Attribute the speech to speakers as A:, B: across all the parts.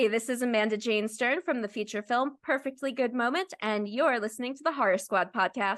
A: Hey, this is Amanda Jane Stern from the feature film Perfectly Good Moment, and you're listening to the Horror Squad podcast.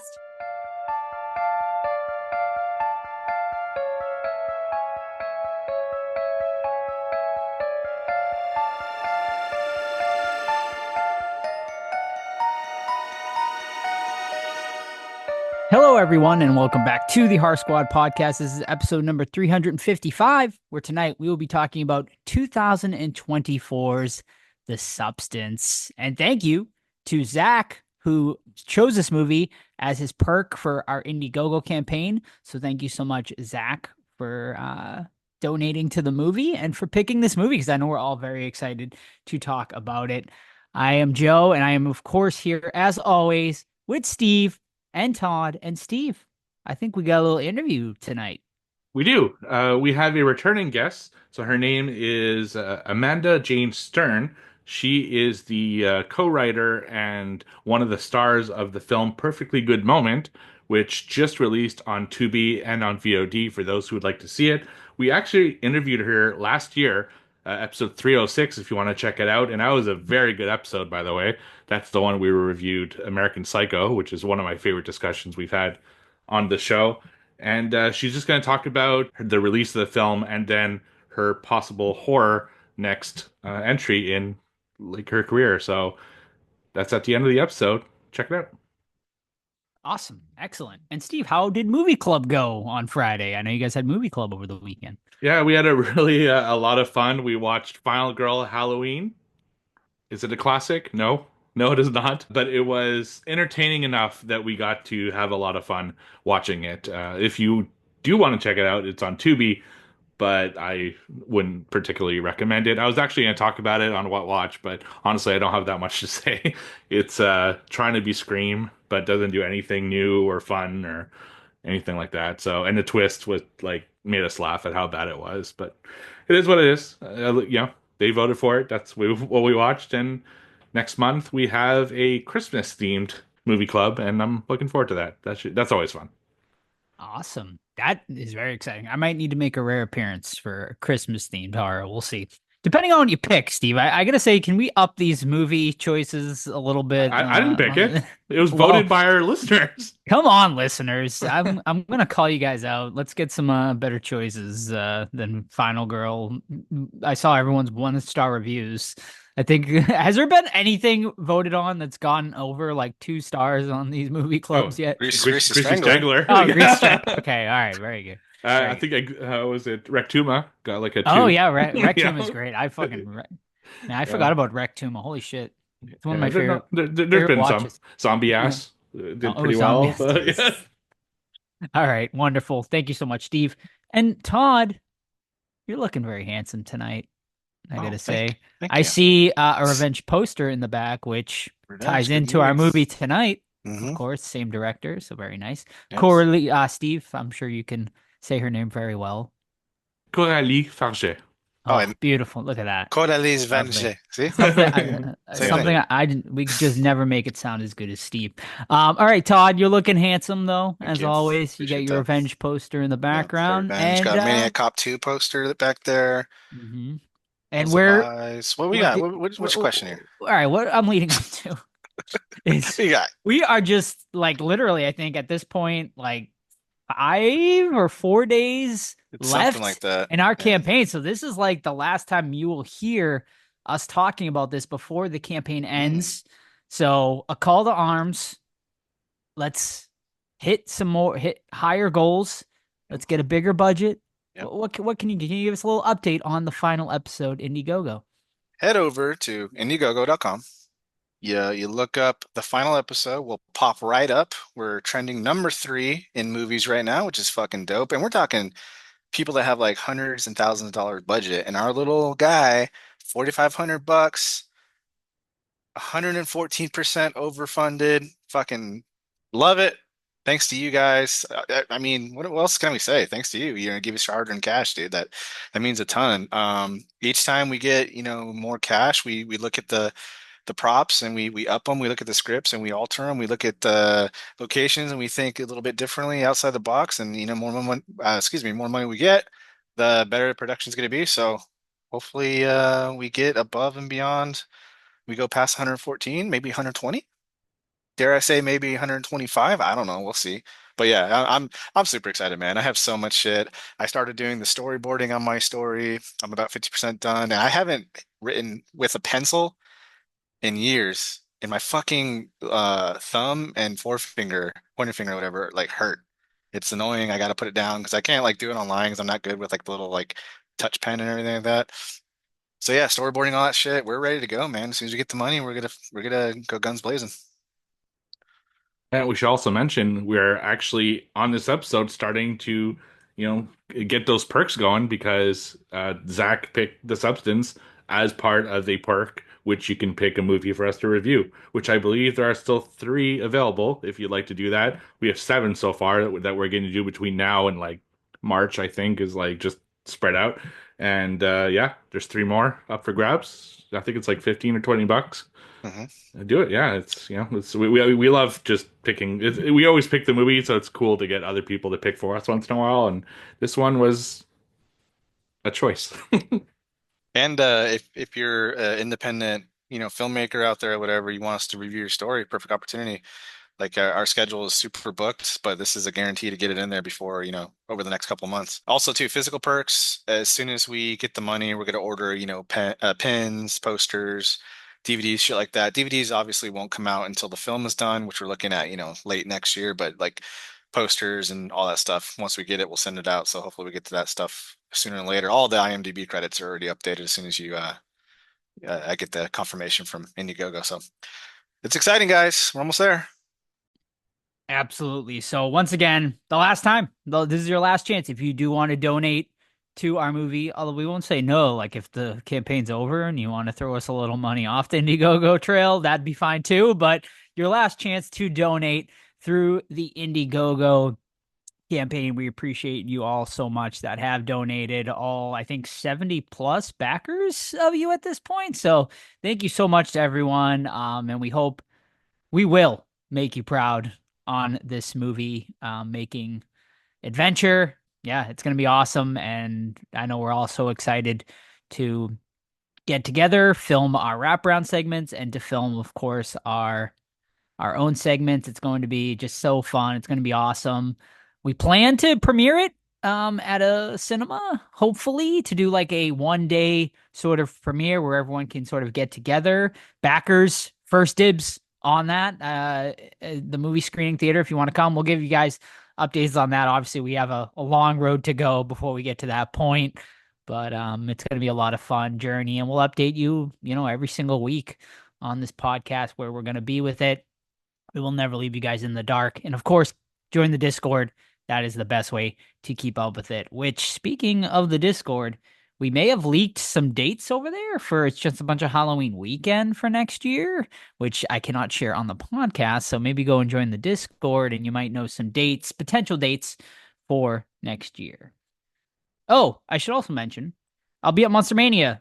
B: Hello, everyone, and welcome back to the Horror Squad podcast. This is episode number 355, where tonight we will be talking about 2024's The Substance. And thank you to Zach, who chose this movie as his perk for our Indiegogo campaign. So thank you so much, Zach, for donating to the movie and for picking this movie, because I know we're all very excited to talk about it. I am Joe, and I am, of course, here, as always, with Steve and Todd and Steve. I think we got a little interview tonight.
C: We do. We have a returning guest. So her name is Amanda Jane Stern. She is the co-writer and one of the stars of the film Perfectly Good Moment, which just released on Tubi and on VOD for those who would like to see it. We actually interviewed her last year, episode 306, if you want to check it out. And that was a very good episode, by the way. That's the one we reviewed, American Psycho, which is one of my favorite discussions we've had on the show. And she's just going to talk about the release of the film and then her possible horror next entry in like her career. So that's at the end of the episode. Check it out.
B: Awesome. Excellent. And Steve, how did Movie Club go on Friday? I know you guys had Movie Club over the weekend.
C: Yeah, we had a really a lot of fun. We watched Final Girl Halloween. Is it a classic? No. No, it is not. But it was entertaining enough that we got to have a lot of fun watching it. If you do want to check it out, it's on Tubi, but I wouldn't particularly recommend it. I was actually going to talk about it on What Watch, but honestly, I don't have that much to say. It's trying to be Scream, but doesn't do anything new or fun or anything like that. So, and the twist was like made us laugh at how bad it was, but it is what it is. They voted for it. That's what we watched, and next month we have a Christmas themed movie club, and I'm looking forward to that. That's always fun.
B: Awesome. That is very exciting. I might need to make a rare appearance for Christmas themed horror. We'll see. Depending on what you pick, Steve, I gotta say, can we up these movie choices a little bit?
C: I didn't pick it. It was voted by our listeners.
B: Come on, listeners. I'm gonna call you guys out. Let's get some better choices than Final Girl. I saw everyone's 1-star reviews. I think has there been anything voted on that's gone over like 2 stars on these movie clubs yet?
C: Greasy Strangler.
B: Oh, Grease Strangler. Okay, all right, very good.
C: I think was it Rectuma got like a 2.
B: Oh yeah, Rectum is great. I forgot about Rectuma. Holy shit, it's one of my favorite.
C: There's been
B: watches.
C: some zombie ass did pretty
B: Zombie
C: well.
B: Ass. All right, wonderful. Thank you so much, Steve. And Todd, you're looking very handsome tonight. I gotta say,
D: thank
B: I
D: you.
B: see a revenge poster in the back, which ties into our movie tonight. Of course, same director, so very nice.
D: Yes.
B: Coralie, Steve, I'm sure you can say her name very well.
C: Coralie Farget.
B: Oh,
D: and
B: beautiful! Look at that.
D: Coralie's
B: Lovely.
D: Venge. See?
B: Something I didn't. We could just never make it sound as good as Steve. All right, Todd, you're looking handsome though,
D: Thank
B: as
D: you.
B: always. You
D: Appreciate
B: got your
D: that.
B: revenge poster in the background,
D: Revenge.
B: and
D: Got Maniac Cop 2 poster back there.
B: mhm. And
D: Those
B: where?
D: eyes. What we got? Which question here?
B: All right, what I'm leading up to is
D: What you got?
B: we are just like literally, I think at this point, like 5 or 4 days
D: It's
B: left
D: something like that.
B: in our
D: Yeah.
B: campaign. So this is like the last time you will hear us talking about this before the campaign ends. So a call to arms. Let's hit higher goals. Let's get a bigger budget.
D: Yep.
B: What can you give us a little update on the final episode, Indiegogo?
D: Head over to Indiegogo.com. You look up the final episode. We'll pop right up. We're trending number 3 in movies right now, which is fucking dope. And we're talking people that have like hundreds and thousands of dollars budget. And our little guy, $4,500, 114% overfunded. Fucking love it. Thanks to you guys. I mean, what else can we say? Thanks to you. Give us your hard-earned cash, dude. That means a ton. Each time we get, more cash, we look at the props and we up them. We look at the scripts and we alter them. We look at the locations and we think a little bit differently outside the box. And more money we get, the better the production is going to be. So hopefully we get above and beyond. We go past 114, maybe 120. Dare I say maybe 125? I don't know. We'll see. But yeah, I'm super excited, man. I have so much shit. I started doing the storyboarding on my story. I'm about 50% done. And I haven't written with a pencil in years. And my fucking thumb and forefinger, pointer finger, whatever, like hurt. It's annoying. I got to put it down because I can't like do it online because I'm not good with like the little like touch pen and everything like that. So yeah, storyboarding all that shit. We're ready to go, man. As soon as we get the money, we're gonna go guns blazing.
C: And we should also mention we're actually on this episode starting to, get those perks going because Zach picked The Substance as part of a perk, which you can pick a movie for us to review, which I believe there are still 3 available if you'd like to do that. We have 7 so far that we're going to do between now and like March, I think, is like just spread out. And yeah, there's 3 more up for grabs. I think it's like 15 or $20.
D: Hmm.
C: Do it, yeah. It's we love just picking. We always pick the movie, so it's cool to get other people to pick for us once in a while. And this one was a choice.
D: And if you're independent, filmmaker out there, or whatever, you want us to review your story, perfect opportunity. Like our schedule is super booked, but this is a guarantee to get it in there before, over the next couple of months. Also, too, physical perks. As soon as we get the money, we're going to order, pens, posters, DVDs, shit like that. DVDs obviously won't come out until the film is done, which we're looking at, late next year. But like posters and all that stuff, once we get it, we'll send it out. So hopefully we get to that stuff sooner than later. All the IMDb credits are already updated as soon as I get the confirmation from Indiegogo. So it's exciting, guys. We're almost there.
B: Absolutely. So once again, the last time, this is your last chance. If you do want to donate to our movie, although we won't say no, like if the campaign's over and you want to throw us a little money off the Indiegogo trail, that'd be fine too. But your last chance to donate through the Indiegogo campaign. We appreciate you all so much that have donated, all I think 70 plus backers of you at this point. So thank you so much to everyone. And we will make you proud on this movie making adventure. Yeah, it's going to be awesome. And I know we're all so excited to get together, film our wraparound segments, and to film, of course, our own segments. It's going to be just so fun. It's going to be awesome. We plan to premiere it at a cinema, hopefully, to do like a 1-day sort of premiere where everyone can sort of get together. Backers, first dibs on that. The movie screening theater, if you want to come, we'll give you guys updates on that. Obviously, we have a long road to go before we get to that point, but it's going to be a lot of fun journey, and we'll update you, every single week on this podcast where we're going to be with it. We will never leave you guys in the dark. And of course, join the Discord. That is the best way to keep up with it. Which, speaking of the Discord, we may have leaked some dates over there for It's Just a Bunch of Halloween weekend for next year, which I cannot share on the podcast. So maybe go and join the Discord and you might know some dates, potential dates for next year. Oh, I should also mention, I'll be at Monster Mania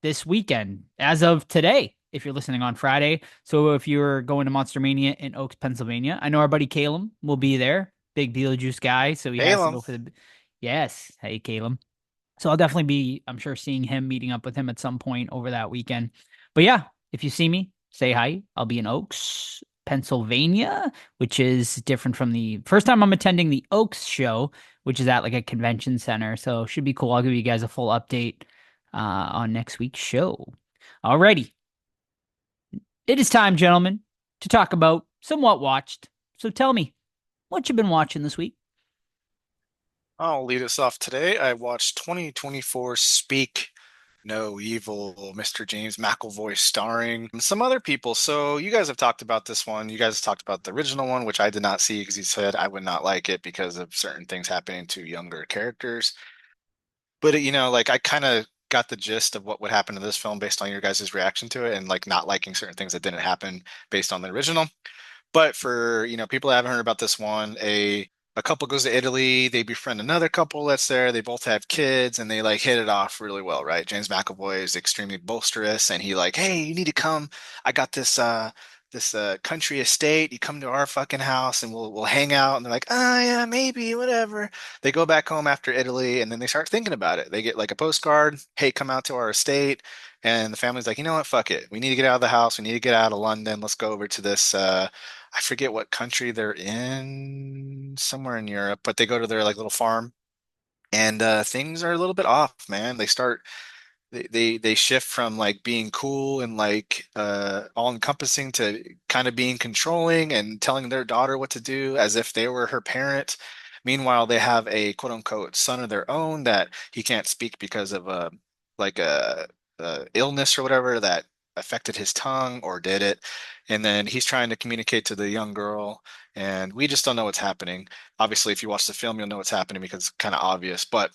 B: this weekend as of today, if you're listening on Friday. So if you're going to Monster Mania in Oaks, Pennsylvania, I know our buddy Caleb will be there. Big Beetlejuice guy. So he has to go for the... Yes. Hey, Caleb. So I'll definitely be, I'm sure, seeing him, meeting up with him at some point over that weekend. But yeah, if you see me, say hi. I'll be in Oaks, Pennsylvania, which is different from the first time I'm attending the Oaks show, which is at like a convention center. So it should be cool. I'll give you guys a full update on next week's show. Alrighty. It is time, gentlemen, to talk about somewhat watched. So tell me, what you been watching this week?
D: I'll lead us off today. I watched 2024 Speak No Evil, Mr. James McAvoy starring some other people. So you guys have talked about this one. You guys have talked about the original one, which I did not see because he said I would not like it because of certain things happening to younger characters. But like I kind of got the gist of what would happen to this film based on your guys' reaction to it and like not liking certain things that didn't happen based on the original. But for, people that haven't heard about this one, a couple goes to Italy, they befriend another couple that's there, they both have kids and they like hit it off really well, right? James McAvoy is extremely boisterous and he like, hey, you need to come. I got this this country estate. You come to our fucking house and we'll hang out. And they're like, oh yeah, maybe, whatever. They go back home after Italy and then they start thinking about it. They get like a postcard, hey, come out to our estate. And the family's like, you know what, fuck it. We need to get out of the house. We need to get out of London. Let's go over to this I forget what country they're in, somewhere in Europe, but they go to their like little farm and things are a little bit off, man. They shift from like being cool and like all encompassing to kind of being controlling and telling their daughter what to do as if they were her parent. Meanwhile, they have a quote unquote son of their own that he can't speak because of like a illness or whatever that affected his tongue or did it. And then he's trying to communicate to the young girl, and we just don't know what's happening. Obviously, if you watch the film, you'll know what's happening because it's kind of obvious. But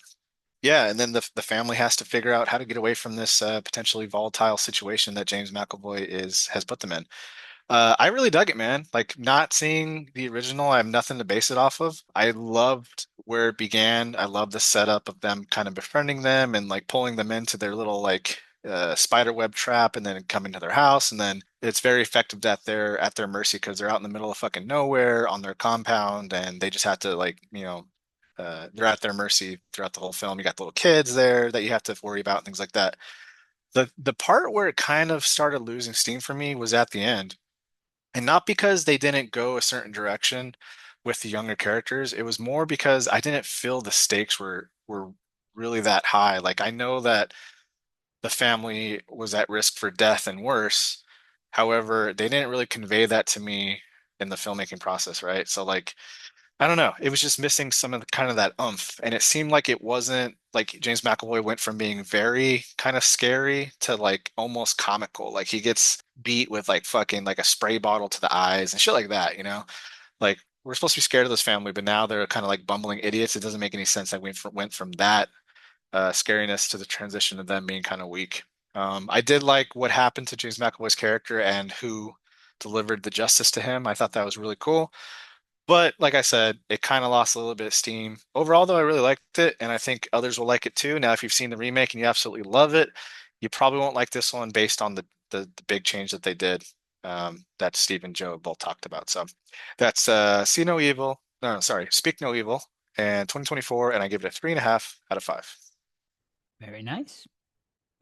D: yeah, and then the family has to figure out how to get away from this potentially volatile situation that James McAvoy is has put them in. I really dug it, man. Like not seeing the original, I have nothing to base it off of. I loved where it began. I love the setup of them kind of befriending them and like pulling them into their little like spider web trap and then coming to their house. And then it's very effective that they're at their mercy because they're out in the middle of fucking nowhere on their compound and they just have to like, they're at their mercy throughout the whole film. You got the little kids there that you have to worry about and things like that. The part where it kind of started losing steam for me was at the end. And not because they didn't go a certain direction with the younger characters. It was more because I didn't feel the stakes were really that high. Like I know that the family was at risk for death and worse. However, they didn't really convey that to me in the filmmaking process, right? So like I don't know. It was just missing some of the kind of that oomph. And it seemed like it wasn't like James McAvoy went from being very kind of scary to like almost comical. Like he gets beat with like fucking like a spray bottle to the eyes and shit like that, you know? Like we're supposed to be scared of this family, but now they're kind of like bumbling idiots. It doesn't make any sense that we went from that scariness to the transition of them being kind of weak. I did like what happened to James McAvoy's character and who delivered the justice to him. I thought that was really cool. But like I said, it kind of lost a little bit of steam. Overall, though, I really liked it, and I think others will like it too. Now, if you've seen the remake and you absolutely love it, you probably won't like this one based on the big change that they did that Steve and Joe both talked about. So that's See No Evil. No, sorry, Speak No Evil, and 2024, and I give it a 3.5 out of 5.
B: Very nice.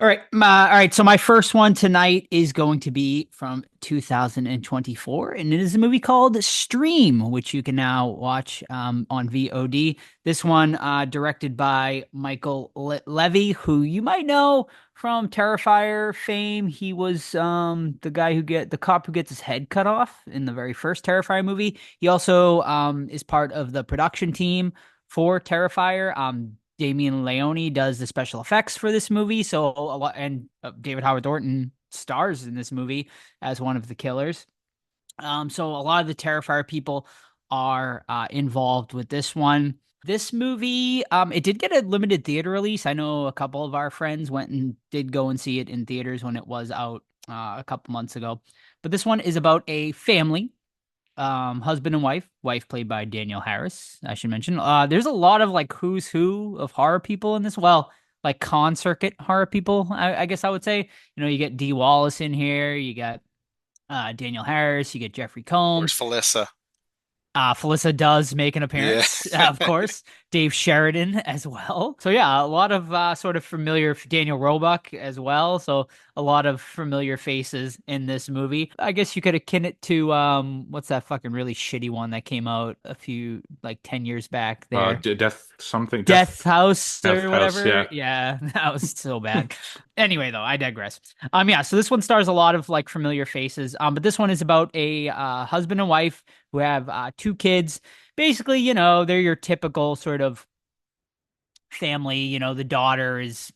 B: All right. All right. So my first one tonight is going to be from 2024, and it is a movie called Stream, which you can now watch on VOD. This one directed by Michael Levy, who you might know from Terrifier fame. He was the guy the cop who gets his head cut off in the very first Terrifier movie. He also is part of the production team for Terrifier. Damien Leone does the special effects for this movie, so a lot, and David Howard Thornton stars in this movie as one of the killers. So a lot of the Terrifier people are involved with this one. This movie, it did get a limited theater release. I know a couple of our friends went and did go and see it in theaters when it was out a couple months ago. But this one is about a family, husband and wife played by Danielle Harris, I should mention. There's a lot of like who's who of horror people in this. Well, like con circuit horror people, I guess I would say. You know, you get Dee Wallace in here, you got Danielle Harris, you get Jeffrey
D: Where's
B: Combs.
D: Felissa?
B: Felissa does make an appearance,
D: Yeah.
B: of course. Dave Sheridan as well. So yeah, a lot of sort of familiar Daniel Roebuck as well. So a lot of familiar faces in this movie. I guess you could akin it to what's that fucking really shitty one that came out a few like 10 years back there.
C: Death something.
B: Death House
C: Death
B: or
C: House,
B: whatever. Yeah, that was so bad. Anyway, though, I digress. Yeah, so this one stars a lot of like familiar faces. But this one is about a husband and wife who have 2 kids. Basically, you know, they're your typical sort of family. You know, the daughter is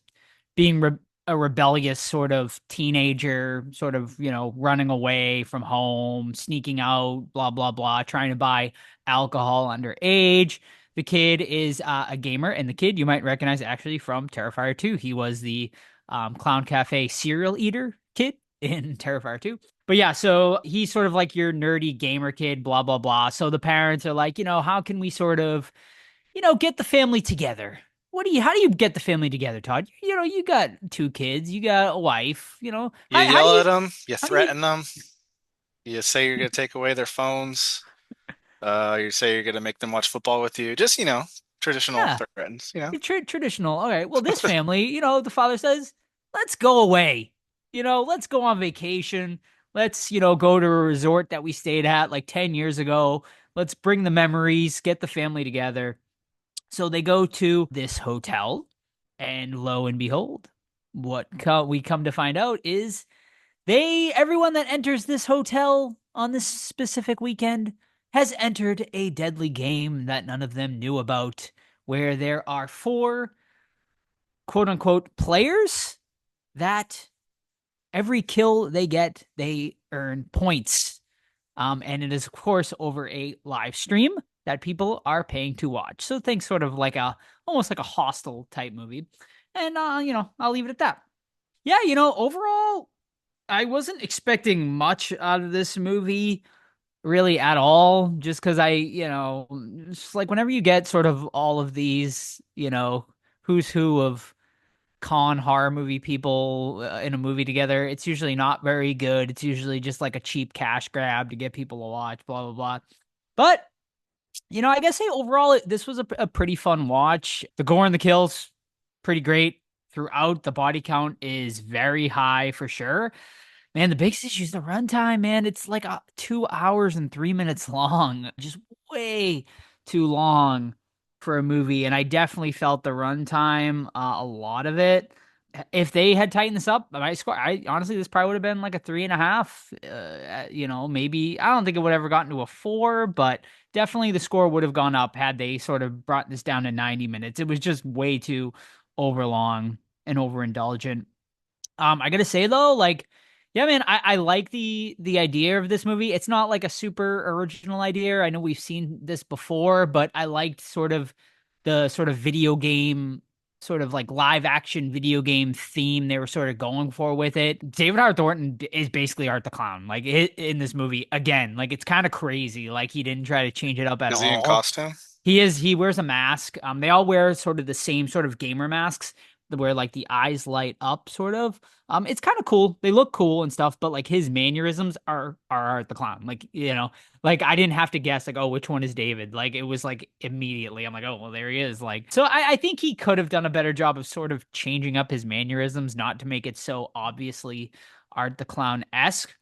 B: being a rebellious sort of teenager, sort of, you know, running away from home, sneaking out, blah, blah, blah, trying to buy alcohol underage. The kid is a gamer, and the kid you might recognize actually from Terrifier 2. He was the Clown Cafe cereal eater kid in Terrifier 2. But yeah, so he's sort of like your nerdy gamer kid, blah, blah, blah. So the parents are like, you know, how can we sort of, you know, get the family together? How do you get the family together, Todd? You know, you got 2 kids, you got a wife, you know.
D: You
B: How
D: yell
B: do
D: at them, you
B: how do
D: threaten them. You say you're gonna take away their phones. You say you're gonna make them watch football with you. Just, traditional
B: Yeah,
D: threats,
B: traditional. All right. Well, this family, the father says, let's go away. Let's go on vacation. Let's, go to a resort that we stayed at like 10 years ago. Let's bring the memories, get the family together. So they go to this hotel, and lo and behold, we come to find out is everyone that enters this hotel on this specific weekend has entered a deadly game that none of them knew about, where there are four quote unquote players that every kill they get, they earn points. And it is, of course, over a live stream that people are paying to watch. So think sort of like almost like a Hostel type movie. And, I'll leave it at that. Yeah, overall, I wasn't expecting much out of this movie really at all, just because it's like whenever you get sort of all of these, who's who of con horror movie people in a movie together, it's usually not very good. It's usually just like a cheap cash grab to get people to watch, blah, blah, blah. But, I guess hey, overall, this was a pretty fun watch. The gore and the kills, pretty great throughout. The body count is very high for sure. Man, the biggest issue is the runtime, man. It's like 2 hours and 3 minutes long. Just way too long for a movie. And I definitely felt the runtime, a lot of it. If they had tightened this up, I honestly, this probably would have been like a 3.5. Maybe I don't think it would have ever gotten to a 4, but definitely the score would have gone up had they sort of brought this down to 90 minutes. It was just way too overlong and overindulgent. I gotta say though, like, yeah, man, I like the idea of this movie. It's not like a super original idea. I know we've seen this before, but I liked sort of the sort of video game, sort of like live action video game theme they were sort of going for with it. David Hart Thornton is basically Art the Clown, like in this movie again. Like it's kind of crazy. Like he didn't try to change it up at
D: Is he in
B: all.
D: costume?
B: He wears a mask. They all wear sort of the same sort of gamer masks where like the eyes light up sort of. It's kind of cool. They look cool and stuff, but like his mannerisms are the clown. Like, like I didn't have to guess like, oh, which one is David? Like it was like immediately I'm like, oh, well, there he is. Like, so I think he could have done a better job of sort of changing up his mannerisms, not to make it so obviously Art the Clown-esque.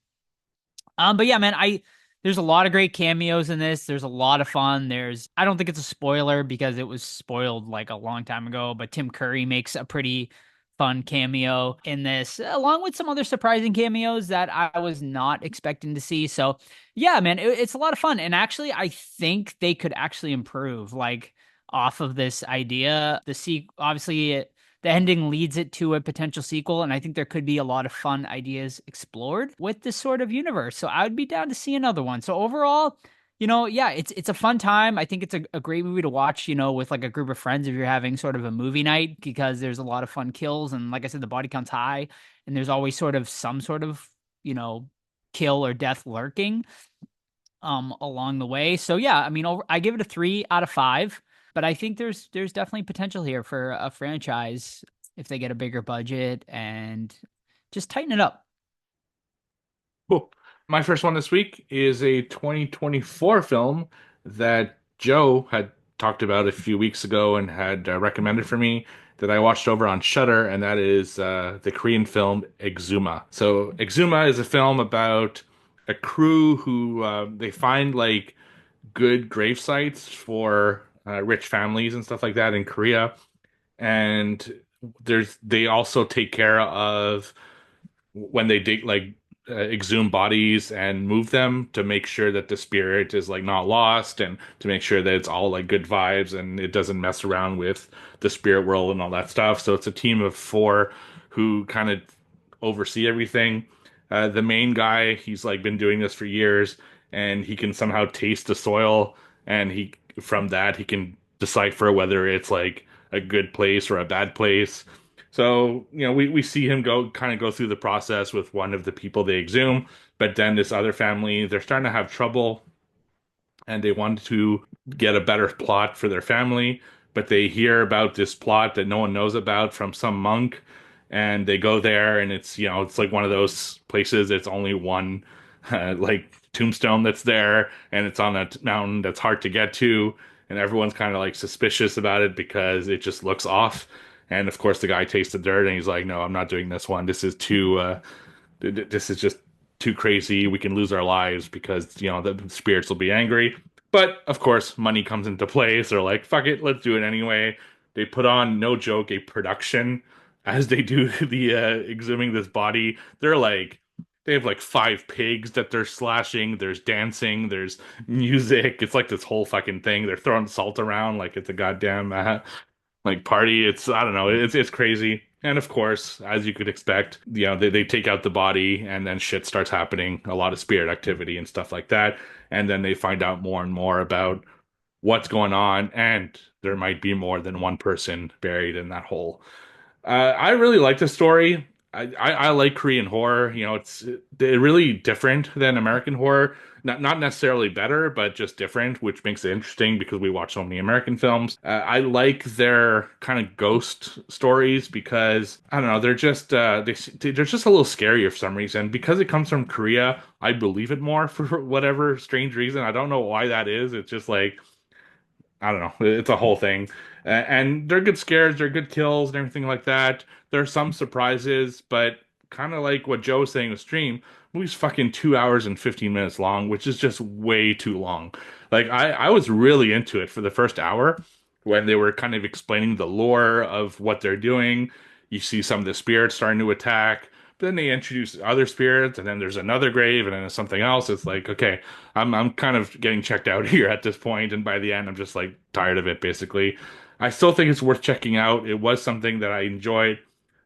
B: But yeah, man, there's a lot of great cameos in this. There's a lot of fun. I don't think it's a spoiler because it was spoiled like a long time ago, but Tim Curry makes a pretty fun cameo in this, along with some other surprising cameos that I was not expecting to see. So yeah, man, it's a lot of fun. And actually, I think they could actually improve like off of this idea. Obviously, the ending leads it to a potential sequel, and I think there could be a lot of fun ideas explored with this sort of universe. So I would be down to see another one. So overall, yeah, it's a fun time. I think it's a great movie to watch, with like a group of friends if you're having sort of a movie night, because there's a lot of fun kills, and like I said, the body count's high, and there's always sort of some sort of, kill or death lurking along the way. So yeah, I mean, I give it a 3 out of 5. But I think there's definitely potential here for a franchise if they get a bigger budget and just tighten it up.
C: Cool. My first one this week is a 2024 film that Joe had talked about a few weeks ago and had recommended for me that I watched over on Shudder, and that is the Korean film Exuma. So Exuma is a film about a crew who they find like good grave sites for rich families and stuff like that in Korea, and they also take care of when they dig like exhume bodies and move them to make sure that the spirit is like not lost, and to make sure that it's all like good vibes and it doesn't mess around with the spirit world and all that stuff. So it's a team of four who kind of oversee everything. The main guy, he's like been doing this for years, and he can somehow taste the soil, and from that he can decipher whether it's like a good place or a bad place. So, we see him go through the process with one of the people they exhume, but then this other family, they're starting to have trouble, and they want to get a better plot for their family, but they hear about this plot that no one knows about from some monk, and they go there, and it's like one of those places, it's only one like tombstone that's there, and it's on a mountain that's hard to get to, and everyone's kind of like suspicious about it because it just looks off. And of course, the guy tastes the dirt, and he's like, "No, I'm not doing this one. This is too. This is just too crazy. We can lose our lives because the spirits will be angry." But of course, money comes into play, so they're like, "Fuck it, let's do it anyway." They put on, no joke, a production as they do the exhuming this body. They have like five pigs that they're slashing. There's dancing. There's music. It's like this whole fucking thing. They're throwing salt around like it's a goddamn like party. It's, I don't know, it's crazy. And of course, as you could expect, they take out the body and then shit starts happening, a lot of spirit activity and stuff like that. And then they find out more and more about what's going on, and there might be more than one person buried in that hole. I really like the story. I like Korean horror. They're really different than American horror. Not necessarily better, but just different, which makes it interesting because we watch so many American films. I like their kind of ghost stories because I don't know, they're just they're just a little scarier for some reason. Because it comes from Korea, I believe it more for whatever strange reason. I don't know why that is. It's just like, I don't know. It's a whole thing. And they're good scares, they're good kills and everything like that. There's some surprises, but kind of like what Joe was saying with Stream, movie's fucking 2 hours and 15 minutes long, which is just way too long. Like I was really into it for the first hour when they were kind of explaining the lore of what they're doing. You see some of the spirits starting to attack. But then they introduce other spirits, and then there's another grave, and then there's something else. It's like, okay, I'm kind of getting checked out here at this point, and by the end, I'm just like tired of it, basically. I still think it's worth checking out. It was something that I enjoyed,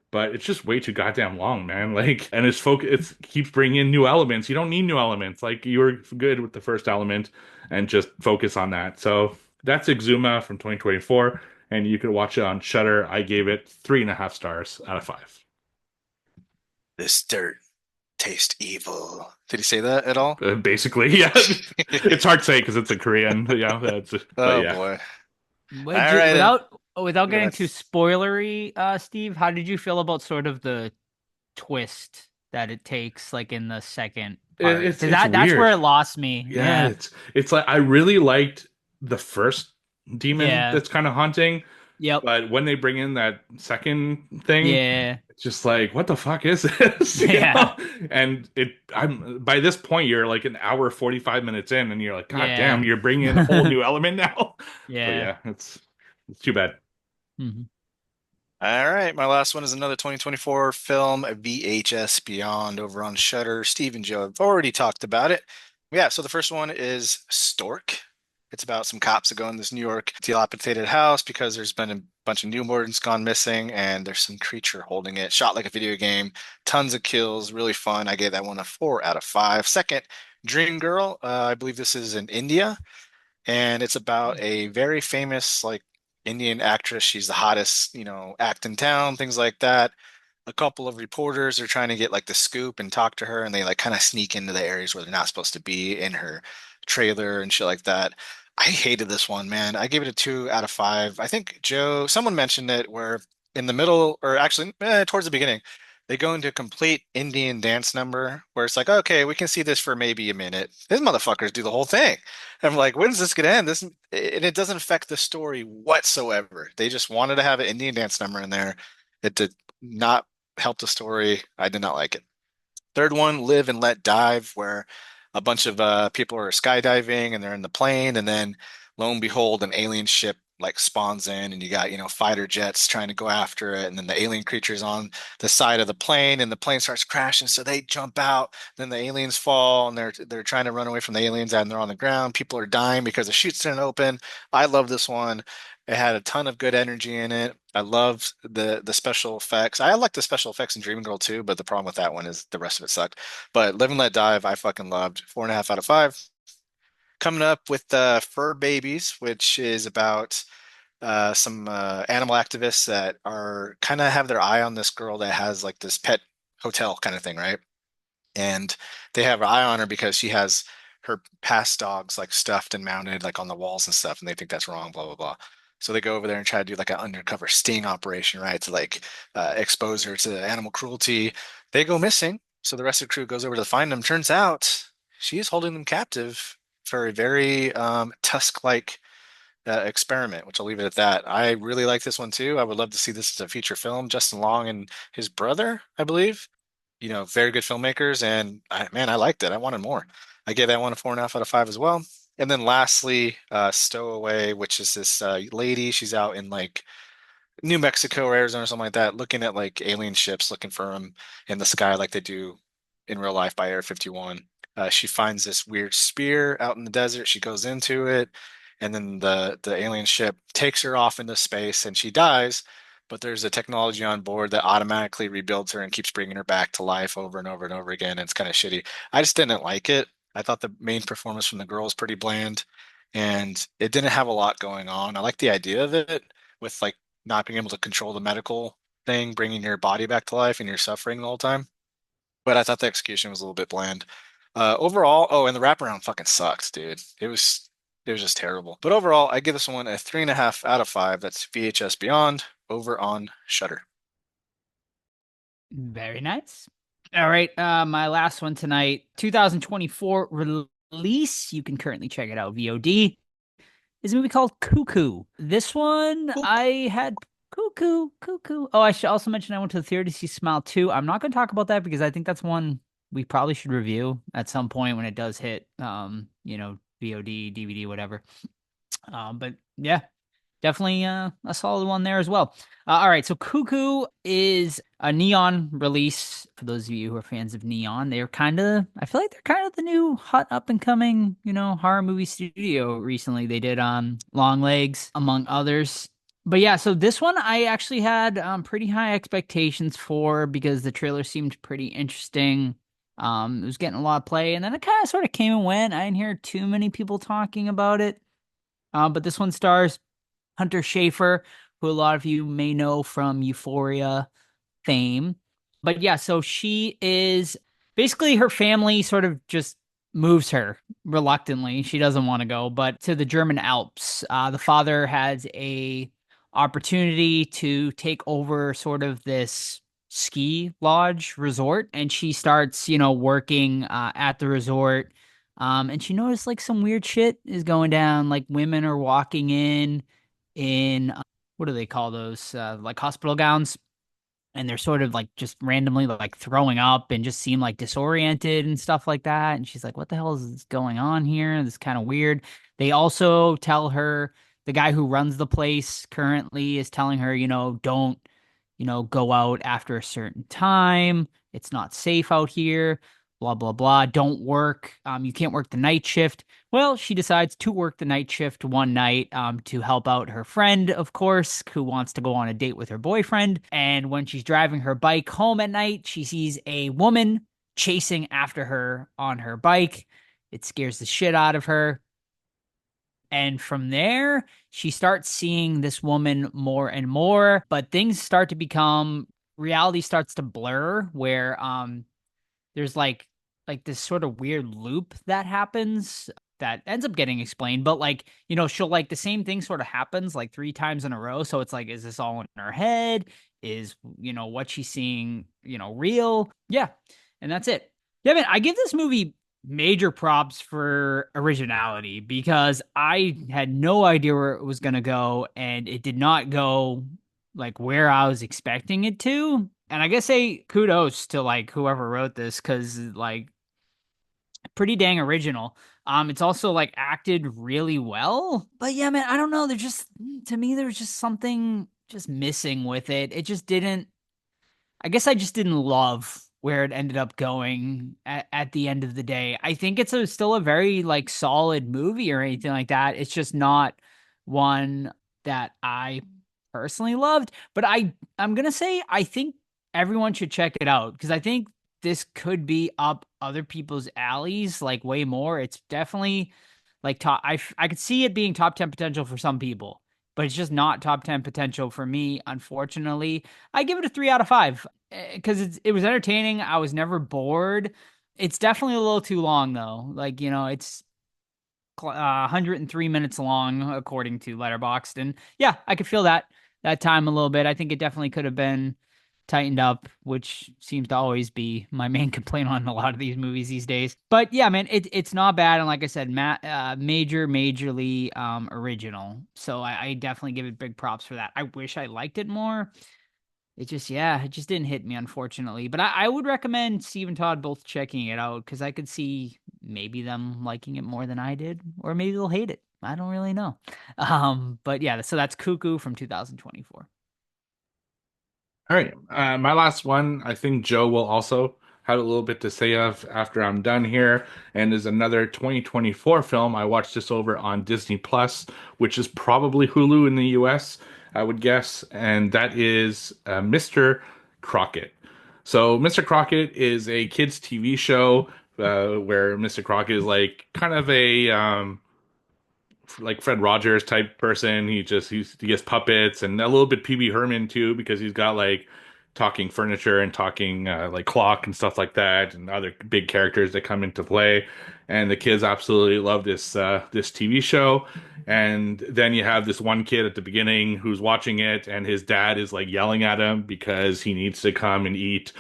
C: but it's just way too goddamn long, man. Like, and it keeps bringing in new elements. You don't need new elements. Like, you were good with the first element, and just focus on that. So that's Exuma from 2024, and you can watch it on Shudder. I gave it 3.5 stars out of 5.
D: This dirt tastes evil. Did he say that at all?
C: Basically, yeah. It's hard to say because it's a Korean. Yeah,
D: Oh
C: yeah.
D: boy.
B: Wait,
D: All right,
B: without getting
D: Yes.
B: too spoilery, Steve, how did you feel about sort of the twist that it takes, like in the second part?
C: It's
B: 'Cause that's
C: weird.
B: where it lost me.
C: Yeah, it's like I really liked the first demon
B: Yeah.
C: that's kind of haunting,
B: Yep.
C: but when they bring in that second thing,
B: Yeah.
C: it's just like, what the fuck is this? You
B: Yeah.
C: know? And I'm by this point, you're like an hour 45 minutes in, and you're like, God
B: Yeah.
C: damn, you're bringing in a whole new element now. So
B: Yeah.
C: yeah, it's too bad.
B: Mhm.
D: All right, my last one is another 2024 film, VHS Beyond, over on Shudder. Steve and Joe have already talked about it. Yeah, so the first one is Stork. It's about some cops that go in this New York dilapidated house because there's been a bunch of newborns gone missing and there's some creature holding it. Shot like a video game, tons of kills, really fun. I gave that one a 4 out of 5. Second, Dream Girl. I believe this is in India, and it's about a very famous like Indian actress. She's the hottest, act in town, things like that. A couple of reporters are trying to get like the scoop and talk to her, and they like kind of sneak into the areas where they're not supposed to be in her trailer and shit like that. I hated this one, man. I gave it a 2 out of 5. I think Joe, someone mentioned it where in the middle, or actually towards the beginning, they go into a complete Indian dance number where it's like, okay, we can see this for maybe a minute. These motherfuckers do the whole thing. I'm like, when's this gonna end? And it doesn't affect the story whatsoever. They just wanted to have an Indian dance number in there. It did not help the story. I did not like it. Third one, Live and Let Dive, where a bunch of people are skydiving and they're in the plane, and then lo and behold, an alien ship like spawns in, and you got, fighter jets trying to go after it, and then the alien creature's on the side of the plane, and the plane starts crashing, so they jump out, then the aliens fall, and they're trying to run away from the aliens, and they're on the ground. People are dying because the chute's didn't open. I love this one. It had a ton of good energy in it. I loved the special effects. I like the special effects in Dream Girl too, but the problem with that one is the rest of it sucked. But Live and Let Dive, I fucking loved. 4.5 out of 5. Coming up with Fur Babies, which is about some animal activists that are kind of have their eye on this girl that has like this pet hotel kind of thing, right? And they have an eye on her because she has her past dogs like stuffed and mounted like on the walls and stuff, and they think that's wrong, blah blah blah. So they go over there and try to do like an undercover sting operation, right, to like expose her to animal cruelty. They go missing, so the rest of the crew goes over to find them. Turns out she is holding them captive for a very Tusk-like experiment, which I'll leave it at that. I really like this one too. I would love to see this as a feature film. Justin Long and his brother, I believe, very good filmmakers, and man, I liked it. I wanted more. I gave that one a 4.5 out of 5 as well. And then lastly, Stowaway, which is this lady. She's out in like New Mexico or Arizona or something like that, looking at like alien ships, looking for them in the sky like they do in real life by Air 51. She finds this weird spear out in the desert. She goes into it, and then the alien ship takes her off into space, and she dies. But there's a technology on board that automatically rebuilds her and keeps bringing her back to life over and over and over again. And it's kind of shitty. I just didn't like it. I thought the main performance from the girl was pretty bland, and it didn't have a lot going on. I like the idea of it with like not being able to control the medical thing, bringing your body back to life and you're suffering the whole time. But I thought the execution was a little bit bland. Overall, oh, and the wraparound fucking sucked, dude. It was just terrible. But overall, I give this one a 3.5 out of 5. That's VHS Beyond over on Shudder.
B: Very nice. All right, my last one tonight, 2024 release. You can currently check it out VOD. Is a movie called Cuckoo. This one I had Cuckoo. Oh, I should also mention I went to the theater to see Smile 2. I'm not going to talk about that because I think that's one we probably should review at some point when it does hit, VOD, DVD, whatever. But yeah, definitely a solid one there as well. All right, so Cuckoo is a Neon release. For those of you who are fans of Neon, I feel like they're kind of the new hot up and coming, horror movie studio recently. They did Long Legs, among others. But yeah, so this one I actually had pretty high expectations for because the trailer seemed pretty interesting. It was getting a lot of play, and then it kind of sort of came and went. I didn't hear too many people talking about it. But this one stars Hunter Schafer, who a lot of you may know from Euphoria fame. But yeah, so she is basically, her family sort of just moves her reluctantly. She doesn't want to go, but to the German Alps. The father has a opportunity to take over sort of this ski lodge resort, and she starts, working at the resort. And she noticed like some weird shit is going down. Like women are walking in what do they call those? Like hospital gowns. And they're sort of like just randomly like throwing up and just seem like disoriented and stuff like that. And she's like, what the hell is going on here? This is kind of weird. They also tell her, the guy who runs the place currently is telling her, don't, go out after a certain time. It's not safe out here. Blah, blah, blah. Don't work. You can't work the night shift. Well, she decides to work the night shift one night to help out her friend, of course, who wants to go on a date with her boyfriend. And when she's driving her bike home at night, she sees a woman chasing after her on her bike. It scares the shit out of her. And from there, she starts seeing this woman more and more, but things start to become, reality starts to blur where there's like this sort of weird loop that happens that ends up getting explained, but like, she'll like the same thing sort of happens like 3 times in a row. So it's like, is this all in her head? Is, what she's seeing, real? Yeah. And that's it. Yeah, man, I give this movie major props for originality because I had no idea where it was going to go, and it did not go like where I was expecting it to. And I guess say kudos to like whoever wrote this, because like pretty dang original. It's also like acted really well. But yeah, man, I don't know. To me, there was just something just missing with it. It just didn't, I guess I just didn't love where it ended up going at the end of the day. I think it's still a very like solid movie or anything like that. It's just not one that I personally loved. But I'm gonna say I think everyone should check it out because I think this could be up other people's alleys like way more. It's definitely like top. I could see it being top 10 potential for some people, but it's just not top 10 potential for me, unfortunately. I give it a 3 out of 5 because it was entertaining. I was never bored. It's definitely a little too long though. Like, it's 103 minutes long according to Letterboxd, and yeah, I could feel that time a little bit. I think it definitely could have been tightened up, which seems to always be my main complaint on a lot of these movies these days. But yeah, man, it's not bad. And like I said, majorly original. So I definitely give it big props for that. I wish I liked it more. It just, yeah, it just didn't hit me, unfortunately. But I would recommend Steve and Todd both checking it out because I could see maybe them liking it more than I did, or maybe they'll hate it. I don't really know. But yeah, so that's Cuckoo from 2024.
C: All right. My last one, I think Joe will also have a little bit to say of after I'm done here, and is another 2024 film. I watched this over on Disney Plus, which is probably Hulu in the US, I would guess, and that is Mr. Crockett. So, Mr. Crockett is a kids' TV show where Mr. Crockett is like kind of a like Fred Rogers type person. He gets puppets and a little bit PB Herman too because he's got like talking furniture and talking like clock and stuff like that and other big characters that come into play. And the kids absolutely love this TV show. And then you have this one kid at the beginning who's watching it, and his dad is like yelling at him because he needs to come and eat,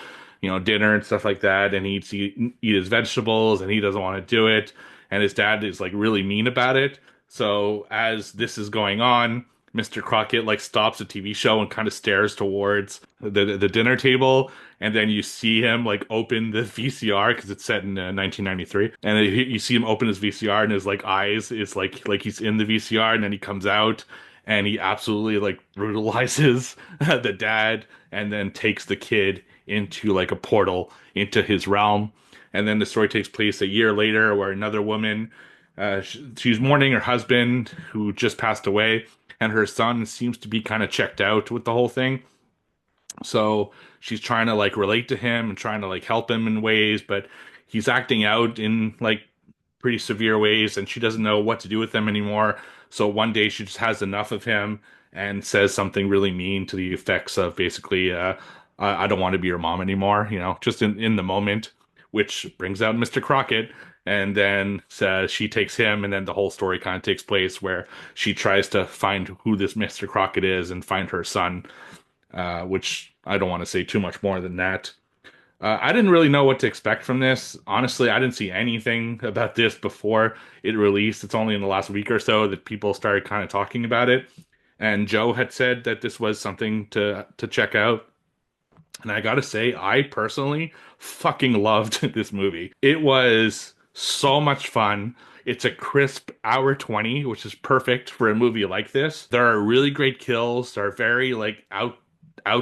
C: dinner and stuff like that, and he needs to eat his vegetables, and he doesn't want to do it. And his dad is like really mean about it. So as this is going on, Mr. Crockett like stops the TV show and kind of stares towards the dinner table, and then you see him like open the VCR because it's set in 1993, and then you see him open his VCR and his like eyes is like he's in the VCR, and then he comes out and he absolutely like brutalizes the dad, and then takes the kid into like a portal into his realm. And then the story takes place a year later, where another woman, she's mourning her husband who just passed away, and her son seems to be kind of checked out with the whole thing. So she's trying to like relate to him and trying to like help him in ways, but he's acting out in like pretty severe ways, and she doesn't know what to do with him anymore. So one day she just has enough of him and says something really mean to the effects of basically, I don't want to be your mom anymore, just in the moment, which brings out Mr. Crockett. And then she takes him, and then the whole story kind of takes place where she tries to find who this Mr. Crockett is and find her son, which I don't want to say too much more than that. I didn't really know what to expect from this. Honestly, I didn't see anything about this before it released. It's only in the last week or so that people started kind of talking about it. And Joe had said that this was something to check out. And I gotta say, I personally fucking loved this movie. It was so much fun. It's a crisp hour 20, which is perfect for a movie like this. There are really great kills. There are very like out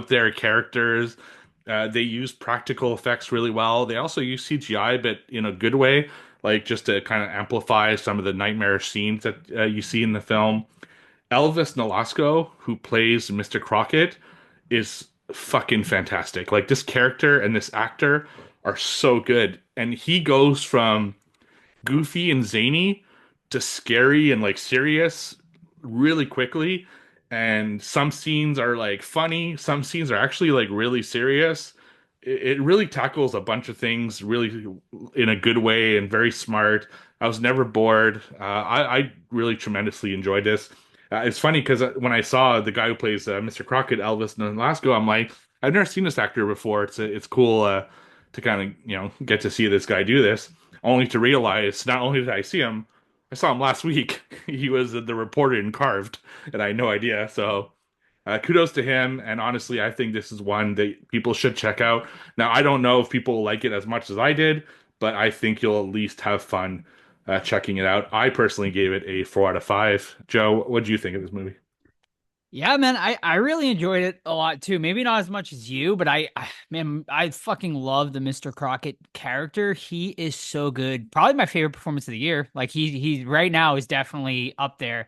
C: there characters. They use practical effects really well. They also use CGI, but in a good way, like just to kind of amplify some of the nightmarish scenes that you see in the film. Elvis Nolasco, who plays Mr. Crockett, is fucking fantastic. Like this character and this actor are so good. And he goes from goofy and zany to scary and like serious really quickly. And some scenes are like funny, some scenes are actually like really serious. It really tackles a bunch of things really in a good way and very smart. I was never bored. I really tremendously enjoyed this. It's funny because when I saw the guy who plays Mr. Crockett, Elvis Nolasco, I'm like, I've never seen this actor before. It's cool to kind of get to see this guy do this. Only to realize, not only did I see him, I saw him last week. He was the reporter in Carved, and I had no idea. So kudos to him. And honestly, I think this is one that people should check out. Now, I don't know if people like it as much as I did, but I think you'll at least have fun checking it out. I personally gave it a 4 out of 5. Joe, what did you think of this movie?
B: Yeah, man, I really enjoyed it a lot too. Maybe not as much as you, but man, I fucking love the Mr. Crockett character. He is so good. Probably my favorite performance of the year. Like he right now is definitely up there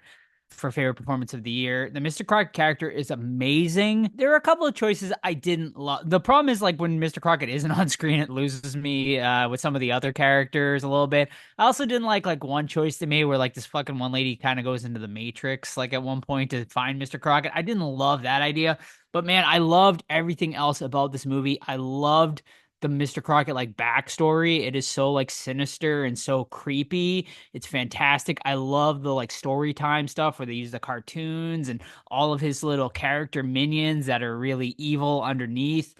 B: for favorite performance of the year. The Mr. Crockett character is amazing. There are a couple of choices I didn't love. The problem is like when Mr. Crockett isn't on screen, it loses me with some of the other characters a little bit. I also didn't like one choice they made where like this fucking one lady kind of goes into the Matrix like at one point to find Mr. Crockett. I didn't love that idea, but man, I loved everything else about this movie. I loved the Mr. Crockett like backstory. It is so like sinister and so creepy. It's fantastic. I love the like story time stuff where they use the cartoons and all of his little character minions that are really evil underneath.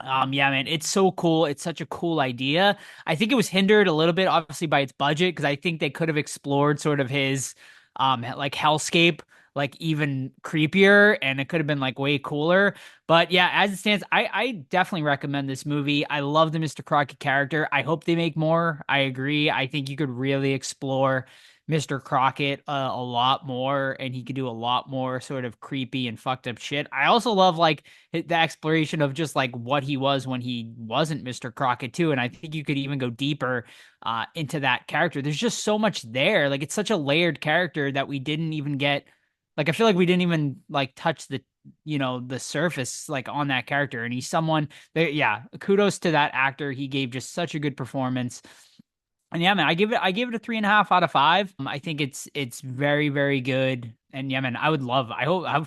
B: Yeah, man, it's so cool. It's such a cool idea. I think it was hindered a little bit, obviously, by its budget, because I think they could have explored sort of his, like hellscape, like even creepier, and it could have been like way cooler. But yeah, as it stands, I definitely recommend this movie. I love the Mr. Crockett character. I hope they make more. I agree. I think you could really explore Mr. Crockett a lot more, and he could do a lot more sort of creepy and fucked up shit. I also love like the exploration of just like what he was when he wasn't Mr. Crockett too, and I think you could even go deeper into that character. There's just so much there. Like it's such a layered character that we didn't even get. Like I feel like we didn't even like touch the the surface like on that character, and he's someone that kudos to that actor. He gave just such a good performance. And yeah, man, I give it a 3.5 out of 5. I think it's very, very good. And yeah, man, I would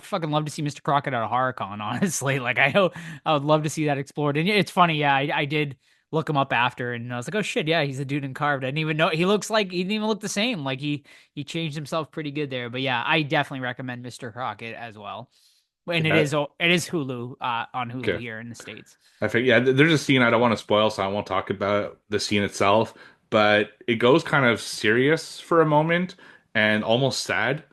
B: fucking love to see Mr. Crockett at a HorrorCon, honestly. Like I would love to see that explored. And it's funny, yeah, I did look him up after and I was like, oh shit, yeah, he's a dude in Carved. I didn't even know he didn't even look the same. Like he changed himself pretty good there. But yeah, I definitely recommend Mr. Crockett as well. And
C: Yeah.
B: it is Hulu on Hulu
C: Okay.
B: here in the States.
C: I think, yeah, there's a scene I don't want to spoil, so I won't talk about the scene itself, but it goes kind of serious for a moment and almost sad.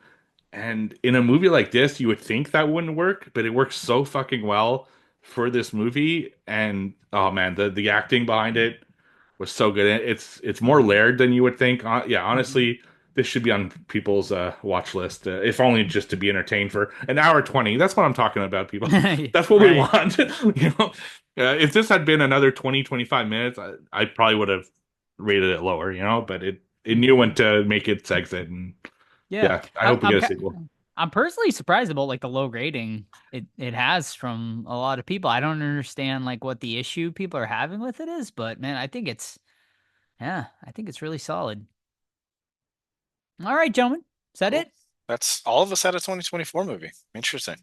C: And in a movie like this, you would think that wouldn't work, but it works so fucking well for this movie. And oh man, the acting behind it was so good. It's more layered than you would think. Yeah, honestly, this should be on people's watch list, if only just to be entertained for an hour 20. That's what I'm talking about, people. That's what we
B: Right.
C: want. If this had been another 20, 25 minutes, I probably would have rated it lower, but it knew when to make its exit. And yeah, I hope we get a sequel.
B: I'm personally surprised about like the low rating it has from a lot of people. I don't understand like what the issue people are having with it is, but man, I think it's really solid. All right, gentlemen. Is that
D: Cool.
B: it?
D: That's all of us at a 2024 movie. Interesting.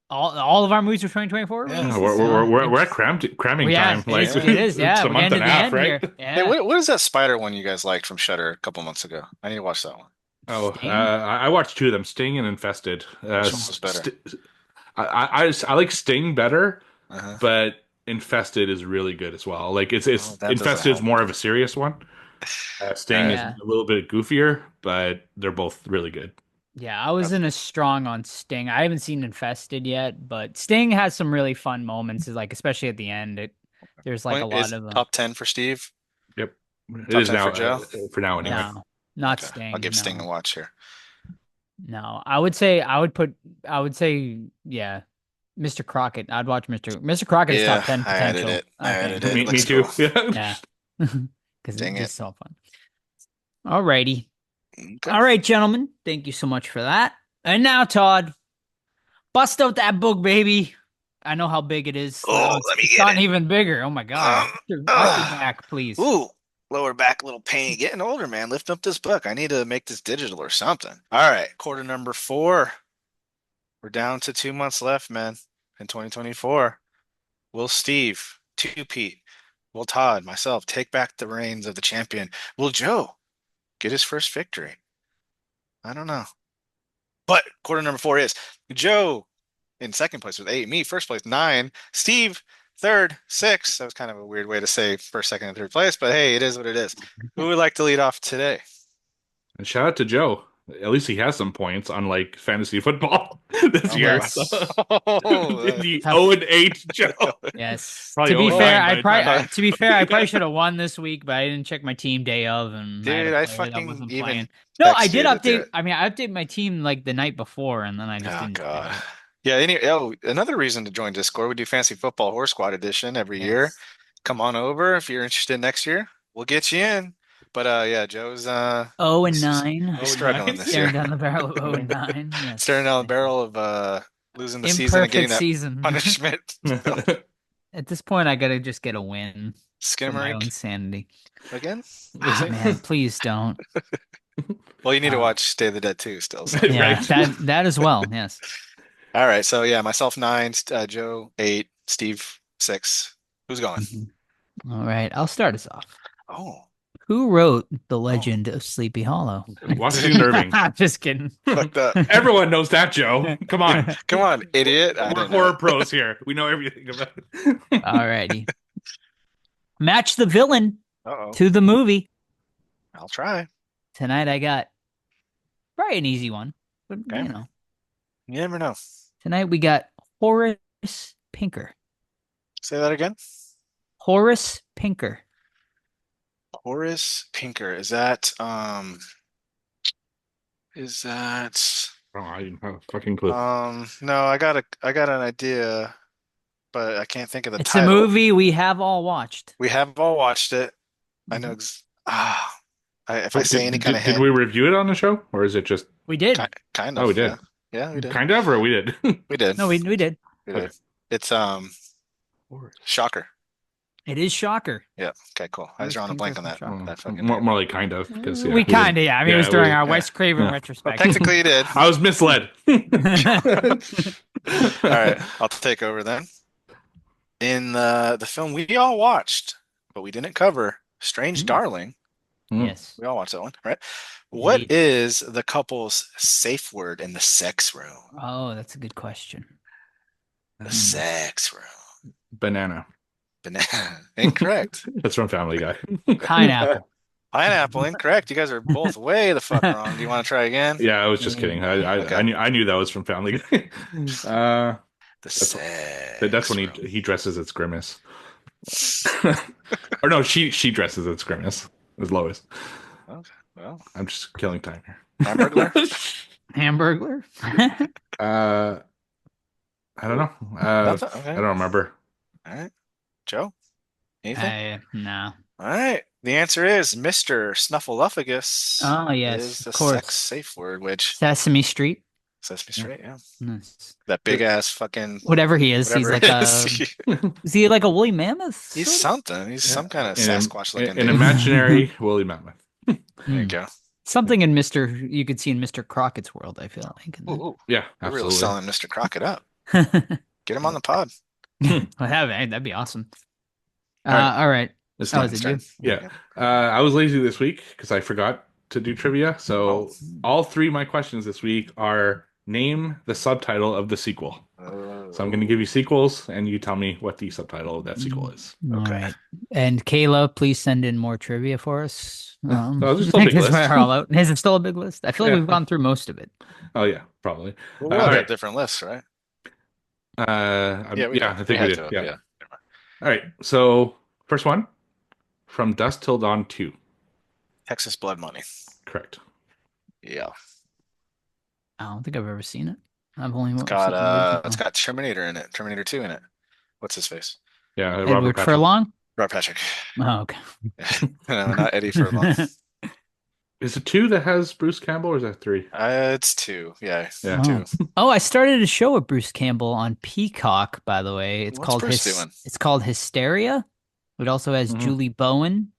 B: All of our movies for 2024
D: Yeah.
B: releases?
C: We're at cramming
B: yeah,
C: time. Like
B: it is. Yeah,
C: it's a
B: we're
C: month
B: getting
C: and a
B: to the
C: half,
B: end
C: right?
B: here. Yeah.
D: Hey, what is that spider one you guys liked from Shudder a couple months ago? I need to watch that one.
C: Oh,
B: Sting?
C: I watched two of them, Sting and Infested.
D: Which one was better?
C: I like Sting better,
D: Uh-huh.
C: but Infested is really good as well. Like it's
D: Oh, that doesn't
C: Infested is
D: help.
C: more of a serious one. Sting is
B: Yeah.
C: a little bit goofier, but they're both really good.
B: Yeah, I wasn't as strong on Sting. I haven't seen Infested yet, but Sting has some really fun moments, like especially at the end. There's like a lot
D: Is
B: of
D: top 10 for Steve?
C: Yep, it
D: Top
C: is
D: 10
C: now
D: for Joe?
C: for now anyway.
B: no, not
D: Okay.
B: Sting.
D: I'll give Sting
B: no.
D: a watch here.
B: No, I would say, yeah, Mr. Crockett. I'd watch Mr. Crockett is top 10
D: I added
B: potential.
D: it. I added it.
C: Me
D: Looks
C: too.
D: cool.
C: Yeah.
B: Yeah, because
D: Dang
B: it's
D: it.
B: just so fun. Alrighty.
D: Okay.
B: All right, gentlemen. Thank you so much for that. And now, Todd, bust out that book, baby. I know how big it is.
D: Oh,
B: It's-
D: let me
B: it's
D: get
B: gotten
D: it.
B: even bigger. Oh my god. Arch your back, please.
D: Ooh, lower back, little pain. Getting older, man. Lift up this book. I need to make this digital or something. All right, quarter number 4. We're down to 2 months left, man, in 2024. Will Steve, Pete, will Todd, myself take back the reins of the champion? Will Joe get his first victory? I don't know. But quarter number 4 is Joe in second place with 8, me first place 9, Steve third 6. That was kind of a weird way to say first, second, and third place, but hey, it is what it is. Who would like to lead off today?
C: And shout out to Joe. At least he has some points, unlike fantasy football this
B: Oh,
C: year.
B: yes.
C: The
B: Tough.
C: 0-8 Joe.
B: Yes.
C: Probably
B: To be
C: only
B: fair,
C: nine by the time.
B: I probably should have won this week, but I didn't check my team day of, and
D: Dude,
B: had a
D: I
B: player that
D: fucking
B: wasn't
D: even
B: playing. No, I
D: texted
B: did
D: you to do
B: update.
D: it.
B: I mean, I updated my team like the night before, and then I just
D: Oh
B: didn't.
D: God. Yeah, another reason to join Discord. We do Fantasy Football Horror Squad Edition every year.
B: Yes.
D: Come on over if you're interested next year. We'll get you in. But yeah, Joe's
B: 0-9.
D: he's struggling this
B: Staring
D: year.
B: down the barrel of 0-9. Yes.
D: Staring down the barrel of losing the season and getting
B: Imperfect
D: that
B: season.
D: punishment.
B: At this point, I gotta just get a win for my own
D: Skimmerink
B: sanity.
D: again.
B: Ah, man, please don't.
D: Well, you need to watch Day of the Dead too still. So.
B: Yeah,
C: Right.
B: that as well. Yes.
D: All right, so yeah, myself 9, Joe 8, Steve 6. Who's going?
B: All right, I'll start us off.
D: Oh,
B: Who wrote The Legend of Sleepy Hollow?
C: Washington Irving.
B: Just kidding.
D: fucked up.
C: Everyone knows that, Joe. Come on.
D: Come on, idiot. I
C: We're
D: didn't know
C: horror
D: it.
C: pros here. We know everything about it.
B: All righty. Match the villain
D: Uh-oh.
B: to the movie.
D: I'll try.
B: Tonight I got probably an easy one, but
D: Okay.
B: you know.
D: You never know.
B: Tonight we got Horace Pinker.
D: Say that again.
B: Horace Pinker.
D: Horace Pinker. Is that
C: Oh, I didn't have a fucking clue.
D: no, I got an idea, but I can't think of the
B: It's
D: title.
B: a movie we have all watched.
D: We have all watched it. I know if I say any kind of
C: did
D: hint,
C: we review it on the show, or is it just
B: We did.
D: kind of.
C: Oh, we did.
D: Yeah, we did.
C: kind of, or we did?
D: We did.
B: No, we did.
D: We did.
C: Okay.
D: It's Shocker.
B: It is Shocker.
D: Yeah. Okay, cool. I was
B: Horace
D: drawing a blank on
B: Pinker
D: that.
B: from Shocker.
D: That fucking
C: more,
D: name.
C: more like kind of, because
B: we kind of, yeah. I mean, it was during our Wes Craven
C: yeah.
D: Well,
B: retrospective.
D: technically, you did.
C: I was misled.
D: All right, I'll take over then. In the film we all watched, but we didn't cover, Strange Darling.
B: Yes.
D: We all watched that one, right? What
B: Indeed.
D: is the couple's safe word in the sex room?
B: Oh, that's a good question.
D: The sex room.
C: Banana.
D: Banana. Incorrect.
C: That's from Family Guy.
B: Pineapple.
D: Pineapple. Incorrect. You guys are both way the fuck wrong. Do you want to try again?
C: Yeah, I was just kidding.
D: Okay.
C: I knew that was from Family Guy.
D: The
C: That's
D: sex
C: when
D: room.
C: he dresses as Grimace. Or no, she dresses as Grimace. As Lois.
D: Okay, well,
C: I'm just killing time here.
D: Hamburglar?
B: Hamburglar.
C: I don't know.
D: Nothing? Okay.
C: I don't remember.
D: All right. Joe? Anything?
B: No.
D: All right. The answer is Mr. Snuffleupagus.
B: Oh, yes,
D: Is the
B: of course.
D: sex safe word, which
B: Sesame Street.
D: Sesame Street, yeah.
B: Nice.
D: That big ass fucking
B: Whatever he is, he's
D: whatever
B: like
D: it
B: a.
D: is.
B: Is he like a woolly mammoth?
D: He's
B: sort of?
D: something. He's some kind of
C: An-
D: Sasquatch looking
C: An
D: dude.
C: imaginary woolly mammoth.
D: There you
B: Hmm.
D: go.
B: Something in Mr. You could see in Mr. Crockett's world, I feel like.
D: Ooh,
C: Yeah,
D: we're really
C: absolutely.
D: selling Mr. Crockett up.
B: Well,
D: Get him on the pod.
B: that'd be awesome.
C: All right.
B: All right.
C: It's
B: Oh,
C: not-
B: is it
D: Sorry.
B: you?
C: Yeah. I was lazy this week because I forgot to do trivia. So all three of my questions this week are name the subtitle of the sequel. So I'm going to give you sequels, and you tell me what the subtitle of that sequel is.
B: All
D: Okay.
B: right. And Kayla, please send in more trivia for us.
C: Oh, there's still a big
B: because
C: list.
B: we're all out. Is it still a big list? I feel like
C: Yeah.
B: we've gone through most of it.
C: Oh yeah, probably.
D: Well, we
C: all
D: all got
C: right.
D: different lists, right?
C: Yeah,
D: did.
C: I think we
D: had
C: did.
D: to,
C: Yeah. All right. So first one, From Dusk Till Dawn 2.
D: Texas Blood Money.
C: Correct.
D: Yeah.
B: I don't think I've ever seen it. I've only
D: It's
B: seen
D: got
B: the original.
D: it's got Terminator in it. Terminator 2 in it. What's his face?
C: Yeah, Robert
B: Edward
C: Patrick.
B: Furlong.
D: Rob Patrick.
B: Oh, okay.
D: No, not Eddie Furlong.
C: Is it 2 that has Bruce Campbell, or is that 3?
D: It's 2. Yeah.
C: Yeah.
D: 2.
B: Oh, I started a show with Bruce Campbell on Peacock. By the way, it's
D: What's
B: called
D: Bruce doing?
B: It's called Hysteria. It also has
C: Mhm.
B: Julie Bowen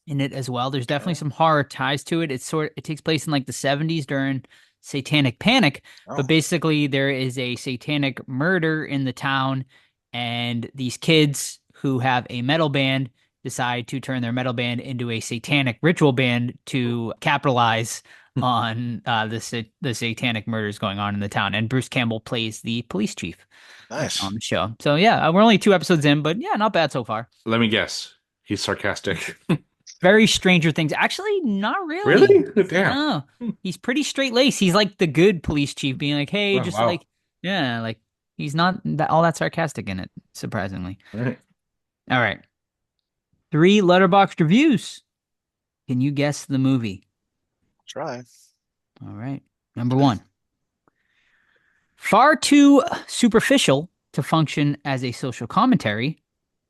B: in it as well. There's definitely
D: Okay.
B: some horror ties to it. It takes place in like the 70s during Satanic Panic.
D: Oh.
B: But basically, there is a satanic murder in the town, and these kids who have a metal band decide to turn their metal band into a satanic ritual band to capitalize on the satanic murders going on in the town. And Bruce Campbell plays the police chief
D: Nice.
B: on the show. So yeah, we're only 2 episodes in, but yeah, not bad so far.
C: Let me guess. He's sarcastic.
B: Very Stranger Things. Actually, not really.
C: Really? Damn.
B: No, he's pretty straight laced. He's like the good police chief, being like, "Hey,
C: Oh,
B: just
C: wow.
B: like, yeah, like he's not all that sarcastic in it." Surprisingly.
C: All right.
B: All right, 3 Letterboxd reviews. Can you guess the movie?
D: Try.
B: All right, number 1. Far too superficial to function as a social commentary.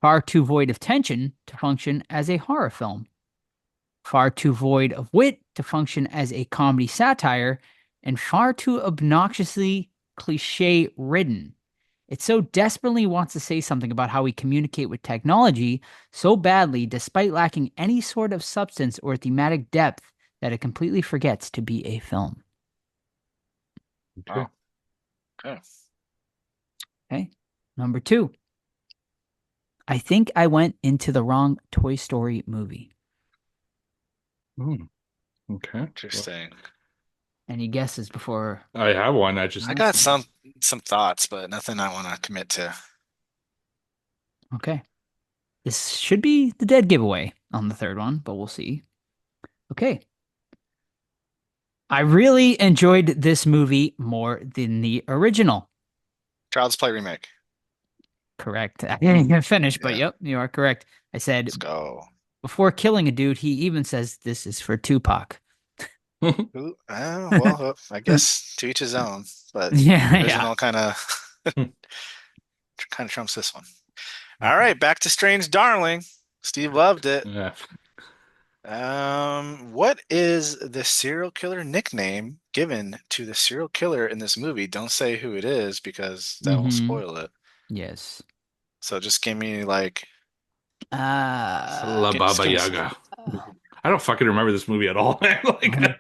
B: Far too void of tension to function as a horror film. Far too void of wit to function as a comedy satire, and far too obnoxiously cliche-ridden. It so desperately wants to say something about how we communicate with technology so badly, despite lacking any sort of substance or thematic depth, that it completely forgets to be a film.
C: Okay.
D: Wow. Okay.
B: Okay. Number 2. I think I went into the wrong Toy Story movie.
C: Okay.
D: Interesting.
B: Any guesses before?
C: I have one.
D: I got some thoughts, but nothing I want to commit to.
B: Okay. This should be the dead giveaway on the third one, but we'll see. Okay. I really enjoyed this movie more than the original.
D: Child's Play remake.
B: Correct. I didn't even finish, but
D: Yeah.
B: yep, you are correct. I said
D: Let's go.
B: before killing a dude, he even says this is for Tupac.
D: Well, I guess to each his own, but
B: Yeah,
D: original kind of trumps this one. All right, back to Strange Darling. Steve loved it.
C: Yeah.
D: What is the serial killer nickname given to the serial killer in this movie? Don't say who it is because that will spoil it.
B: Yes.
D: So just give me like
C: La Baba
D: Skin-
C: Yaga. I don't fucking remember this movie at all. Like,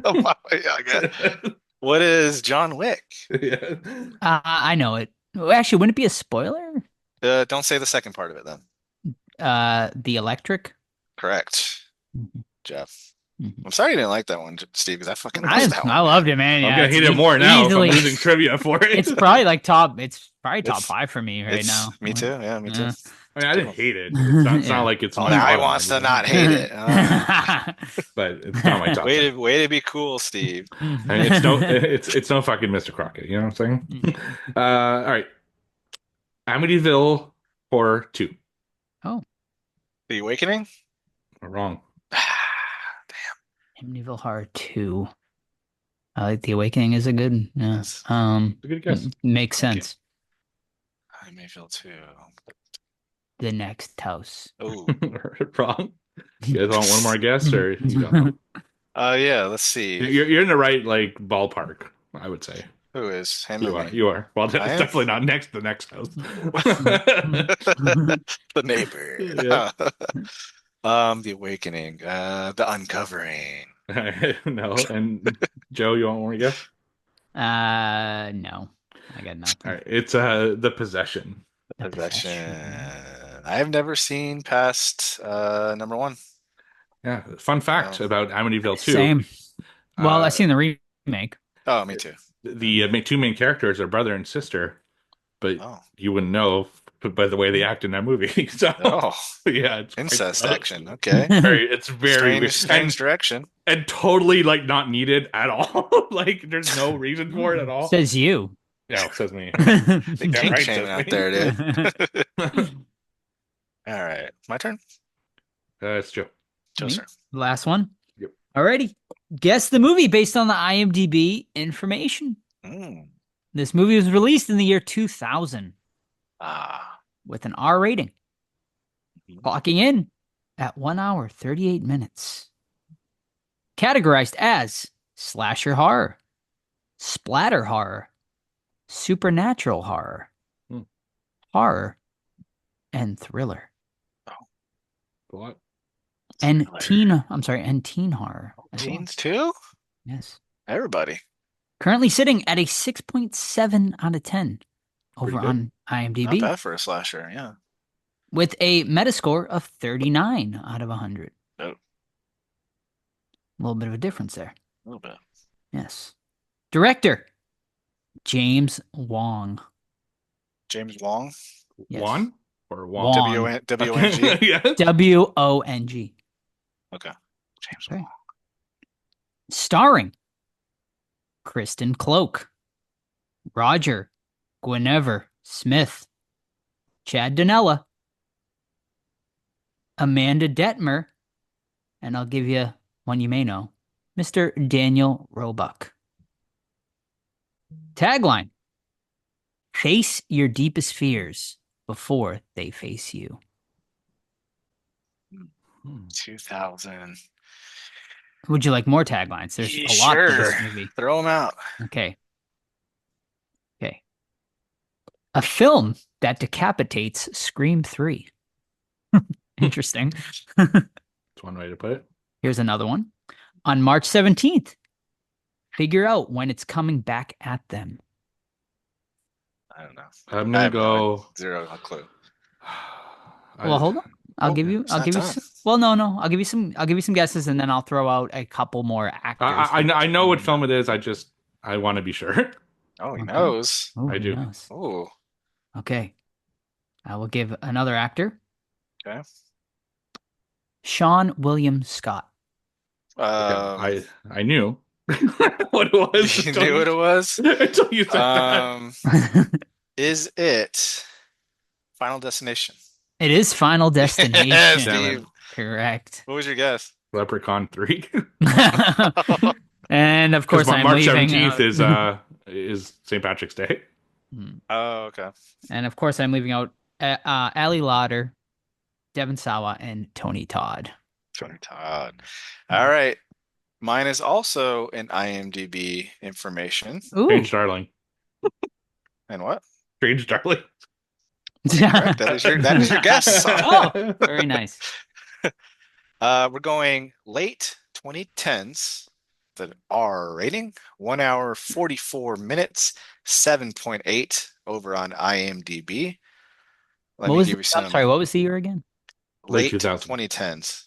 D: Oh, Baba Yaga. What is John Wick?
C: yeah.
B: I know it. Well, actually, wouldn't it be a spoiler?
D: Don't say the second part of it then.
B: The electric.
D: Correct,
B: Mhm.
D: Jeff.
B: Mhm.
D: I'm sorry you didn't like that one, Steve, because I fucking loved that one.
B: I loved it, man.
C: I'm
B: Yeah,
C: gonna
B: it's
C: hate it more now
B: easily-
C: if I'm losing trivia for it.
B: It's probably like top. It's probably top
D: It's-
B: 5 for me right now.
D: Me too. Yeah, me too.
B: Yeah.
C: I mean, I didn't hate it. It's
B: Yeah.
C: not like it's
D: Oh,
C: my
D: now he
C: bottom,
D: wants to
C: but-
D: not hate it.
C: but it's not my top.
D: Way
C: 10.
D: to be cool, Steve.
C: I mean, it's no fucking Mr. Crockett. You know what I'm saying? All right, Amityville Horror 2.
D: The Awakening.
C: Wrong.
B: Amityville Horror 2. I like The Awakening is a good. Yeah.
D: Yes.
C: It's a good guess.
B: Makes sense.
D: I may feel too.
B: The Next House.
D: Oh,
C: Wrong. You guys want one more guess, or you go?
D: yeah. Let's see.
C: You're in the right like ballpark, I would say.
D: Who is him?
C: You
D: or
C: are.
D: me?
C: You are. Well, it's
D: I am?
C: definitely not next to the next house.
D: The neighbor.
C: Yeah.
D: The Awakening. The Uncovering.
C: No. And Joe, you want one more guess?
B: No. I got nothing.
C: All right. It's The Possession.
B: The
D: Possession. I have never seen past number 1.
C: Yeah. Fun fact about Amityville 2.
B: Same. Well,
C: Uh,
B: I've seen the remake.
D: Oh, me too.
C: The two main characters are brother and sister, but
D: Oh,
C: you wouldn't know by the way they act in that movie. So
D: oh,
C: yeah, it's quite
D: incest
C: gross.
D: action. Okay.
C: It's very weird.
D: Strange direction.
C: And totally like not needed at all. Like there's no reason for it at all.
B: Says you.
C: Yeah, it says me.
D: Big
C: Yeah,
D: kink
C: right,
D: shaming
C: says
D: out
C: me.
D: there, dude. All right, my turn.
C: It's Joe.
D: Joe,
B: Me?
D: sir.
B: Last one.
C: Yep.
B: Alrighty. Guess the movie based on the IMDb information.
D: Mm.
B: This movie was released in the year 2000
D: Ah.
B: with an R rating, clocking in at 1 hour, 38 minutes. Categorized as slasher horror, splatter horror, supernatural horror,
C: Hmm.
B: horror, and thriller.
C: What?
B: And
D: Thriller.
B: teen horror. as well.
D: Teens too?
B: Yes.
D: Everybody.
B: Currently sitting at a 6.7 out of 10 over
C: Pretty good.
B: on
D: Not
B: IMDb
D: bad for a slasher. Yeah.
B: with a Metascore of 39 out of 100.
D: Oh.
B: A little bit of a difference there.
D: A little bit.
B: Yes. Director James Wong.
D: James Wong.
B: Yes.
C: Juan or Wong?
B: Wong.
D: W-O-N-G.
C: Yeah.
B: WONG.
D: Okay. James
B: Okay.
D: Wong.
B: Starring Kristen Cloak, Roger Guinevere Smith, Chad Donella, Amanda Detmer, and I'll give you one you may know, Mr. Daniel Roebuck. Tagline: Face your deepest fears before they face you.
D: 2000.
B: Would you like more taglines? There's
D: Yeah,
B: a lot to this
D: sure.
B: movie.
D: Throw them out.
B: Okay. A film that decapitates Scream 3. Interesting.
C: That's one way to put it.
B: Here's another one. On March 17th, figure out when it's coming back at them.
D: I don't know.
C: I'm
D: I
C: gonna
D: have
C: go.
D: Zero clue.
B: Well, hold on. I'll
D: Oh,
B: give you.
D: it's
B: I'll
D: not
B: give you.
D: done.
B: Well, no. I'll give you some. I'll give you some guesses, and then I'll throw out a couple more actors.
C: I know what film it is. I want to be sure.
D: Oh, he
B: Okay.
D: knows.
B: Oh,
C: I
B: who
C: do.
B: knows?
D: Oh,
B: Okay. I will give another actor.
D: okay.
B: Sean William Scott.
C: I knew what it was.
D: You knew what it was?
C: until you said
D: Is it Final Destination?
B: It is Final Destination.
D: Yes,
C: Damn it.
D: Steve.
B: Correct.
D: What was your guess?
C: that. Leprechaun 3.
B: And of course, I'm
C: March
B: leaving
C: 17th
B: out...
C: is St. Patrick's Day.
D: Oh, okay.
B: And of course, I'm leaving out Ali Lauder, Devon Sawa, and Tony Todd.
D: Tony Todd. All right. Mine is also an IMDb information.
B: Ooh.
C: Strange Darling.
D: And what?
C: Strange Darling.
D: Correct. That is your guess.
B: Oh, very nice.
D: We're going late 2010s. The R rating, 1 hour 44 minutes, 7.8 over on IMDb. Let me give you some
B: I'm sorry, what was the year again?
D: late
C: 2000.
D: 2010s.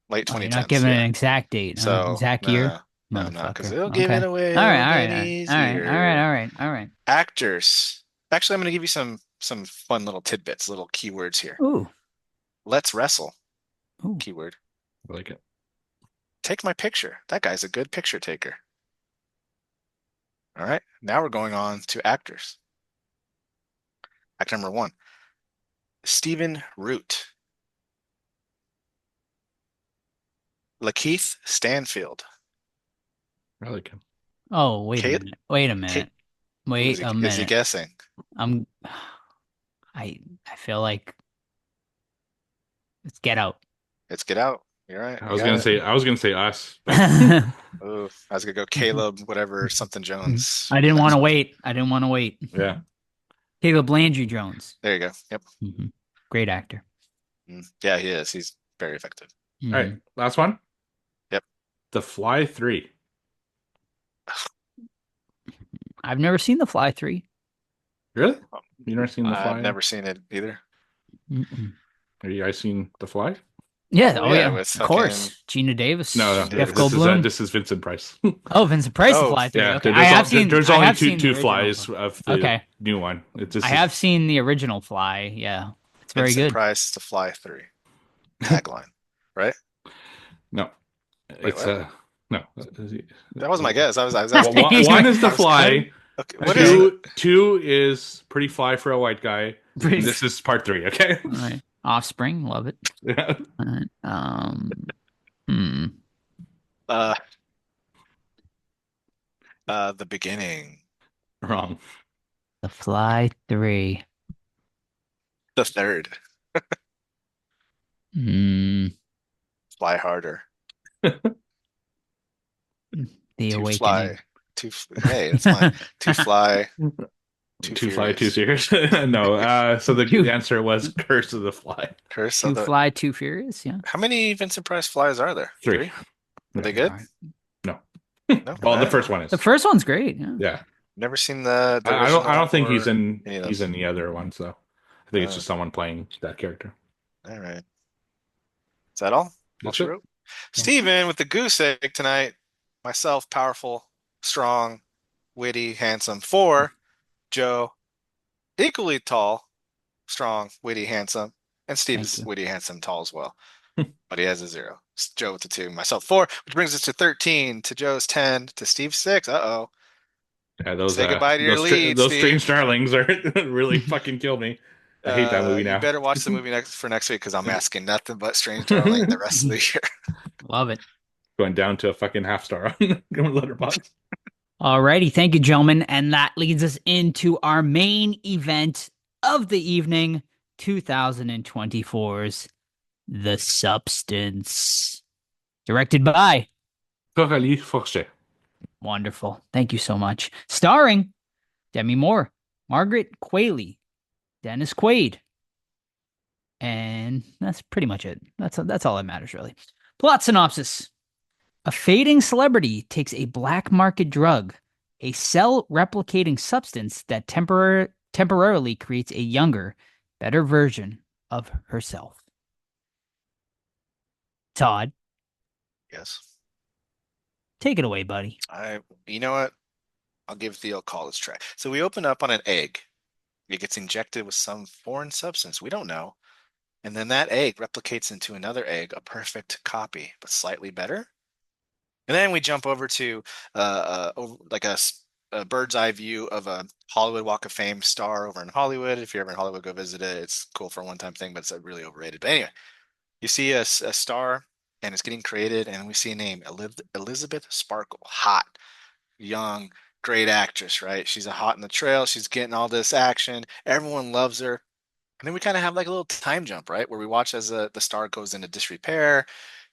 D: Late 2010s.
B: You're not giving
D: yeah.
B: an exact date,
D: So
B: exact
D: no,
B: year.
D: no, because
B: Motherfucker.
D: it'll give it away.
B: All
D: a
B: right,
D: little bit
B: all
D: easier.
B: right.
D: Actors. Actually, I'm going to give you some fun little tidbits, little keywords here.
B: Ooh,
D: Let's wrestle.
B: Ooh.
D: Keyword.
C: I like it.
D: Take my picture. That guy's a good picture taker. All right. Now we're going on to actors. Actor number 1, Stephen Root. Lakeith Stanfield.
C: I like him.
B: Oh, wait a
D: Kate-
B: minute. Wait a minute. Wait a
D: Is he
B: minute.
D: guessing?
B: I feel like it's Get Out.
D: It's Get Out. You're right.
C: I was gonna say us.
D: Oh, I was gonna go Caleb, whatever, something Jones.
B: I didn't want to wait.
C: Yeah.
B: Caleb Landry Jones.
D: There you go. Yep.
B: Great actor.
D: Yeah, he is. He's very effective.
C: All right. Last one.
D: Yep.
C: The Fly 3.
B: I've never seen The Fly 3.
C: Really? You never seen The Fly?
D: I've never seen it either.
B: Mm-mm.
C: Have you guys seen The Fly?
B: Yeah,
D: Oh, yeah,
B: of
D: with
B: course. Gina Davis.
C: No.
B: Jeff
C: This
B: Goldblum.
C: this is Vincent Price.
B: Oh, Vincent Price, The
D: Oh,
B: Fly 3.
C: Yeah.
B: Okay.
C: There's only two
B: the original
C: flies
B: Fly.
C: of the
B: Okay.
C: new one.
B: I have seen the original Fly. Yeah, it's very
D: Vincent
B: good.
D: Price to Fly 3. Tagline. Right?
C: No.
D: Wait,
C: It's
D: what?
C: no.
D: That was my guess. I was asking.
C: One is The Fly.
D: Okay, what is it?
C: Two is Pretty Fly for a White Guy.
B: Pretty-
C: And this is part 3. Okay.
B: All right. Offspring, love it.
C: Yeah.
B: All right.
D: The Beginning.
C: Wrong.
B: The Fly 3.
D: The Third. Fly Harder.
B: The
D: To
B: Awakening.
D: Fly. Hey, that's fine. To Fly.
C: Too Fly, Too Serious. No. So the answer was Curse of the Fly.
D: Curse
B: Too
D: of the...
B: Fly, Too Furious. Yeah.
D: How many Vincent Price flies are there?
C: 3.
D: Are they good?
B: All right.
C: No.
D: No.
C: Oh, the first one is.
B: The first one's great. Yeah.
C: Yeah.
D: Never seen the
C: I
D: original
C: don't think
D: or
C: he's in
D: any of
C: he's
D: those.
C: in the other ones though. I think it's just someone playing that character.
D: All right. Is that all?
C: That's
D: you
C: it.
D: wrote? Steven with the goose egg tonight. Myself, powerful, strong, witty, handsome. 4, Joe, equally tall, strong, witty, handsome. And Steve's
B: you.
D: witty, handsome, tall as well. But he has a 0. It's Joe with the 2, myself 4, which brings us to 13, to Joe's 10, to Steve's 6. Uh-oh.
C: Yeah, those
D: Say goodbye to your lead,
C: those
D: Steve.
C: Strange Starlings are really fucking killed me. I hate that movie now.
D: You better watch the movie next week because I'm asking nothing but Strange Darling the rest of the year.
B: Love it.
C: Going down to a fucking half star on Letterboxd.
B: Alrighty, thank you, gentlemen. And that leads us into our main event of the evening, 2024's The Substance. Directed by
C: Coralie Forget.
B: Wonderful. Thank you so much. Starring Demi Moore, Margaret Qualley, Dennis Quaid. And that's pretty much it. That's all that matters, really. Plot synopsis. A fading celebrity takes a black market drug, a cell-replicating substance that temporarily creates a younger, better version of herself. Todd,
D: Yes.
B: take it away, buddy.
D: You know what? I'll give Theo a call. Let's try. So we open up on an egg. It gets injected with some foreign substance. We don't know. And then that egg replicates into another egg, a perfect copy, but slightly better. And then we jump over to like a bird's eye view of a Hollywood Walk of Fame star over in Hollywood. If you're ever in Hollywood, go visit it. It's cool for a one-time thing, but it's really overrated. But anyway, you see a star and it's getting created, and we see a name, Elizabeth Sparkle, hot, young, great actress, right? She's a hot in the trail. She's getting all this action. Everyone loves her. And then we kind of have like a little time jump, right? Where we watch as the star goes into disrepair.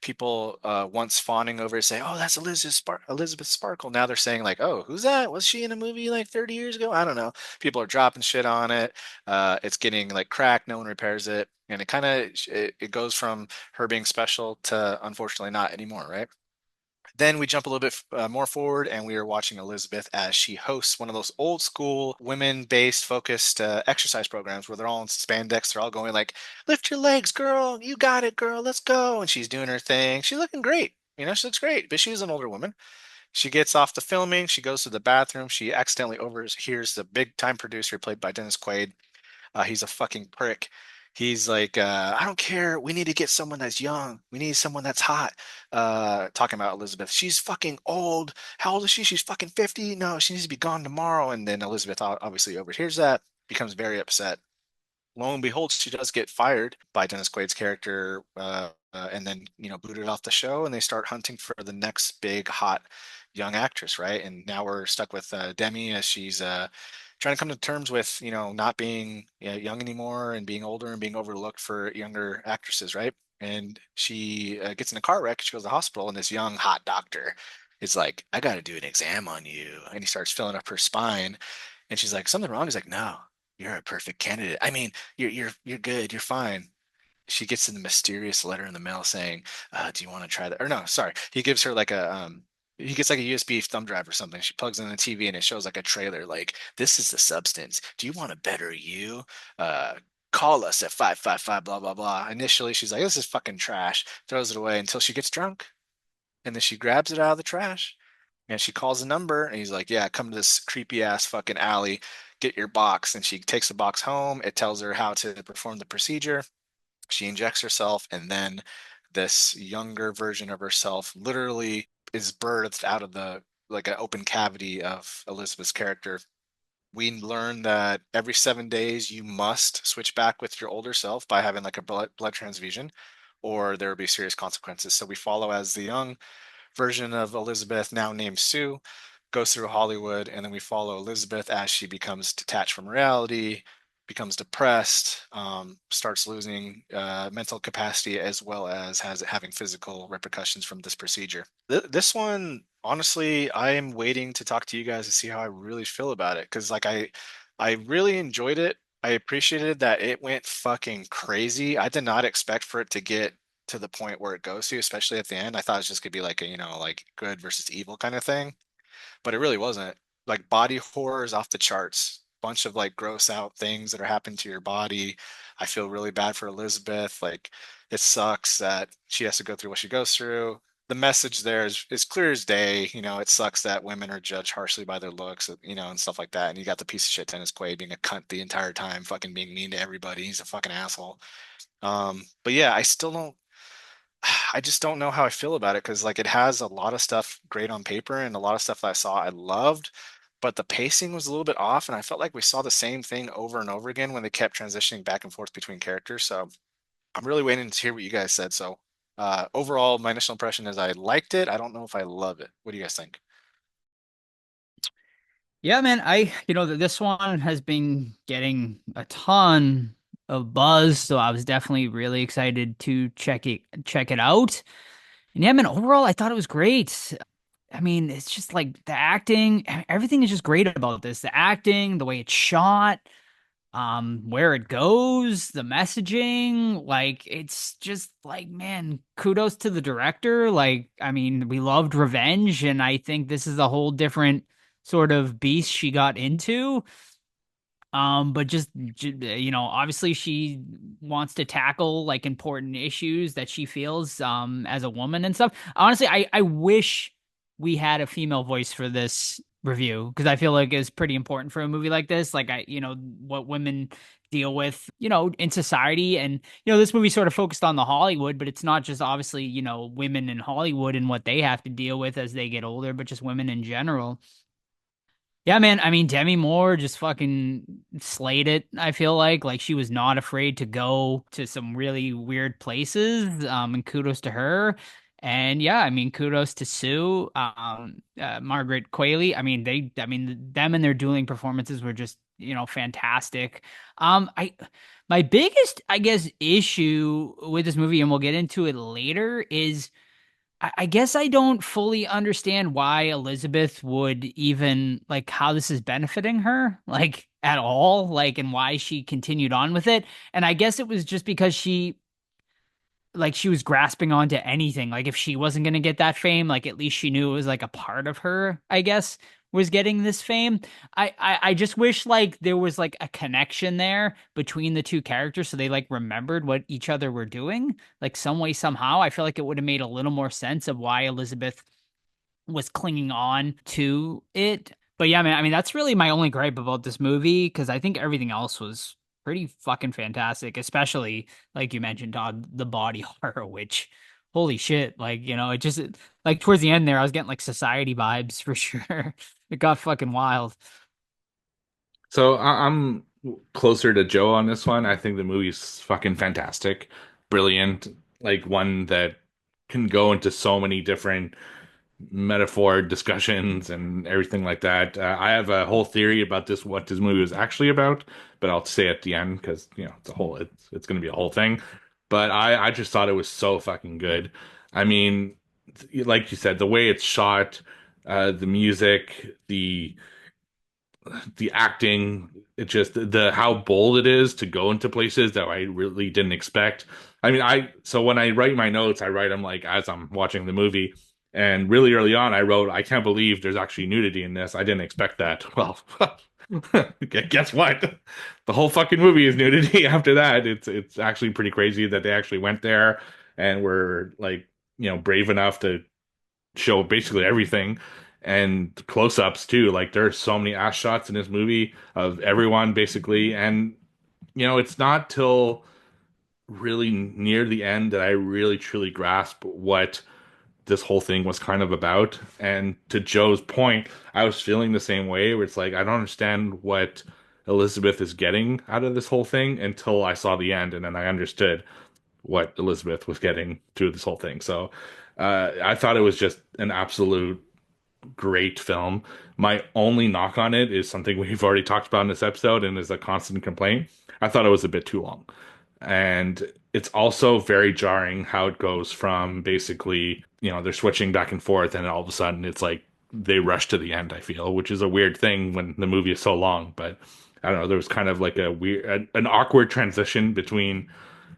D: People once fawning over it say, "Oh, that's Elizabeth Sparkle." Now they're saying like, "Oh, who's that? Was she in a movie like 30 years ago?" I don't know. People are dropping shit on it. It's getting like cracked. No one repairs it, and it goes from her being special to unfortunately not anymore, right? Then we jump a little bit more forward, and we are watching Elizabeth as she hosts one of those old school women-based focused exercise programs where they're all in spandex. They're all going like, "Lift your legs, girl. You got it, girl. Let's go." And she's doing her thing. She's looking great. She looks great, but she's an older woman. She gets off the filming. She goes to the bathroom. She accidentally overhears the big time producer played by Dennis Quaid. He's a fucking prick. He's like, I don't care. We need to get someone that's young. We need someone that's hot. Talking about Elizabeth. She's fucking old. How old is she? She's fucking 50. No, she needs to be gone tomorrow. And then Elizabeth obviously overhears that, becomes very upset. Lo and behold, she does get fired by Dennis Quaid's character, and then booted off the show, and they start hunting for the next big hot young actress, right? And now we're stuck with Demi as she's trying to come to terms with not being young anymore and being older and being overlooked for younger actresses, right? And she gets in a car wreck. She goes to the hospital, and this young hot doctor is like, "I got to do an exam on you," and he starts filling up her spine, and she's like, "Something wrong?" He's like, "No, you're a perfect candidate. I mean, you're good. You're fine." She gets in the mysterious letter in the mail saying, "Do you want to try that?" Or no, sorry, he gives her like he gets like a USB thumb drive or something. She plugs in the TV and it shows like a trailer, like, "This is the substance. Do you want a better you? Uh, Call us at 555 blah blah blah." Initially, she's like, "This is fucking trash." Throws it away until she gets drunk, and then she grabs it out of the trash and she calls a number, and he's like, "Yeah, come to this creepy ass fucking alley, get your box." And she takes the box home. It tells her how to perform the procedure. She injects herself, and then this younger version of herself literally is birthed out of the like an open cavity of Elizabeth's character. We learn that every 7 days you must switch back with your older self by having like a blood transfusion, or there will be serious consequences. So we follow as the young version of Elizabeth, now named Sue, goes through Hollywood, and then we follow Elizabeth as she becomes detached from reality, becomes depressed, starts losing mental capacity, as well as having physical repercussions from this procedure. This one, honestly, I am waiting to talk to you guys to see how I really feel about it, because like I really enjoyed it. I appreciated that it went fucking crazy. I did not expect for it to get to the point where it goes to, especially at the end. I thought it was just gonna be like a, like good versus evil kind of thing, but it really wasn't. Like body horror is off the charts. Bunch of like gross out things that are happening to your body. I feel really bad for Elizabeth. Like it sucks that she has to go through what she goes through. The message there is clear as day. It sucks that women are judged harshly by their looks, and stuff like that. And you got the piece of shit Dennis Quaid being a cunt the entire time, fucking being mean to everybody. He's a fucking asshole. But yeah, I just don't know how I feel about it, because like it has a lot of stuff great on paper and a lot of stuff that I saw I loved, but the pacing was a little bit off, and I felt like we saw the same thing over and over again when they kept transitioning back and forth between characters. So I'm really waiting to hear what you guys said. So overall, my initial impression is I liked it. I don't know if I love it. What do you guys think?
B: Yeah, man, this one has been getting a ton of buzz, so I was definitely really excited to check it out. And yeah, man, overall, I thought it was great. I mean, it's just like the acting, everything is just great about this. The acting, the way it's shot, where it goes, the messaging, like it's just like, man, kudos to the director. Like, I mean, we loved Revenge, and I think this is a whole different sort of beast she got into. But just obviously she wants to tackle like important issues that she feels as a woman and stuff. Honestly, I wish we had a female voice for this review because I feel like it's pretty important for a movie like this. Like what women deal with, in society. And, this movie sort of focused on the Hollywood, but it's not just obviously, women in Hollywood and what they have to deal with as they get older, but just women in general. Yeah, man. I mean, Demi Moore just fucking slayed it. I feel like she was not afraid to go to some really weird places. And kudos to her. And yeah, I mean, kudos to Sue, Margaret Qualley. Them and their dueling performances were just, fantastic. My biggest, I guess, issue with this movie, and we'll get into it later, is I guess I don't fully understand why Elizabeth would even like how this is benefiting her, like at all, like, and why she continued on with it. And I guess it was just because she was grasping onto anything. Like if she wasn't going to get that fame, like at least she knew it was like a part of her, I guess, was getting this fame. I just wish like there was like a connection there between the two characters so they like remembered what each other were doing, like some way, somehow. I feel like it would have made a little more sense of why Elizabeth was clinging on to it. But yeah, man, I mean, that's really my only gripe about this movie because I think everything else was pretty fucking fantastic, especially like you mentioned, Todd, the body horror, which holy shit, like, it just like towards the end there, I was getting like society vibes for sure. It got fucking wild.
C: So I'm closer to Joe on this one. I think the movie's fucking fantastic, brilliant, like one that can go into so many different metaphor discussions and everything like that. I have a whole theory about this, what this movie was actually about, but I'll say at the end because it's going to be a whole thing. But I just thought it was so fucking good. I mean, like you said, the way it's shot, the music, the acting, it just the how bold it is to go into places that I really didn't expect. I mean, so when I write my notes, I write them like as I'm watching the movie. And really early on, I wrote, I can't believe there's actually nudity in this. I didn't expect that. Well, guess what? The whole fucking movie is nudity after that. It's actually pretty crazy that they actually went there and were like, brave enough to show basically everything and close-ups too. Like there's so many ass shots in this movie of everyone basically. And it's not till really near the end that I really truly grasp what this whole thing was kind of about. And to Joe's point, I was feeling the same way where it's like I don't understand what Elizabeth is getting out of this whole thing until I saw the end, and then I understood what Elizabeth was getting through this whole thing. So I thought it was just an absolute great film. My only knock on it is something we've already talked about in this episode and is a constant complaint. I thought it was a bit too long. And it's also very jarring how it goes from basically, they're switching back and forth, and all of a sudden it's like they rush to the end, I feel, which is a weird thing when the movie is so long. But I don't know, there was kind of like an awkward transition between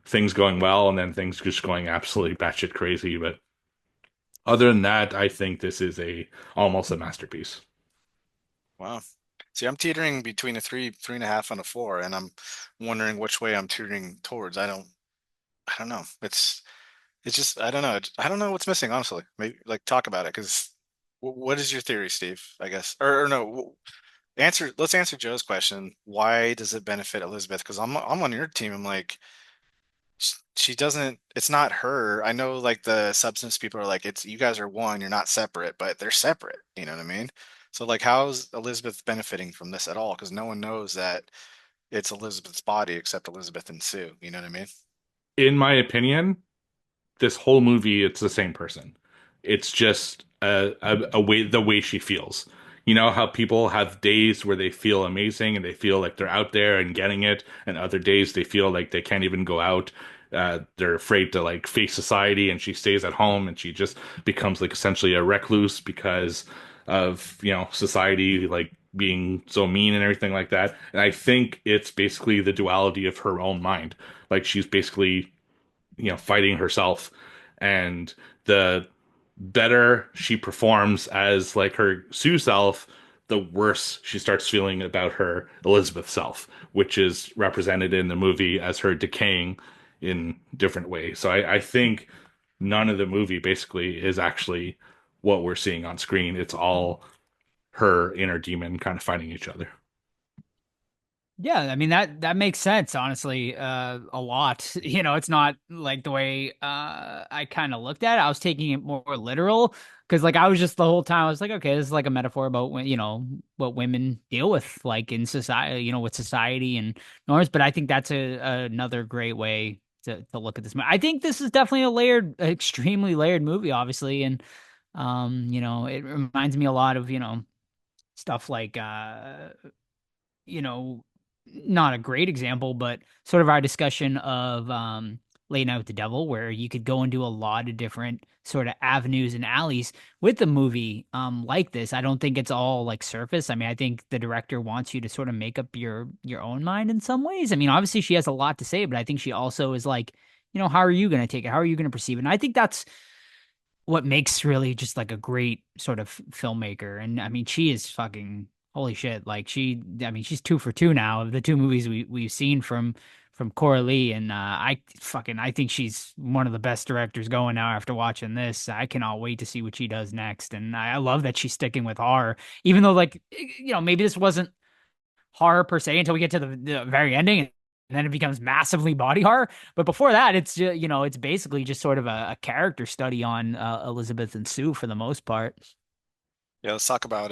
C: things going well and then things just going absolutely batshit crazy. But other than that, I think this is almost a masterpiece.
D: Wow. See, I'm teetering between a 3.5 and a 4, and I'm wondering which way I'm teetering towards. I don't know. It's just, I don't know. I don't know what's missing, honestly. Maybe like talk about it, because what is your theory, Steve? I guess, or no, let's answer Joe's question. Why does it benefit Elizabeth? Because I'm on your team. I'm like, she doesn't, it's not her. I know like the substance people are like, it's you guys are one, you're not separate, but they're separate. You know what I mean? So like, how's Elizabeth benefiting from this at all? Because no one knows that it's Elizabeth's body except Elizabeth and Sue. You know what I mean?
C: In my opinion, this whole movie, it's the same person. It's just a way, the way she feels. You know how people have days where they feel amazing and they feel like they're out there and getting it, and other days they feel like they can't even go out. They're afraid to like face society, and she stays at home and she just becomes like essentially a recluse because of society like being so mean and everything like that. And I think it's basically the duality of her own mind. Like she's basically fighting herself, and the better she performs as like her Sue self, the worse she starts feeling about her Elizabeth self, which is represented in the movie as her decaying in different ways. So I think none of the movie basically is actually what we're seeing on screen. It's all her inner demon kind of fighting each other.
B: Yeah, I mean that makes sense, honestly, a lot. It's not like the way I kind of looked at it. I was taking it more literal because like I was just the whole time I was like, okay, this is like a metaphor about what women deal with like in society, with society and norms. But I think that's another great way to look at this movie. I think this is definitely extremely layered movie, obviously, and it reminds me a lot of stuff like you know, not a great example, but sort of our discussion of Late Night with the Devil, where you could go and do a lot of different sort of avenues and alleys with a movie like this. I don't think it's all like surface. I mean, I think the director wants you to sort of make up your own mind in some ways. I mean, obviously she has a lot to say, but I think she also is like, how are you going to take it? How are you going to perceive it? And I think that's what makes really just like a great sort of filmmaker. And I mean, she is fucking holy shit. Like I mean, she's 2 for 2 now of the 2 movies we've seen from Coralie, and I think she's one of the best directors going now after watching this. I cannot wait to see what she does next, and I love that she's sticking with horror, even though like maybe this wasn't horror per se until we get to the very ending. And then it becomes massively body horror. But before that, it's just, it's basically just sort of a character study on Elizabeth and Sue for the most part.
D: Yeah, let's talk about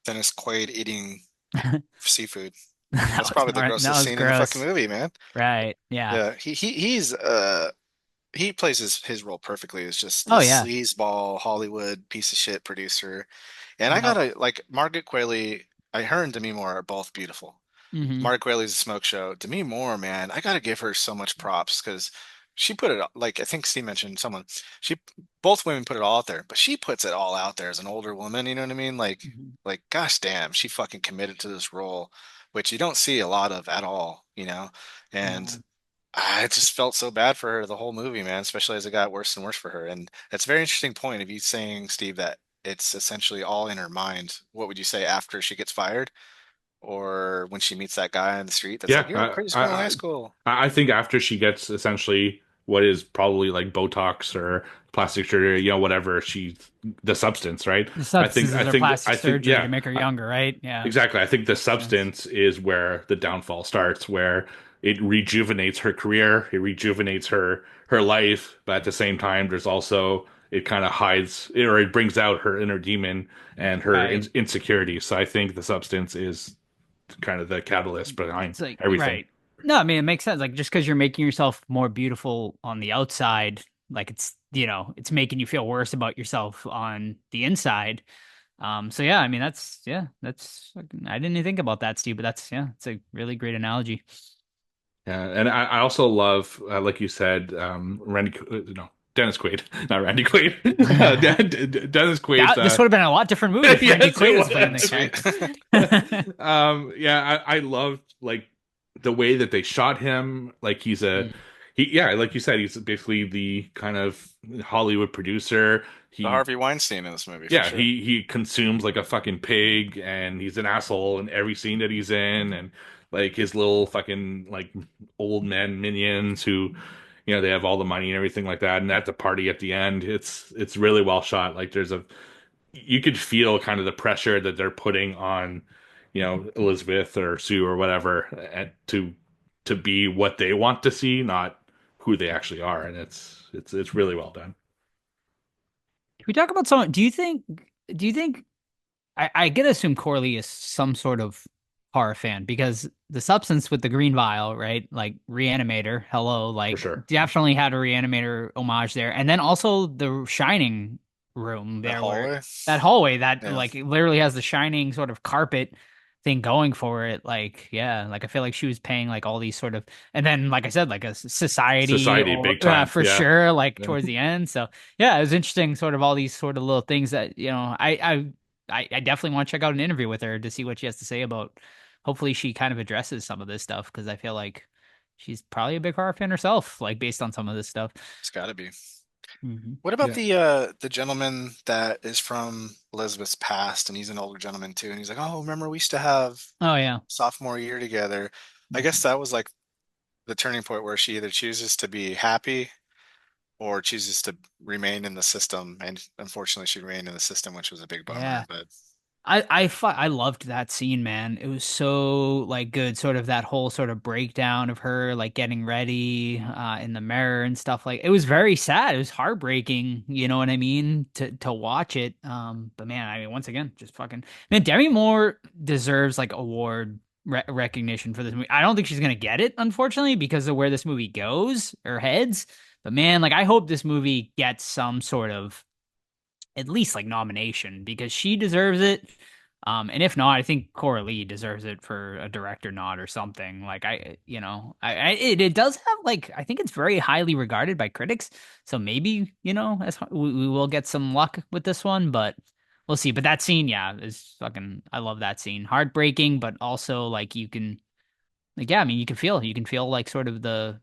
D: Dennis Quaid eating seafood. That's
B: That
D: probably the
B: that
D: grossest
B: was
D: scene in the fucking
B: gross.
D: movie, man.
B: Right. Yeah.
D: Yeah, he plays his role perfectly. It's just
B: Oh
D: this
B: yeah.
D: sleazeball Hollywood piece of shit producer. And I
B: Yep.
D: gotta like Margaret Qualley, her and Demi Moore are both beautiful.
B: Hmm.
D: Margaret Qualley's a smoke show. Demi Moore, man, I gotta give her so much props because she put it like I think Steve mentioned someone. She both women put it all out there, but she puts it all out there as an older woman. You know what I mean?
B: Hmm.
D: Like gosh damn, she fucking committed to this role, which you don't see a lot of at all. And
B: No.
D: I just felt so bad for her the whole movie, man, especially as it got worse and worse for her. And that's a very interesting point of you saying, Steve, that it's essentially all in her mind. What would you say after she gets fired or when she meets that guy on the street that's like,
C: Yeah,
D: "You're the craziest girl in high school."
C: I think after she gets essentially what is probably like Botox or plastic surgery, whatever the substance, right?
B: The substances are plastic
C: I think,
B: surgery to
C: yeah,
B: make her younger, right? Yeah.
C: exactly. I think the
B: Yes.
C: substance is where the downfall starts, where it rejuvenates her career, it rejuvenates her life, but at the same time, there's also it kind of hides or it brings out her inner demon and her
B: Right.
C: insecurities. So I think the substance is kind of the catalyst behind
B: It's like,
C: everything.
B: right. No, I mean, it makes sense. Like, just because you're making yourself more beautiful on the outside, like it's making you feel worse about yourself on the inside. So yeah, I mean, I didn't even think about that, Steve, but yeah, it's a really great analogy.
C: Yeah, and I also love, like you said, no, Dennis Quaid, not Randy Quaid. Dennis Quaid's.
B: This would have been a lot different movie if Randy
C: Yes, it
B: Quaid was playing the
C: was.
D: Sweet.
B: character.
C: Yeah, I loved like the way that they shot him. Like
B: Mm.
C: yeah, like you said, he's basically the kind of Hollywood producer.
D: The
C: He
D: Harvey Weinstein in this movie for
C: Yeah,
D: sure.
C: he consumes like a fucking pig, and he's an asshole in every scene that he's in, and like his little fucking like old men minions who, they have all the money and everything like that. And at the party at the end, it's really well shot. Like you could feel kind of the pressure that they're putting on, Elizabeth or Sue or whatever, to be what they want to see, not who they actually are, and it's really well done.
B: Can we talk about someone? Do you think I get to assume Corley is some sort of horror fan because the substance with the green vial, right? Like Reanimator, hello,
C: For
B: like
C: sure.
B: definitely had a Reanimator homage there. And then also the Shining room
D: That
B: there where
D: hallway.
B: that hallway that
D: Yeah.
B: like it literally has the Shining sort of carpet thing going for it. Like, yeah, like I feel like she was paying like all these sort of, and then like I said, like a society
C: Society,
B: or
C: big time.
B: for
C: Yeah.
B: sure, like
C: Yeah.
B: towards the end. So yeah, it was interesting, sort of all these sort of little things that, I definitely want to check out an interview with her to see what she has to say about. Hopefully, she kind of addresses some of this stuff because I feel like she's probably a big horror fan herself, like based on some of this stuff.
D: It's got to be.
B: Mhm.
D: What about
C: Yeah.
D: the gentleman that is from Elizabeth's past, and he's an older gentleman too, and he's like, "Oh, remember we used to have
B: Oh yeah.
D: sophomore year together." I guess
B: Mhm.
D: that was like the turning point where she either chooses to be happy or chooses to remain in the system, and unfortunately, she remained in the system, which was a big bummer.
B: Yeah.
D: But
B: I loved that scene, man. It was so like good, sort of that whole sort of breakdown of her like getting ready in the mirror and stuff. Like it was very sad. It was heartbreaking, you know what I mean, to watch it. But man, I mean, once again, just fucking man, Demi Moore deserves like award recognition for this movie. I don't think she's gonna get it, unfortunately, because of where this movie goes or heads. But man, like I hope this movie gets some sort of at least like nomination because she deserves it. And if not, I think Cora Lee deserves it for a director nod or something. Like it does have like I think it's very highly regarded by critics. So maybe we will get some luck with this one, but we'll see. But that scene, yeah, is fucking. I love that scene. Heartbreaking, but also like you can like yeah, I mean you can feel like sort of the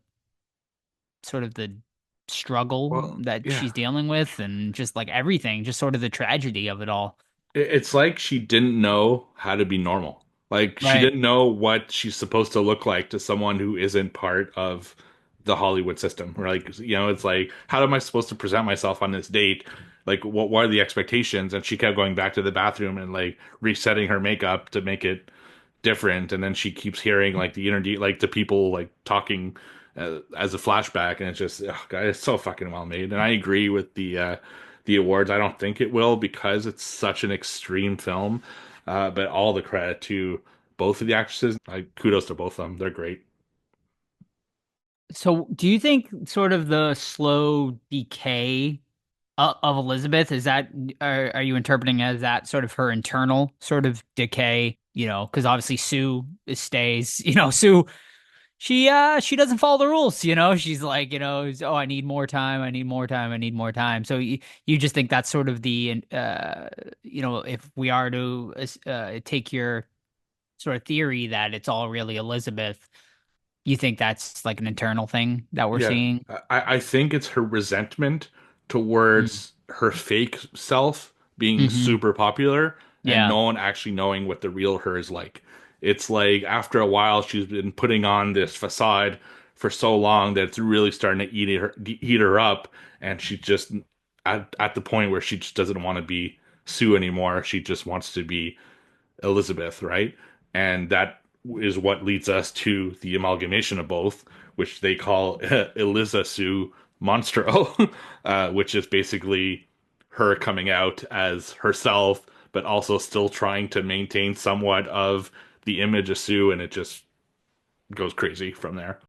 B: struggle
C: Well,
B: that
C: yeah.
B: she's dealing with and just like everything, just sort of the tragedy of it all.
C: It's like she didn't know how to be normal. Like she
B: Right.
C: didn't know what she's supposed to look like to someone who isn't part of the Hollywood system. Or like, it's like, how am I supposed to present myself on this date? Like, what are the expectations? And she kept going back to the bathroom and like resetting her makeup to make it different. And then she keeps hearing like the interview, like the people like talking as a flashback, and it's just, oh God, it's so fucking well made. And I agree with the awards. I don't think it will because it's such an extreme film. But all the credit to both of the actresses. Kudos to both of them. They're great.
B: So, do you think sort of the slow decay of Elizabeth is that are you interpreting as that sort of her internal sort of decay? You know, because obviously Sue stays. You know, Sue she doesn't follow the rules. You know, she's like oh I need more time, I need more time, I need more time. So you just think that's sort of the if we are to take your sort of theory that it's all really Elizabeth, you think that's like an internal thing that we're
C: Yeah,
B: seeing?
C: I think it's her resentment
B: Mm.
C: towards her fake self being
B: Hmm.
C: super popular and
B: Yeah.
C: no one actually knowing what the real her is like. It's like after a while, she's been putting on this facade for so long that it's really starting to eat her up, and she just at the point where she just doesn't want to be Sue anymore. She just wants to be Elizabeth, right? And that is what leads us to the amalgamation of both, which they call Eliza Sue Monstro, which is basically her coming out as herself, but also still trying to maintain somewhat of the image of Sue, and it just goes crazy from there.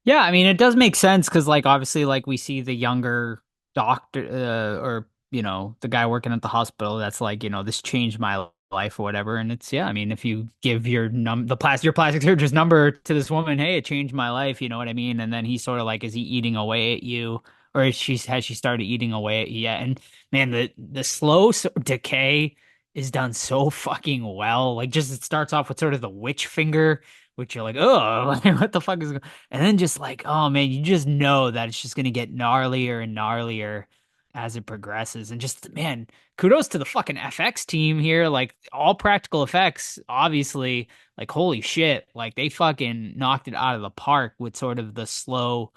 B: Yeah, I mean it does make sense because like obviously like we see the younger doctor or the guy working at the hospital that's like this changed my life or whatever, and it's yeah, I mean if you give your plastic surgeon's number to this woman, hey, it changed my life, you know what I mean, and then he's sort of like, is he eating away at you, or has she started eating away at you yet? And man, the slow decay is done so fucking well. Like just it starts off with sort of the witch finger, which you're like, oh, like, what the fuck is going? And then just like, oh man, you just know that it's just gonna get gnarlier and gnarlier as it progresses. And just man, kudos to the fucking FX team here. Like all practical effects, obviously, like holy shit, like they fucking knocked it out of the park with sort of the slow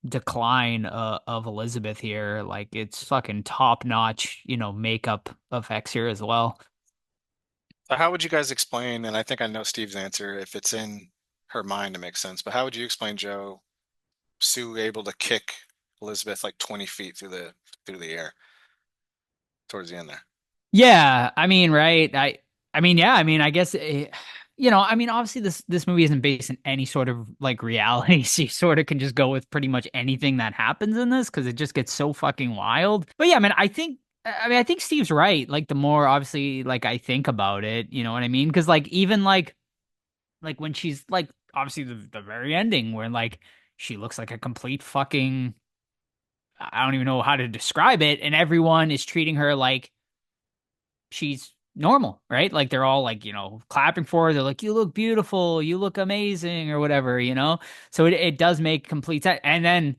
B: decline of Elizabeth here. Like it's fucking top notch, makeup effects here as well.
D: So how would you guys explain, and I think I know Steve's answer if it's in her mind to make sense, but how would you explain, Joe, Sue able to kick Elizabeth like 20 feet through the air towards the end there?
B: Yeah, I mean, right. I mean, yeah, I mean, I guess I mean, obviously this movie isn't based in any sort of like reality, so you sort of can just go with pretty much anything that happens in this because it just gets so fucking wild. But yeah, I think Steve's right. Like the more obviously like I think about it, you know what I mean? Because like even like when she's like obviously the very ending where like she looks like a complete fucking I don't even know how to describe it, and everyone is treating her like she's normal, right? Like they're all like, clapping for her. They're like, you look beautiful, you look amazing, or whatever, you know? So it does make complete sense. And then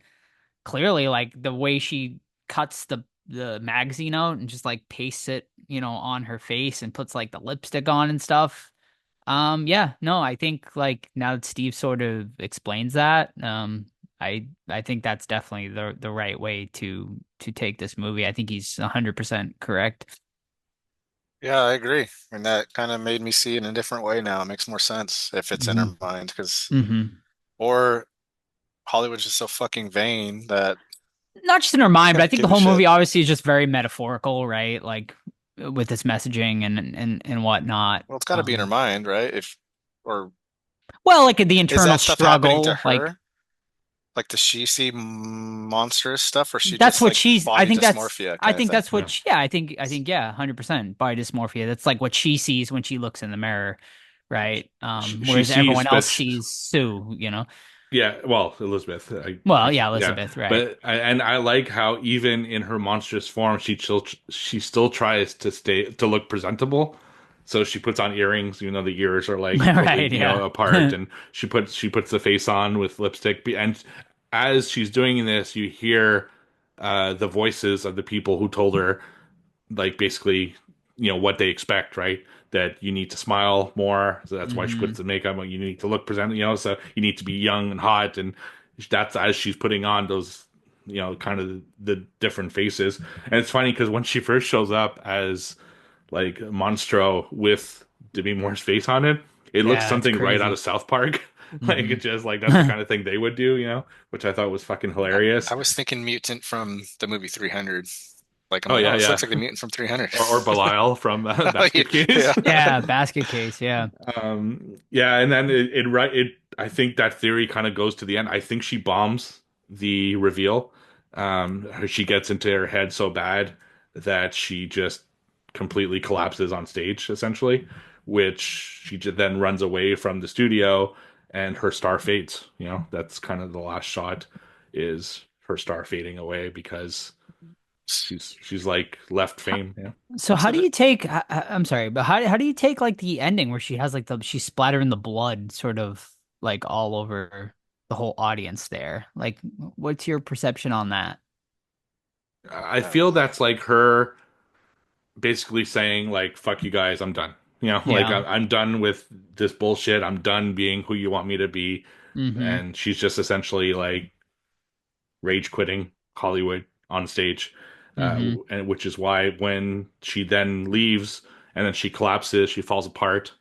B: clearly like the way she cuts the magazine out and just like pastes it, on her face and puts like the lipstick on and stuff. Yeah, no, I think like now that Steve sort of explains that, I think that's definitely the right way to take this movie. I think he's 100% correct.
D: Yeah, I agree. And that kind of made me see it in a different way now. It makes more sense if it's in
B: Hmm.
D: her mind, because
B: Hmm.
D: or Hollywood's just so fucking vain that
B: Not just in her mind, but I think the
D: give a
B: whole movie
D: shit.
B: obviously is just very metaphorical, right? Like with its messaging and whatnot.
D: Well, it's got to be in her mind, right? If or
B: Well, like the
D: is
B: internal
D: that stuff happening to
B: struggle, like
D: her? Like, does she see monstrous stuff, or she
B: that's
D: just
B: what
D: like
B: she's. I
D: body
B: think
D: dysmorphia kind of thing?
B: that's
C: Yeah.
B: what. Yeah, yeah, 100% body dysmorphia. That's like what she sees when she looks in the mirror, right?
C: She
B: Whereas everyone
C: sees,
B: else sees Sue.
C: yeah, well, Elizabeth,
B: Well, yeah,
C: yeah,
B: Elizabeth, right?
C: but and I like how even in her monstrous form, she still tries to look presentable. So she puts on earrings, even though the ears are like totally,
B: Right, yeah.
C: apart, and she puts the face on with lipstick. And as she's doing this, you hear the voices of the people who told her, like basically, what they expect, right? That you need to smile more. So that's why she puts
B: Hmm.
C: the makeup on. You need to look present, so you need to be young and hot. And that's as she's putting on those, kind of the different faces. And it's funny because when she first shows up as like Monstro with Demi Moore's face on it, it looks
B: Yeah, it's
C: something right out of
B: crazy.
C: South Park. Like
B: Hmm.
C: it's just like that's the kind of thing they would do, which I thought was fucking
D: I,
C: hilarious.
D: I was thinking mutant from the movie 300. Like, I'm
C: Oh
D: like, oh,
C: yeah,
D: this
C: yeah.
D: looks like the mutant from 300.
C: Or Belial from
D: Oh, yeah,
C: Basket Case.
D: yeah.
B: Yeah, basket case. Yeah.
C: Yeah, and then it I think that theory kind of goes to the end. I think she bombs the reveal. She gets into her head so bad that she just completely collapses on stage, essentially, which she then runs away from the studio, and her star fades. That's kind of the last shot is her star fading away because she's like left fame. Yeah.
B: So how
D: So
B: do you take? I'm sorry, but how do you take like the ending where she has like she's splattering the blood sort of like all over the whole audience there? Like, what's your perception on that?
C: I feel that's like her basically saying like fuck you guys, I'm done. Like
B: Yeah.
C: I'm done with this bullshit. I'm done being who you want me to be.
B: Mm-hmm.
C: And she's just essentially like rage quitting Hollywood on stage.
B: Mm-hmm.
C: And which is why when she then leaves and then she collapses, she falls apart,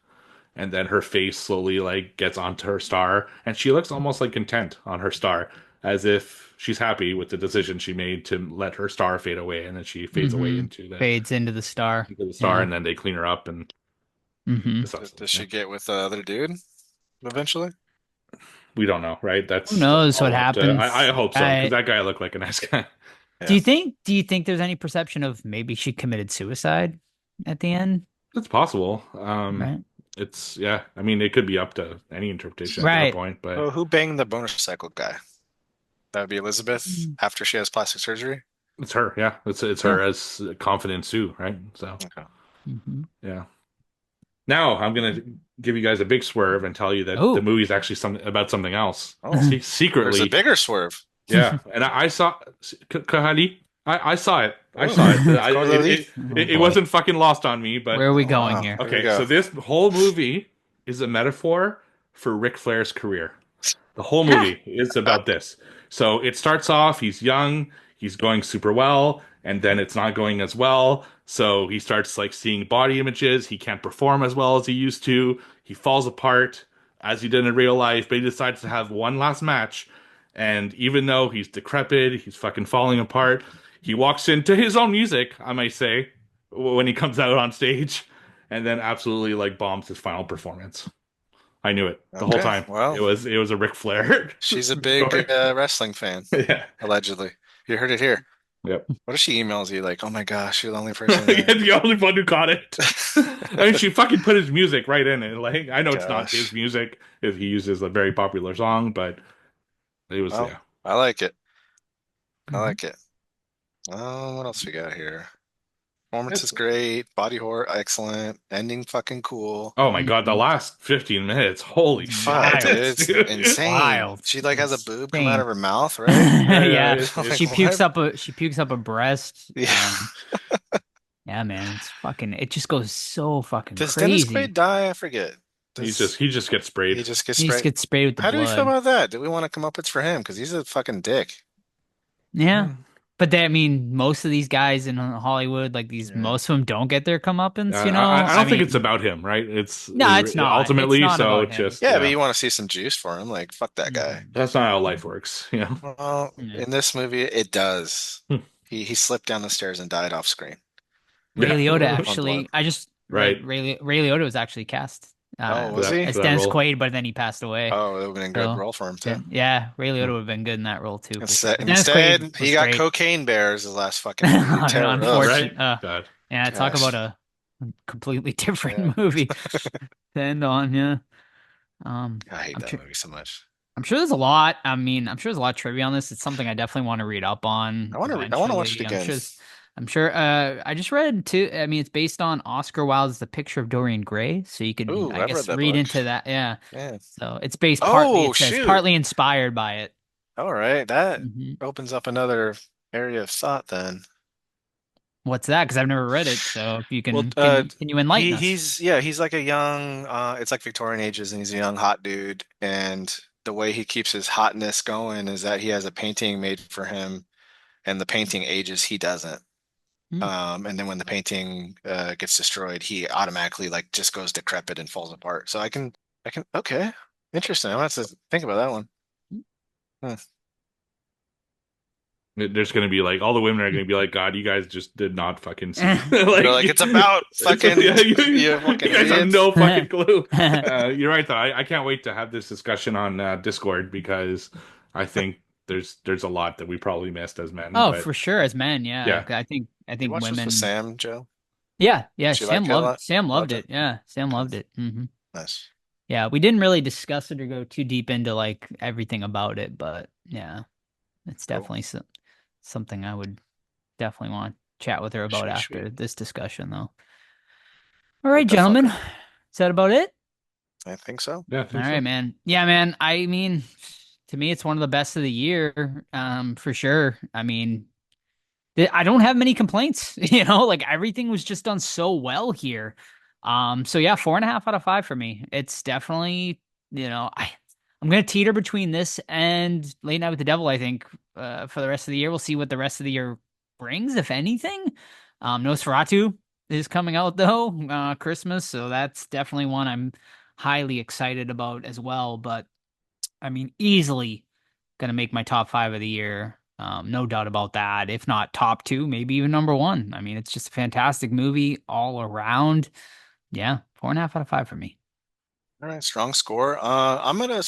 C: and then her face slowly like gets onto her star, and she looks almost like content on her star, as if she's happy with the decision she made to let her star fade away, and then she fades away
B: Mm-hmm.
C: into the
B: Fades into the star.
C: star,
B: Yeah.
C: and then they clean her up and
B: Mm-hmm.
C: the stuff.
D: does
C: Yeah.
D: she get with the other dude eventually?
C: We don't know, right?
B: Who
C: That's
B: knows what
C: all up to. I
B: happens?
C: hope so because that guy looked like a nice guy.
B: Do
D: Yeah.
B: you think there's any perception of maybe she committed suicide at the end?
C: It's possible.
B: Right.
C: It's yeah. I mean, it could be up to any interpretation at that
B: Right.
C: point, but
D: So who banged the motorcycle guy? That would be Elizabeth
B: Mm.
D: after she has plastic surgery.
C: it's her. Yeah, it's
B: Yeah.
C: her as Confident Sue, right? So
D: Okay.
B: Mm-hmm.
C: yeah. Now I'm gonna give you guys a big swerve and tell you that the
B: Oh.
C: movie is actually something about something else.
D: Oh, there's a
C: Secretly,
D: bigger swerve.
C: yeah. And I saw Kahani. I saw it. I
D: Oh,
C: saw it.
D: let's go, Lily.
B: Oh,
C: It
B: boy.
C: wasn't fucking lost on me, but
B: Where are we
D: Oh,
B: going
D: wow.
B: here?
D: Here we
C: okay.
D: go.
C: So this whole movie is a metaphor for Ric Flair's career. The whole movie is about this. So it starts off, he's young, he's going super well, and then it's not going as well. So he starts like seeing body images. He can't perform as well as he used to. He falls apart as he did in real life, but he decides to have one last match. And even though he's decrepit, he's fucking falling apart, he walks into his own music, I might say, when he comes out on stage, and then absolutely like bombs his final performance. I knew it the whole
D: Okay.
C: time.
D: Well,
C: It was a Ric Flair
D: she's a big
C: story.
D: wrestling fan,
C: Yeah.
D: allegedly. You heard it here.
C: Yep.
D: What if she emails you like, "Oh my gosh, you're the only person
C: Yeah,
D: that."
C: the only one who caught it. I mean, she fucking put his music right in it. Like, I know it's not his
D: Gosh.
C: music if he uses a very popular song, but it was
D: Well,
C: yeah.
D: I like it. I
B: Mhm.
D: like it. What else we got here? Performance is great. Body horror, excellent. Ending, fucking cool.
C: Oh my god, the
B: Mhm.
C: last 15 minutes. Holy
B: It's
D: Fuck,
C: shit.
D: dude,
B: wild.
D: it's
C: Dude.
D: insane.
B: Wild.
D: She like has a boob come out
B: Insane.
D: of her mouth, right?
C: Yeah,
B: Yeah,
D: Like,
B: she
C: it's
B: pukes
D: what?
B: up a breast.
D: Yeah.
B: Yeah, man, it's fucking. It just goes so fucking
D: Does Dennis
B: crazy.
D: Quaid die? I forget.
C: he just gets
D: He
C: sprayed.
D: just get
B: He just
D: sprayed?
B: gets sprayed with the
D: How do we feel
B: blood.
D: about that? Do we want to come up with for him? Because he's a fucking dick.
B: Yeah,
C: Yeah.
B: but I mean, most of these guys in Hollywood, like these,
D: Yeah.
B: most of them don't get their comeuppance.
C: I don't think
B: mean,
C: it's about him, right? It's
B: no, it's not. It's
C: ultimately,
B: not
C: so
B: about
C: it's
B: him.
C: just
D: Yeah, but you want to see some juice for him. Like, fuck that guy.
B: Mhm.
C: that's not how life works, you know.
D: Well,
B: Yeah.
D: in this movie, it does.
C: Hmm.
D: He slipped down the stairs and died off screen.
B: Ray Liotta
C: Yeah.
D: On blood.
B: actually, I just
C: Right.
B: read Ray Liotta was actually cast
D: Oh,
C: For
D: was he?
C: that,
B: as
C: for that
B: Dennis
C: role.
B: Quaid, but then he passed away.
D: Oh, it would have been a good
B: So
D: role for him too.
B: yeah, Ray Liotta
C: Hmm.
B: would have been good in that role too, for sure.
D: Instead,
B: But Dennis Quaid
D: instead he
B: was
D: got
B: great.
D: Cocaine Bears his last fucking movie. Terror. Ugh.
B: Unfortunate.
C: Right? God.
B: Yeah, talk
D: Gosh.
B: about a completely different
D: Yeah.
B: movie to end on. Yeah.
D: I hate
B: I'm
D: that
B: sure.
D: movie so much.
B: I'm sure there's a lot. I mean, I'm sure there's a lot of trivia on this. It's something I definitely want to read up on
D: I want to watch it
B: eventually.
D: again.
B: I'm sure. I just read too. I mean, it's based on Oscar Wilde's The Picture of Dorian Gray, so you could,
D: Ooh,
B: I
D: I've read
B: guess,
D: that
B: read
D: book.
B: into that. Yeah.
D: Yeah.
B: So it's based partly.
D: Oh,
B: It says
D: shoot.
B: partly inspired by it.
D: All right. That
B: hmm
D: opens up another area of thought then.
B: What's that? Because I've never read it. So if you
D: Well,
B: can you enlighten us?
D: he's like a young it's like Victorian ages and he's a young hot dude and the way he keeps his hotness going is that he has a painting made for him and the painting ages, he doesn't.
B: Hmm.
D: And then when the painting gets destroyed, he automatically like just goes decrepit and falls apart. So I can okay. Interesting. I'm gonna have to think about that one. Huh.
C: There's gonna be like all the women are gonna be like, God, you guys just did not fucking see.
D: They're like, it's about fucking
C: yeah,
D: you fucking
C: you guys have
D: idiots.
C: no fucking clue. You're right though. I can't wait to have this discussion on Discord because I think there's a lot that we probably missed as men.
B: Oh,
C: But
B: for sure, as men, yeah.
C: yeah,
B: I
D: You
B: think
D: watch this
B: women.
D: with Sam, Joe?
B: Yeah,
D: She liked it a lot?
B: Sam loved
D: Loved
B: it.
D: it?
B: Yeah, Sam
D: Okay.
B: loved it.
D: Nice.
B: Yeah, we didn't really discuss it or go too deep into like everything about it, but yeah, it's
D: Cool.
B: definitely something I would definitely want to chat with her about
D: Sweet,
B: after
D: sweet.
B: this discussion, though. All right,
D: What the
B: gentlemen,
D: fuck?
B: is that about it?
D: I think so.
C: yeah. I
B: All
C: think so.
B: right, man. Yeah, man. I mean, to me, it's one of the best of the year, for sure. I mean, I don't have many complaints. Like everything was just done so well here. So yeah, 4.5 out of 5 for me. It's definitely, I'm gonna teeter between this and Late Night with the Devil. I think for the rest of the year, we'll see what the rest of the year brings, if anything. Nosferatu is coming out though, Christmas, so that's definitely one I'm highly excited about as well. But I mean, easily gonna make my top 5 of the year. No doubt about that. If not top 2, maybe even number 1. I mean, it's just a fantastic movie all around. Yeah, 4.5 out of 5 for me.
D: All right, strong score. I'm gonna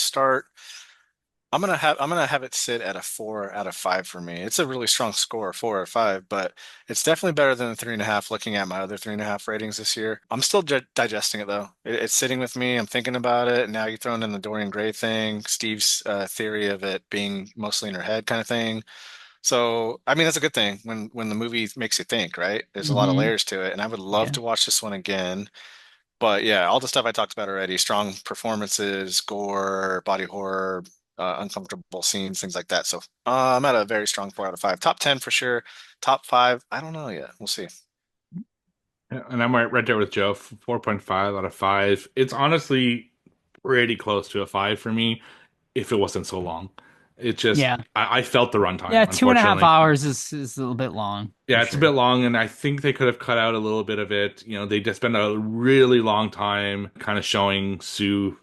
D: have it sit at a 4 out of 5 for me. It's a really strong score, 4 out of 5, but it's definitely better than a 3.5. Looking at my other 3.5 ratings this year, I'm still digesting it though. It's sitting with me. I'm thinking about it. Now you're throwing in the Dorian Gray thing, Steve's theory of it being mostly in her head kind of thing. So, I mean, that's a good thing when the movie makes you think, right? There's a lot of
B: hmm
D: layers to it, and I would love
B: Yeah.
D: to watch this one again. But yeah, all the stuff I talked about already, strong performances, gore, body horror, uncomfortable scenes, things like that. So I'm at a very strong 4 out of 5. Top 10 for sure. Top 5, I don't know yet. We'll see.
C: Yeah, and I'm right there with Joe. 4.5 out of 5. It's honestly pretty close to a 5 for me. If it wasn't so long, it just
B: Yeah.
C: I felt the runtime.
B: Yeah, 2.5
C: unfortunately.
B: hours is a little bit long.
C: Yeah,
B: for
C: it's a
B: sure.
C: bit long, and I think they could have cut out a little bit of it. They just spent a really long time kind of showing Sue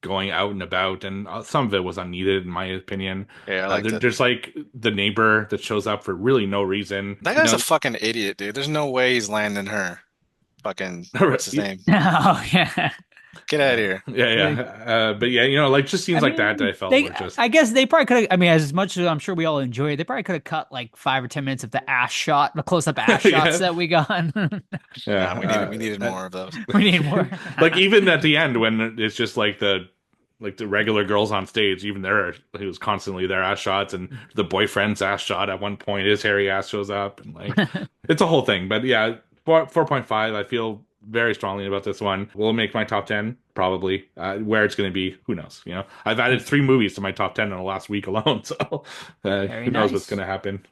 C: going out and about, and some of it was unneeded, in my opinion.
D: Yeah, I like that.
C: There's like the neighbor that shows up for really no reason.
D: That guy's a fucking idiot, dude. There's no way he's landing her. Fucking, what's his name?
B: Oh yeah.
D: Get out of here.
C: Yeah. But yeah, like just scenes like that I felt were just.
B: I guess they probably could have. I mean, as much as I'm sure we all enjoy it, they probably could have cut like 5 or 10 minutes of the ass shot, the close-up ass
C: Yeah.
B: shots that we got.
C: Yeah,
D: Nah, we needed more of those.
B: We need more.
C: like even at the end when it's just like the like the regular girls on stage, even there, he was constantly their ass shots, and the boyfriend's ass shot at one point, his hairy ass shows up, and like it's a whole thing. But yeah, 4.5. I feel very strongly about this one. Will make my top 10 probably. Where it's going to be, who knows? You know, I've added 3 movies to my top 10 in the last week alone, so who knows what's going to happen.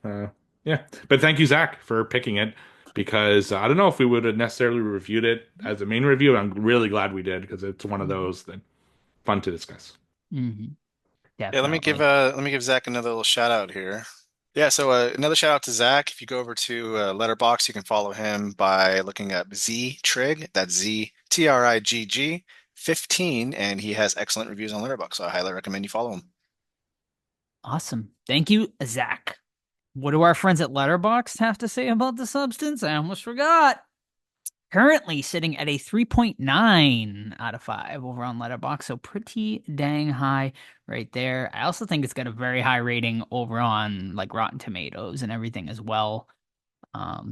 C: Yeah, but thank you, Zach, for picking it, because I don't know if we would have necessarily reviewed it as a main review. I'm really glad we did, because it's one of those that fun to discuss.
B: Mm-hmm.
D: Yeah, let me give Zach another little shout out here. Yeah, so another shout out to Zach. If you go over to Letterboxd, you can follow him by looking up ZTRIGG. That's ZTRIGG 15, and he has excellent reviews on Letterboxd. So I highly recommend you follow him.
B: Awesome. Thank you, Zach. What do our friends at Letterboxd have to say about The Substance? I almost forgot. Currently sitting at a 3.9 out of 5 over on Letterboxd, so pretty dang high right there. I also think it's got a very high rating over on like Rotten Tomatoes and everything as well.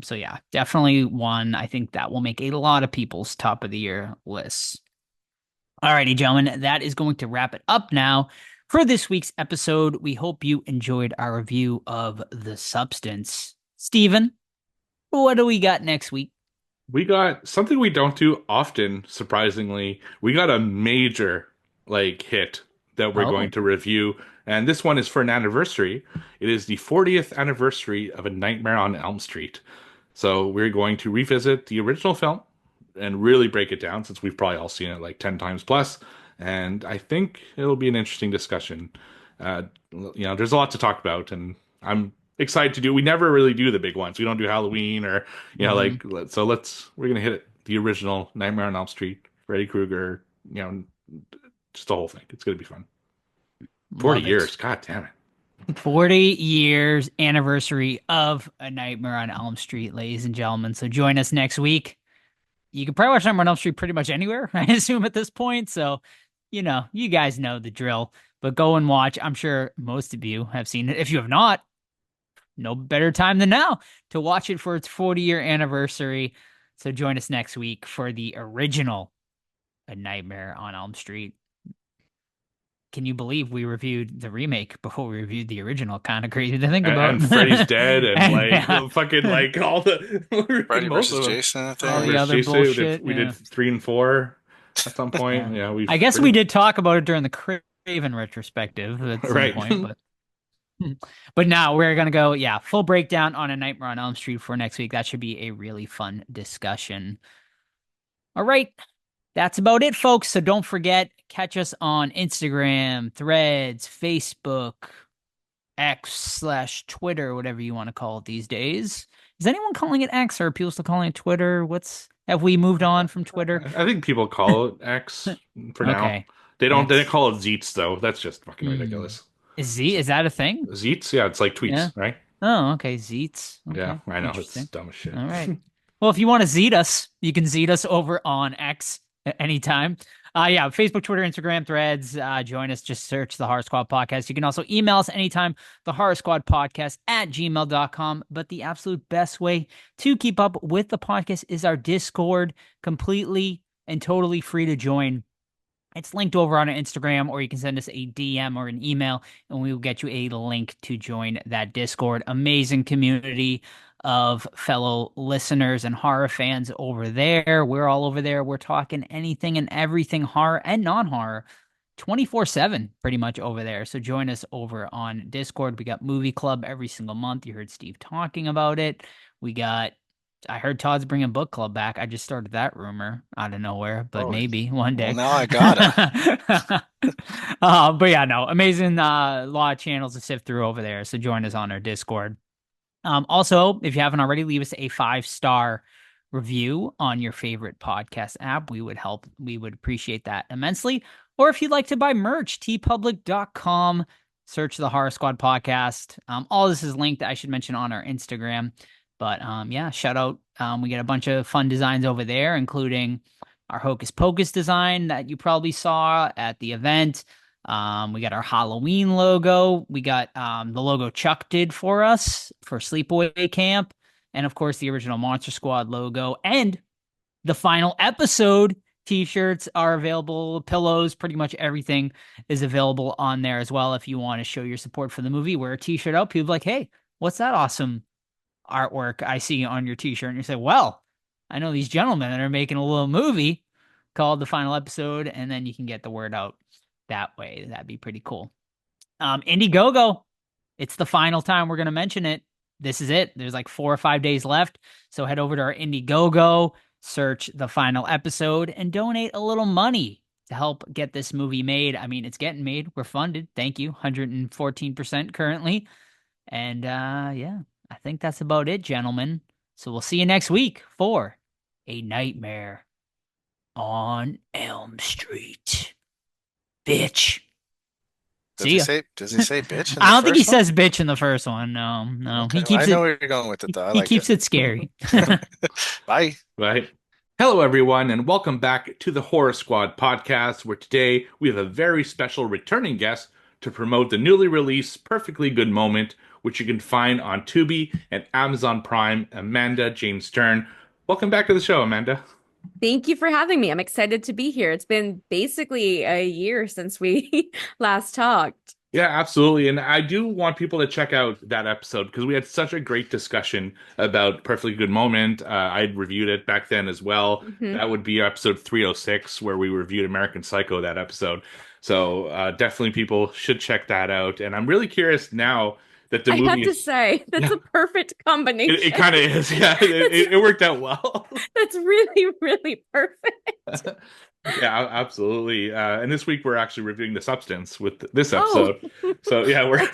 B: So yeah, definitely one. I think that will make a lot of people's top of the year lists. Alrighty, gentlemen, that is going to wrap it up now for this week's episode. We hope you enjoyed our review of The Substance. Steven, what do we got next week?
C: We got something we don't do often, surprisingly. We got a major hit that we're going to review, and this one is for an anniversary. It is the 40th anniversary of A Nightmare on Elm Street. So we're going to revisit the original film and really break it down, since we've probably all seen it like 10 times plus. And I think it'll be an interesting discussion. There's a lot to talk about, and I'm excited to do. We never really do the big ones. We don't do Halloween or we're gonna hit it. The original Nightmare on Elm Street, Freddy Krueger, just the whole thing. It's gonna be fun. 40 years, god damn it.
B: 40 years anniversary of A Nightmare on Elm Street, ladies and gentlemen. So join us next week. You can probably watch Nightmare on Elm Street pretty much anywhere, I assume, at this point. So, you guys know the drill. But go and watch. I'm sure most of you have seen it. If you have not, no better time than now to watch it for its 40-year anniversary. So join us next week for the original A Nightmare on Elm Street. Can you believe we reviewed the remake before we reviewed the original? Kind of crazy to think about.
C: And Freddy's dead, and fucking all the
D: Freddy versus Jason. I think.
B: All the other bullshit.
C: We did 3 and 4 at some point.
B: I guess we did talk about it during the Craven retrospective at some point, but now we're going to go, full breakdown on A Nightmare on Elm Street for next week. That should be a really fun discussion. All right. That's about it, folks. So don't forget, catch us on Instagram, Threads, Facebook, X/Twitter, whatever you want to call it these days. Is anyone calling it X, or are people still calling it Twitter? Have we moved on from Twitter?
C: I think people call it X for now. Okay. They don't call it Zeets, though. That's just fucking ridiculous.
B: Is that a thing?
C: Zeets? Yeah, it's like tweets, right?
B: Oh, okay. Zeets. Okay.
C: Yeah, I know. It's dumb as shit.
B: All right. Well, if you want to Zeet us, you can Zeet us over on X at any time. Facebook, Twitter, Instagram, Threads. Join us. Just search the Horror Squad Podcast. You can also email us anytime, thehorrorsquadpodcast@gmail.com. But the absolute best way to keep up with the podcast is our Discord, completely and totally free to join. It's linked over on our Instagram, or you can send us a DM or an email, and we will get you a link to join that Discord. Amazing community of fellow listeners and horror fans over there. We're all over there. We're talking anything and everything horror and non-horror 24/7 pretty much over there. So join us over on Discord. We got Movie Club every single month. You heard Steve talking about it. I heard Todd's bringing book club back. I just started that rumor out of nowhere, but maybe one day.
D: Well, now I got
B: it. But yeah, no, amazing. Lot of channels to sift through over there. So join us on our Discord. Also, if you haven't already, leave us a 5-star review on your favorite podcast app. We would appreciate that immensely. Or if you'd like to buy merch, tpublic.com, search the Horror Squad Podcast. All this is linked, I should mention, on our Instagram. But shout out. We get a bunch of fun designs over there, including our Hocus Pocus design that you probably saw at the event. We got our Halloween logo. We got the logo Chuck did for us for Sleepaway Camp. And of course, the original Monster Squad logo. And the final episode T-shirts are available, pillows, pretty much everything is available on there as well. If you want to show your support for the movie, wear a T-shirt out. People are like, hey, what's that awesome artwork I see on your T-shirt? And you say, well, I know these gentlemen that are making a little movie called The Final Episode, and then you can get the word out that way. That'd be pretty cool. Indiegogo, it's the final time we're going to mention it. This is it. There's like 4 or 5 days left. So head over to our Indiegogo, search The Final Episode, and donate a little money to help get this movie made. I mean, it's getting made. We're funded. Thank you. 114% currently. And yeah, I think that's about it, gentlemen. So we'll see you next week for A Nightmare on Elm Street. Bitch.
D: Does
B: See
D: he
B: ya.
D: say bitch?
B: I don't think he says bitch in the first one. No.
D: Okay,
B: He keeps
D: I know
B: it.
D: where you're going with it, though. I
B: He
D: like
B: keeps
D: it.
B: it scary.
D: Bye.
C: Right. Hello, everyone, and welcome back to the Horror Squad podcast, where today we have a very special returning guest to promote the newly released Perfectly Good Moment, which you can find on Tubi and Amazon Prime. Amanda James Stern. Welcome back to the show, Amanda.
A: Thank you for having me. I'm excited to be here. It's been basically a year since we last talked.
C: Yeah, absolutely. And I do want people to check out that episode because we had such a great discussion about Perfectly Good Moment. I'd reviewed it back then as well.
A: Mhm.
C: That would be episode 306, where we reviewed American Psycho, that episode. So definitely people should check that out. And I'm really curious now that the
A: I have
C: movie
A: to
C: is.
A: say, that's
C: Yeah.
A: a perfect combination.
C: It kind of is. Yeah, it worked out well.
A: That's really, really perfect.
C: Yeah, absolutely. And this week we're actually reviewing The Substance with this episode. So yeah, we're.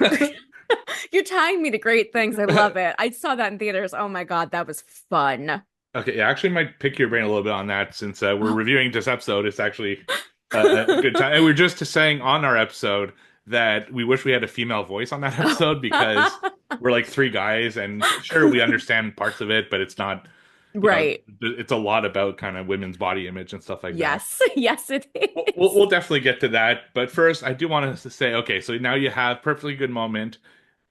A: You're tying me to great things. I love it. I saw that in theaters. Oh my God, that was fun.
C: Okay, yeah, actually might pick your brain a little bit on that since we're reviewing this episode. It's actually a good time. And we're just saying on our episode that we wish we had a female voice on that episode because we're like 3 guys, and sure, we understand parts of it, but it's not, you know,
A: Right.
C: it's a lot about kind of women's body image and stuff like that.
A: Yes. Yes, it is.
C: We'll definitely get to that. But first, I do want us to say, okay, so now you have Perfectly Good Moment.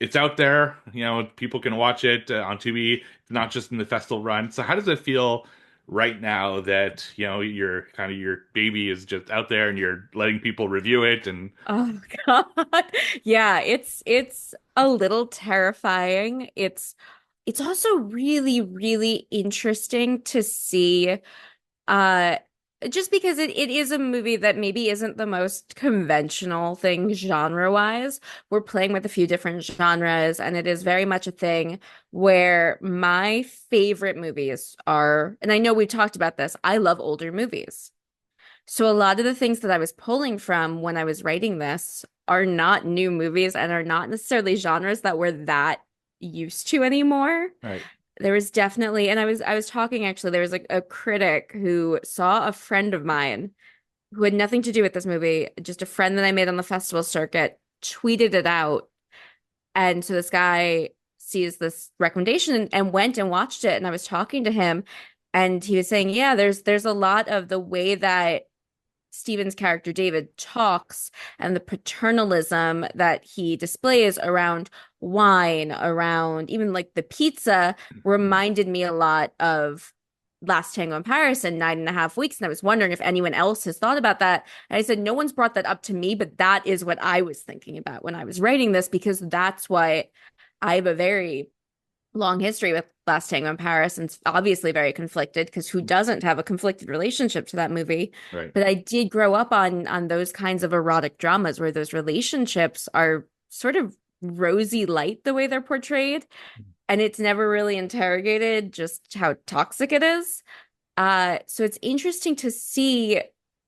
C: It's out there. You know, people can watch it on Tubi, not just in the festival run. So how does it feel right now that, you know, your baby is just out there and you're letting people review it? And
A: Oh God. Yeah, it's a little terrifying. It's also really, really interesting to see uh just because it is a movie that maybe isn't the most conventional thing genre-wise. We're playing with a few different genres, and it is very much a thing where my favorite movies are, and I know we've talked about this, I love older movies. So a lot of the things that I was pulling from when I was writing this are not new movies and are not necessarily genres that we're that used to anymore.
C: right.
A: There was definitely, and I was talking actually, there was like a critic who saw a friend of mine who had nothing to do with this movie, just a friend that I made on the festival circuit, tweeted it out. And so this guy sees this recommendation and went and watched it. And I was talking to him, and he was saying, yeah, there's a lot of the way that Steven's character David talks and the paternalism that he displays around wine, around even like the pizza, reminded me a lot of Last Tango in Paris and 9.5 Weeks. And I was wondering if anyone else has thought about that. And I said, no one's brought that up to me, but that is what I was thinking about when I was writing this, because that's what I have a very long history with Last Tango in Paris, and it's obviously very conflicted because who doesn't have a conflicted relationship to that movie?
C: Right.
A: But I did grow up on those kinds of erotic dramas where those relationships are sort of rosy light the way they're portrayed, and it's never really interrogated just how toxic it is. So it's interesting to see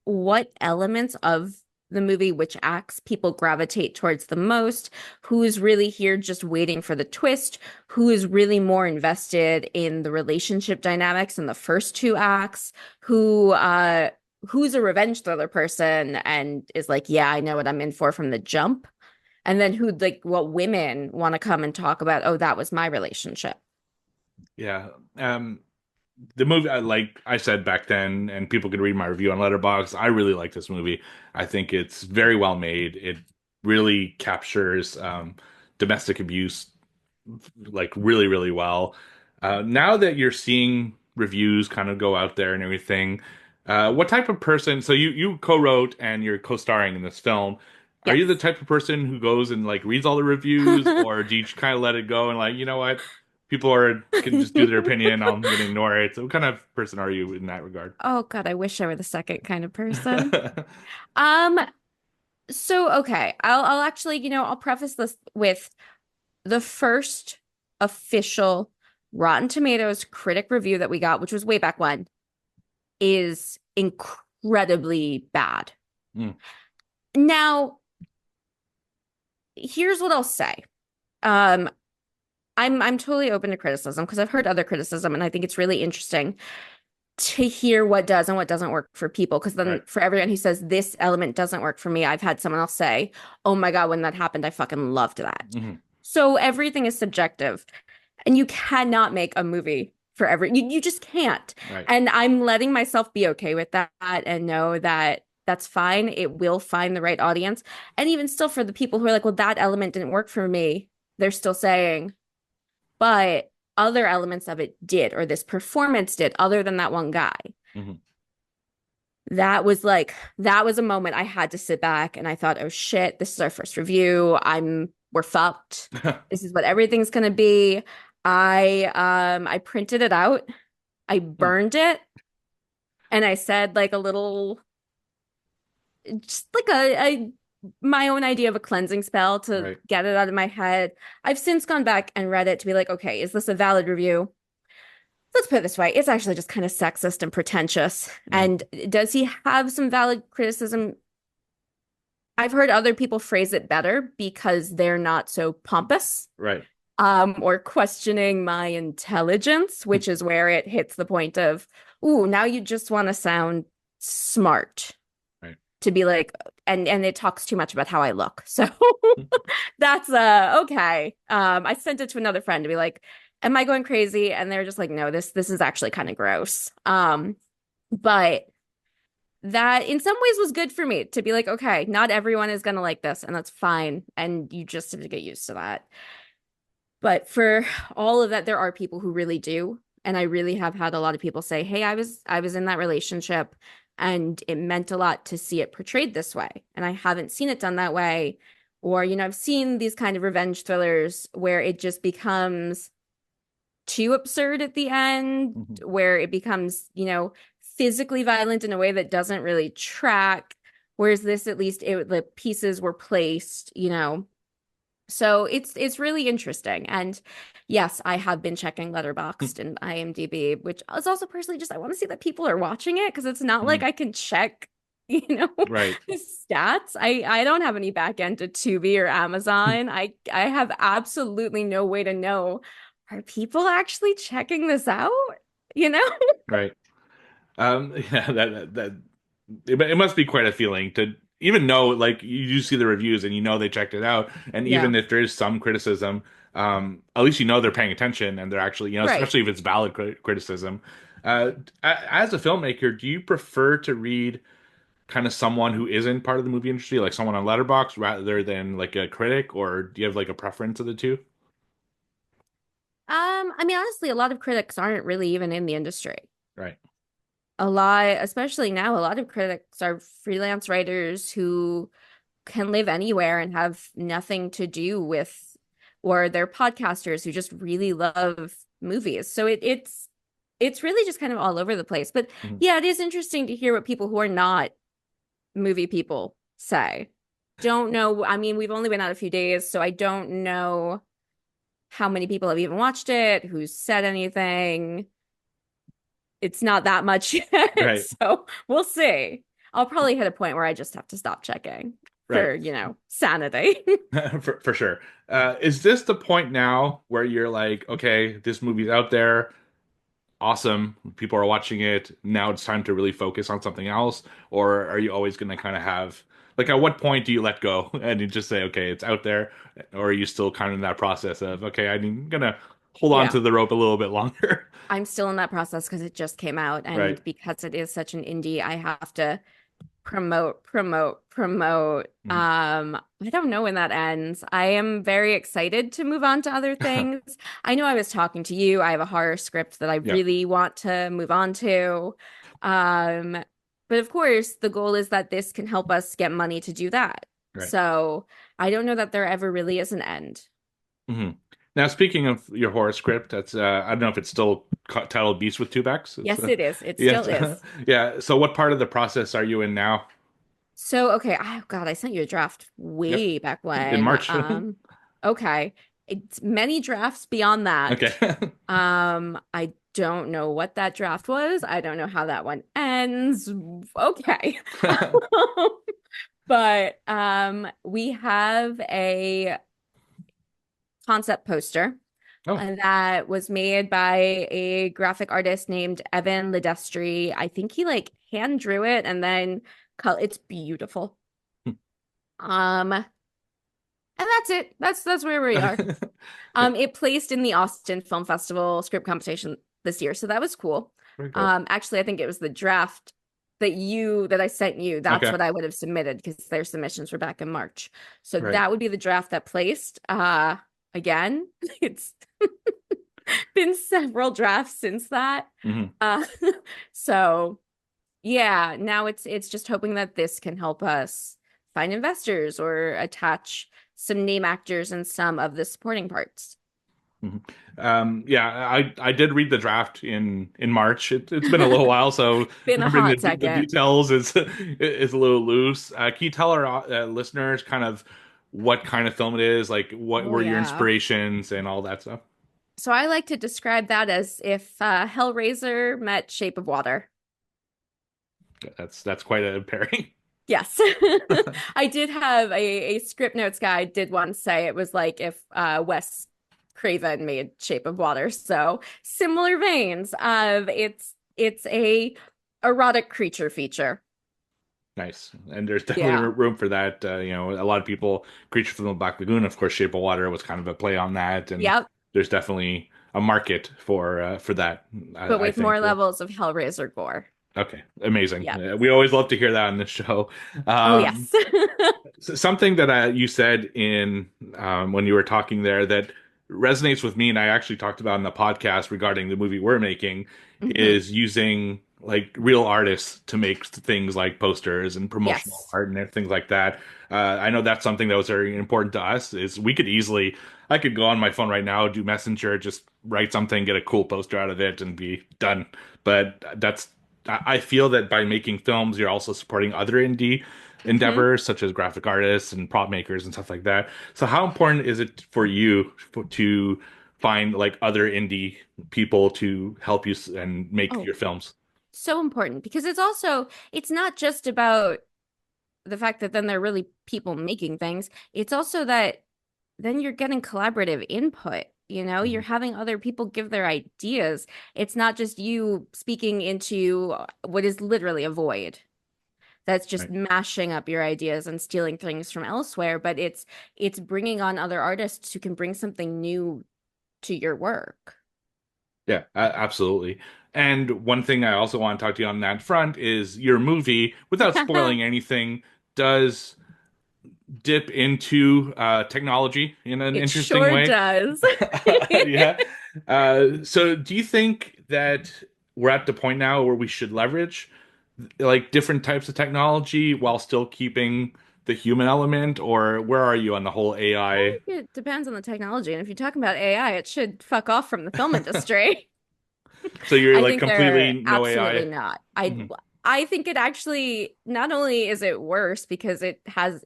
A: what elements of the movie, which acts people gravitate towards the most, who is really here just waiting for the twist, who is really more invested in the relationship dynamics in the first 2 acts, who's a revenge thriller person and is like, yeah, I know what I'm in for from the jump. And then who, like, what women want to come and talk about, oh, that was my relationship.
C: Yeah. The movie, like I said back then, and people could read my review on Letterboxd, I really like this movie. I think it's very well made. It really captures domestic abuse like really, really well. Now that you're seeing reviews kind of go out there and everything, What type of person? So you co-wrote and you're co-starring in this film. Are you the
A: Yes.
C: type of person who goes and like reads all the reviews, or do you just kind of let it go and like, you know what? People are can just do their opinion. I'm gonna ignore it. So what kind of person are you in that regard?
A: Oh God, I wish I were the second kind of person. Um, so okay, I'll actually, I'll preface this with the first official Rotten Tomatoes critic review that we got, which was way back when, is incredibly bad.
C: Mm,
A: Now, here's what I'll say. Um, I'm totally open to criticism because I've heard other criticism, and I think it's really interesting to hear what does and what doesn't work for people. Because then
C: right.
A: for everyone who says this element doesn't work for me, I've had someone else say, "Oh my God, when that happened, I fucking loved that."
C: Hmm.
A: So everything is subjective, and you cannot make a movie for you just can't.
C: Right.
A: And I'm letting myself be okay with that and know that that's fine. It will find the right audience. And even still, for the people who are like, well, that element didn't work for me, they're still saying, but other elements of it did, or this performance did, other than that one guy.
C: Hmm.
A: That was a moment I had to sit back and I thought, oh shit, this is our first review. We're fucked. This is what everything's gonna be. I printed it out, I burned it, and I said like a little, just like a my own idea of a cleansing spell to
C: Right.
A: get it out of my head. I've since gone back and read it to be like, okay, is this a valid review? Let's put it this way, it's actually just kind of sexist and pretentious.
C: Mm,
A: And does he have some valid criticism? I've heard other people phrase it better because they're not so pompous,
C: right.
A: or questioning my intelligence, which is where it hits the point of, ooh, now you just want to sound smart
C: Right.
A: to be like, and it talks too much about how I look. So that's okay. I sent it to another friend to be like, am I going crazy? And they're just like, no, this is actually kind of gross. But that in some ways was good for me to be like, okay, not everyone is gonna like this, and that's fine. And you just have to get used to that. But for all of that, there are people who really do. And I really have had a lot of people say, hey, I was in that relationship and it meant a lot to see it portrayed this way. And I haven't seen it done that way. Or, I've seen these kind of revenge thrillers where it just becomes too absurd at the end,
C: Hmm.
A: where it becomes, physically violent in a way that doesn't really track. Whereas this, at least, the pieces were placed, So it's really interesting. And yes, I have been checking Letterboxd and IMDb, which is also personally just I want to see that people are watching it because it's not like
C: Hmm.
A: I can check, you know,
C: Right.
A: stats. I don't have any back end to Tubi or Amazon. I have absolutely no way to know, are people actually checking this out? You know?
C: Right. Yeah, it must be quite a feeling to even know, like, you do see the reviews and you know they checked it out, and
A: Yeah.
C: even if there is some criticism, at least you know they're paying attention and they're actually,
A: Right.
C: especially if it's valid criticism. As a filmmaker, do you prefer to read kind of someone who isn't part of the movie industry, like someone on Letterboxd, rather than like a critic, or do you have like a preference of the two?
A: I mean, honestly, a lot of critics aren't really even in the industry.
C: Right.
A: A lot, especially now, a lot of critics are freelance writers who can live anywhere and have nothing to do with, or they're podcasters who just really love movies. So it's really just kind of all over the place. But
C: Mhm.
A: yeah, it is interesting to hear what people who are not movie people say. Don't know. I mean, we've only been out a few days, so I don't know how many people have even watched it, who's said anything. It's not that much yet,
C: Right.
A: so we'll see. I'll probably hit a point where I just have to stop checking
C: Right.
A: for, sanity.
C: For sure. Is this the point now where you're like, okay, this movie's out there, awesome, people are watching it, now it's time to really focus on something else? Or are you always going to kind of have, like, at what point do you let go and you just say, okay, it's out there? Or are you still kind of in that process of, okay, I'm gonna hold on
A: Yeah,
C: to the rope a little bit longer?
A: I'm still in that process because it just came out,
C: Right.
A: and because it is such an indie, I have to promote, promote, promote.
C: Mhm.
A: I don't know when that ends. I am very excited to move on to other things. I know I was talking to you. I have a horror script that I
C: Yep.
A: really want to move on to. Um, But of course, the goal is that this can help us get money to do that.
C: Right.
A: So I don't know that there ever really is an end.
C: Hmm. Now, speaking of your horror script, that's I don't know if it's still titled Beast with Two Backs. It's,
A: Yes, it is. It
C: yes,
A: still is.
C: yeah. So, what part of the process are you in now?
A: So, okay. Oh God, I sent you a draft
C: Yep,
A: way back
C: in
A: when.
C: March.
A: Okay. It's many drafts beyond that.
C: Okay.
A: I don't know what that draft was. I don't know how that one ends. Okay. But we have a concept poster
C: Oh,
A: that was made by a graphic artist named Evan Ledestri. I think he like hand drew it and then it's beautiful. And that's it. That's where we are. It placed in the Austin Film Festival script competition this year, so that was cool.
C: very cool.
A: Actually, I think it was the draft that I sent you. That's
C: Okay.
A: what I would have submitted because their submissions were back in March. So
C: Right.
A: that would be the draft that placed. Again, it's been several drafts since that.
C: Hmm.
A: So yeah, now it's just hoping that this can help us find investors or attach some name actors in some of the supporting parts.
C: Yeah, I did read the draft in March. It's been a little while, so
A: Been a
C: remembering
A: hot
C: the
A: second.
C: details is a little loose. Can you tell our listeners kind of what kind of film it is? Like, what
A: Oh
C: were your
A: yeah.
C: inspirations and all that stuff?
A: So I like to describe that as if Hellraiser met Shape of Water.
C: That's quite a pairing.
A: Yes. I did have a script notes guy did once say it was like if Wes Craven made Shape of Water. So similar veins of it's a erotic creature feature.
C: Nice, and there's definitely
A: Yeah.
C: room for that. A lot of people, Creature from the Black Lagoon, of course, Shape of Water was kind of a play on that, and
A: Yep.
C: there's definitely a market for that.
A: But
C: I
A: with
C: think.
A: more levels of Hellraiser gore.
C: Okay, amazing.
A: Yep.
C: We always love to hear that on this show.
A: Oh
C: Um,
A: yes.
C: Something that you said in when you were talking there that resonates with me, and I actually talked about in the podcast regarding the movie we're making,
A: Mhm.
C: is using like real artists to make things like posters and promotional
A: Yes.
C: art and things like that. I know that's something that was very important to us. Is we could easily, I could go on my phone right now, do Messenger, just write something, get a cool poster out of it, and be done. But I feel that by making films, you're also supporting other indie
A: Mhm.
C: endeavors such as graphic artists and prop makers and stuff like that. So how important is it for you to find like other indie people to help you and make
A: Oh,
C: your films?
A: so important because it's not just about the fact that then there are really people making things. It's also that then you're getting collaborative input. You're
C: Mhm.
A: having other people give their ideas. It's not just you speaking into what is literally a void that's just
C: Right.
A: mashing up your ideas and stealing things from elsewhere, but it's bringing on other artists who can bring something new to your work.
C: Yeah, absolutely. And one thing I also want to talk to you on that front is your movie, without spoiling anything, does dip into technology in an
A: It
C: interesting
A: sure
C: way.
A: does.
C: Yeah. So do you think that we're at the point now where we should leverage like different types of technology while still keeping the human element, or where are you on the whole
A: I
C: AI?
A: think it depends on the technology. And if you're talking about AI, it should fuck off from the film industry.
C: So you're
A: I
C: like
A: think they're
C: completely no
A: absolutely
C: AI?
A: not.
C: Mhm.
A: I think it actually not only is it worse because it has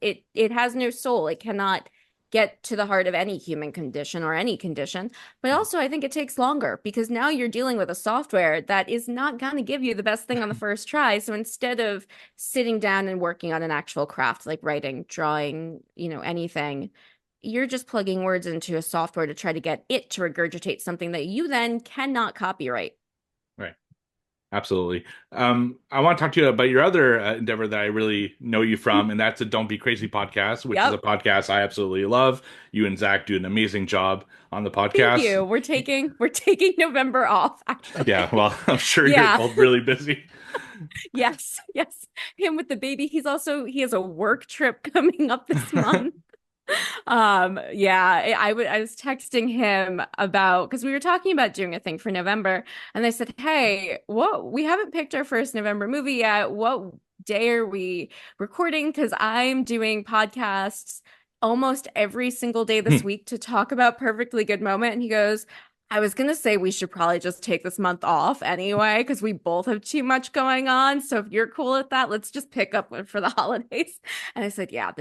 A: no soul. It cannot get to the heart of any human condition or any condition, but also I think it takes longer because now you're dealing with a software that is not going to give you the best thing on the first try. So instead of sitting down and working on an actual craft like writing, drawing, anything, you're just plugging words into a software to try to get it to regurgitate something that you then cannot copyright.
C: Right. Absolutely. I want to talk to you about your other endeavor that I really know you from, and that's the Don't Be Crazy podcast, which is a
A: Yep.
C: podcast I absolutely love. You and Zach do an amazing job on the
A: Thank
C: podcast.
A: you. We're taking November off, actually.
C: Yeah, well, I'm sure you're
A: Yeah.
C: both really busy.
A: Yes. Yes. Him with the baby. He has a work trip coming up this month. Yeah, I was texting him about because we were talking about doing a thing for November, and I said, "Hey, what we haven't picked our first November movie yet. What day are we recording? Because I'm doing podcasts almost every single day this week to talk about Perfectly Good Moment." And he goes, "I was gonna say we should probably just take this month off anyway, because we both have too much going on. So if you're cool with that, let's just pick up one for the holidays." And I said, "Yeah,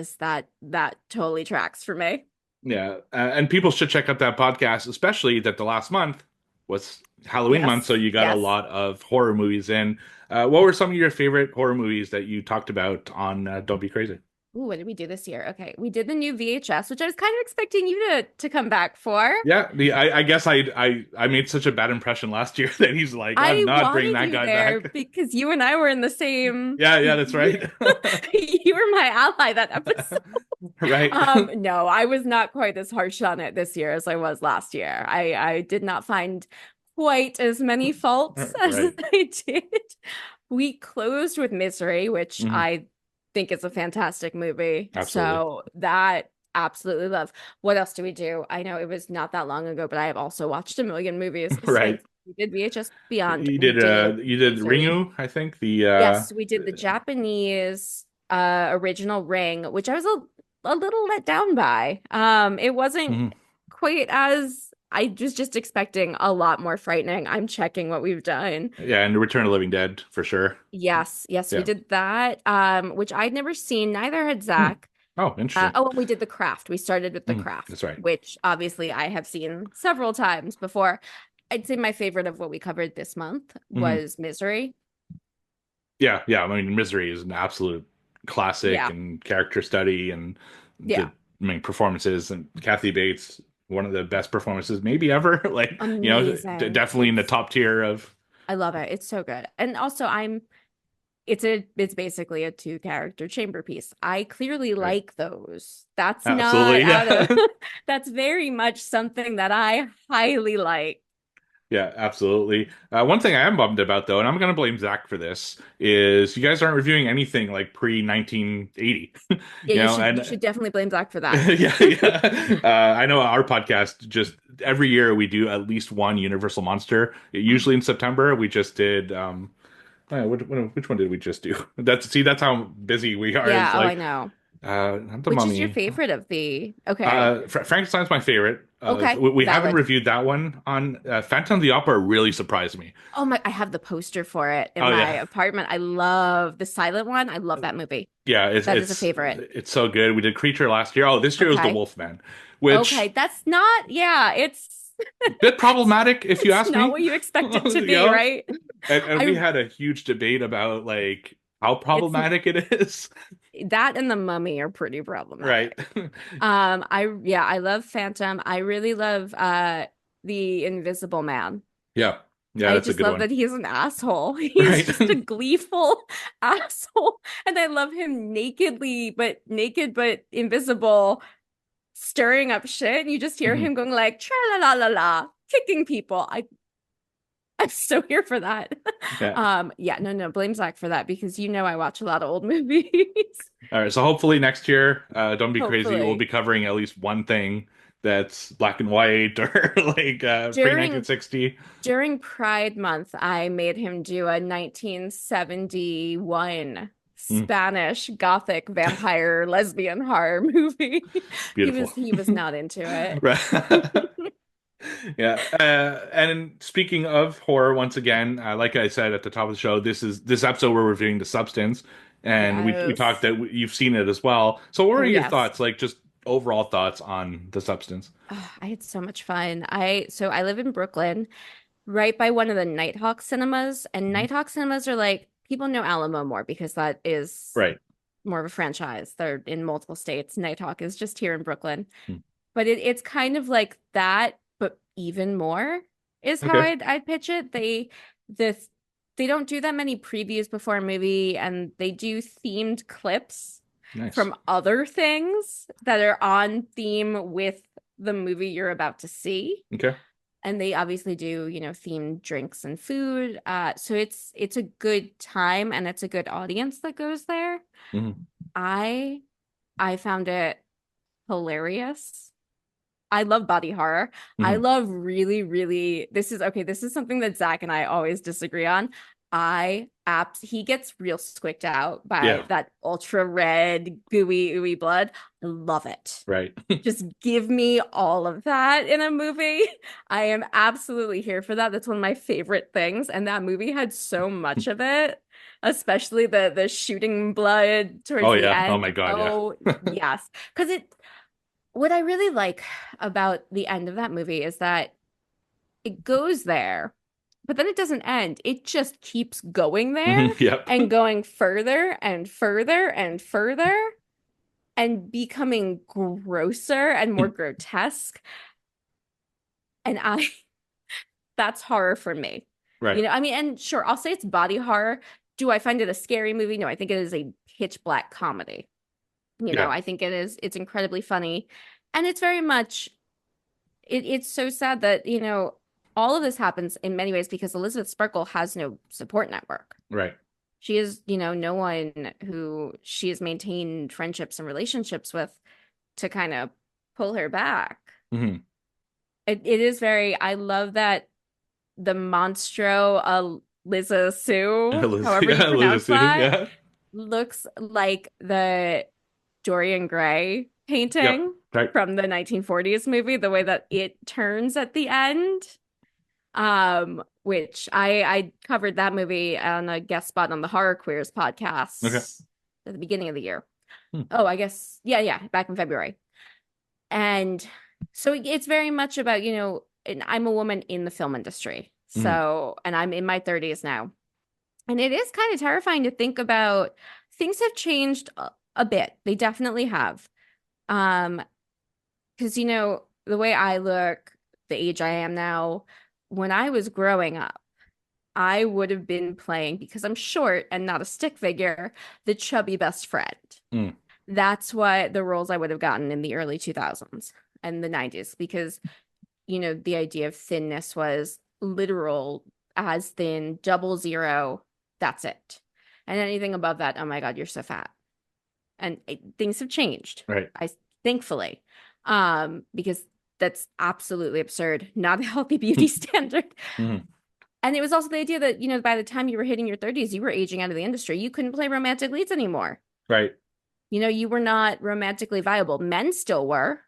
A: that totally tracks for me."
C: Yeah, and people should check out that podcast, especially that the last month was Halloween month, so
A: Yes,
C: you got a
A: yes.
C: lot of horror movies in. What were some of your favorite horror movies that you talked about on Don't Be Crazy?
A: Ooh, what did we do this year? Okay, we did the new VHS, which I was kind of expecting you to come back for.
C: Yeah, I guess I made such a bad impression last year that he's like, I'm
A: I
C: not bringing
A: wanted
C: that
A: you
C: guy
A: there
C: back.
A: because you and I were in the same.
C: Yeah, yeah, that's right.
A: You were my ally that episode.
C: Right.
A: No, I was not quite as harsh on it this year as I was last year. I did not find quite as many faults as
C: Right.
A: I did. We closed with Misery, which
C: Mhm.
A: I think is a fantastic movie.
C: Absolutely.
A: So that absolutely love. What else do we do? I know it was not that long ago, but I have also watched a million movies
C: Right.
A: since we did VHS Beyond. We did
C: You did
A: Misery.
C: Ringu, I think. The
A: Yes, we did the Japanese original Ring, which I was a little let down by. It wasn't
C: mhm.
A: quite as I was just expecting a lot more frightening. I'm checking what we've done.
C: Yeah, and Return of the Living Dead for sure.
A: Yes, yes, we
C: Yeah.
A: did that. Which I'd never seen, neither had
C: Hmm.
A: Zach.
C: Oh, interesting.
A: Oh, and we did The Craft. We started with The Craft,
C: That's right.
A: which obviously I have seen several times before. I'd say my favorite of what we covered this month
C: Mhm.
A: was Misery.
C: Yeah, yeah. I mean, Misery is an absolute classic
A: Yeah,
C: and character study, and
A: yeah,
C: performances, and Kathy Bates, one of the best performances maybe ever. Like,
A: amazing.
C: definitely in the top tier of.
A: I love it. It's so good. And also it's basically a two character chamber piece. I clearly
C: Right.
A: like those. That's not
C: Absolutely,
A: out
C: yeah.
A: of that's very much something that I highly like.
C: Yeah, absolutely. One thing I am bummed about, though, and I'm going to blame Zach for this, is you guys aren't reviewing anything like pre 1980.
A: Yeah, you
C: And
A: should definitely blame Zach for that.
C: yeah, yeah. I know our podcast just every year we do at least one Universal Monster. Usually in September, we just did. Which one did we just do? That's how busy we are.
A: Yeah,
C: It's
A: oh, I
C: like
A: know.
C: not the
A: Which is your
C: Mummy.
A: favorite of the Okay.
C: Frankenstein's my favorite.
A: Okay,
C: We haven't
A: valid.
C: reviewed that one on Phantom of the Opera. Really surprised me.
A: Oh my, I have the poster for it in
C: Oh
A: my
C: yeah,
A: apartment. I love the silent one. I love that movie.
C: yeah.
A: That is a favorite.
C: It's so good. We did Creature last year. Oh, this year was the
A: Okay.
C: Wolfman,
A: Okay,
C: which
A: that's not, yeah, it's
C: bit problematic if you
A: it's
C: ask
A: not
C: me.
A: what you expect it to
C: You
A: be,
C: know?
A: right?
C: And we
A: I
C: had a huge debate about like how
A: it's
C: problematic it is.
A: that and the Mummy are pretty
C: Right.
A: problematic. I love Phantom. I really love the Invisible Man.
C: Yeah. Yeah,
A: I
C: that's a
A: just
C: good
A: love
C: one.
A: that he's an asshole. He's
C: Right.
A: just a gleeful asshole. And I love him naked but invisible, stirring up shit. And you just hear
C: Mhm.
A: him going like tra la la la la, kicking people. I'm so here for that.
C: Yeah.
A: Yeah, no, blame Zach for that because I watch a lot of old movies.
C: All right. So hopefully next year, don't be crazy. We'll
A: Hopefully.
C: be covering at least one thing that's black and white or like pre
A: During
C: 1960.
A: during Pride Month, I made him do a 1971
C: Mm,
A: Spanish Gothic vampire lesbian horror movie. He
C: beautiful.
A: was not into it.
C: Right. Yeah. And speaking of horror, once again, like I said at the top of the show, this episode we're reviewing The Substance, and we talked
A: Yes.
C: that you've seen it as well. So, what were
A: Oh,
C: your
A: yes.
C: thoughts, like just overall thoughts on The Substance?
A: I had so much fun. I live in Brooklyn, right by one of the Nighthawk cinemas, and
C: Mhm.
A: Nighthawk cinemas are like people know Alamo more because that is
C: Right.
A: more of a franchise. They're in multiple states. Nighthawk is just here in Brooklyn.
C: Hmm.
A: But it's kind of like that, but even more is how
C: Okay.
A: I'd pitch it. The they don't do that many previews before a movie, and they do themed clips
C: Nice.
A: from other things that are on theme with the movie you're about to see.
C: Okay.
A: And they obviously do, themed drinks and food. So it's a good time and it's a good audience that goes there.
C: Mhm.
A: I I found it hilarious. I love body horror. I
C: Mhm.
A: love really, really, this is okay. This is something that Zach and I always disagree on. He gets real squicked out by
C: Yeah,
A: that ultra red, gooey, ooey blood. I love it.
C: right.
A: Just give me all of that in a movie. I am absolutely here for that. That's one of my favorite things. And that movie had so much of it, especially the shooting blood towards
C: Oh
A: the
C: yeah. Oh
A: end.
C: my God, yeah.
A: Oh, yes. Because what I really like about the end of that movie is that it goes there, but then it doesn't end. It just keeps going there
C: Mhm. Yep.
A: and going further and further and further and becoming grosser and more grotesque. And that's horror for me.
C: Right.
A: I mean, and sure, I'll say it's body horror. Do I find it a scary movie? No, I think it is a pitch black comedy.
C: Yeah.
A: I think it's incredibly funny. And it's very much it's so sad that, all of this happens in many ways because Elizabeth Sparkle has no support network.
C: Right.
A: She is, no one who she has maintained friendships and relationships with to kind of pull her back.
C: Hmm.
A: It is very, I love that the Monstro Liza Sue, however you
C: Yeah, Lisa
A: pronounce
C: Sue.
A: that,
C: Yeah.
A: looks like the Dorian Gray
C: Yep.
A: painting
C: Right.
A: from the 1940s movie, the way that it turns at the end. Which I covered that movie on a guest spot on the Horror Queers
C: Okay.
A: podcast at the beginning of the year.
C: Hmm.
A: Oh, I guess yeah, back in February. And so it's very much about, and I'm a woman in the film industry.
C: Mhm.
A: So, and I'm in my 30s now. And it is kind of terrifying to think about. Things have changed a bit. They definitely have. Because, the way I look, the age I am now, when I was growing up, I would have been playing, because I'm short and not a stick figure, the chubby best friend.
C: Mm.
A: That's what the roles I would have gotten in the early 2000s and the 90s, because, the idea of thinness was literal, as thin, 00, that's it. And anything above that, oh my God, you're so fat. And things have changed.
C: Right.
A: Thankfully, because that's absolutely absurd, not a healthy beauty standard.
C: Mhm.
A: And it was also the idea that, by the time you were hitting your 30s, you were aging out of the industry. You couldn't play romantic leads anymore.
C: Right.
A: You were not romantically viable. Men still were,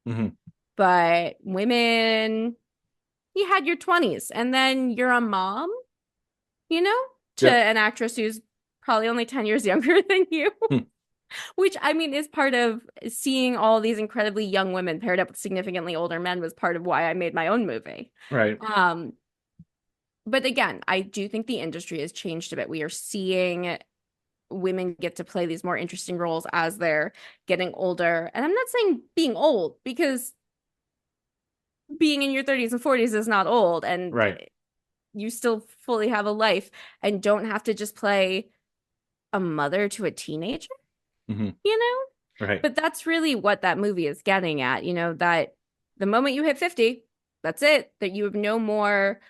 C: Hmm.
A: but women, you had your 20s and then you're a mom, to
C: Yep.
A: an actress who's probably only 10 years younger than you.
C: Hmm.
A: Which, I mean, is part of seeing all these incredibly young women paired up with significantly older men, was part of why I made my own movie.
C: Right.
A: But again, I do think the industry has changed a bit. We are seeing women get to play these more interesting roles as they're getting older. And I'm not saying being old, because being in your 30s and 40s is not old, and
C: Right.
A: you still fully have a life and don't have to just play a mother to a teenager,
C: Hmm. Right.
A: But that's really what that movie is getting at, that the moment you hit 50, that's it, that you have no more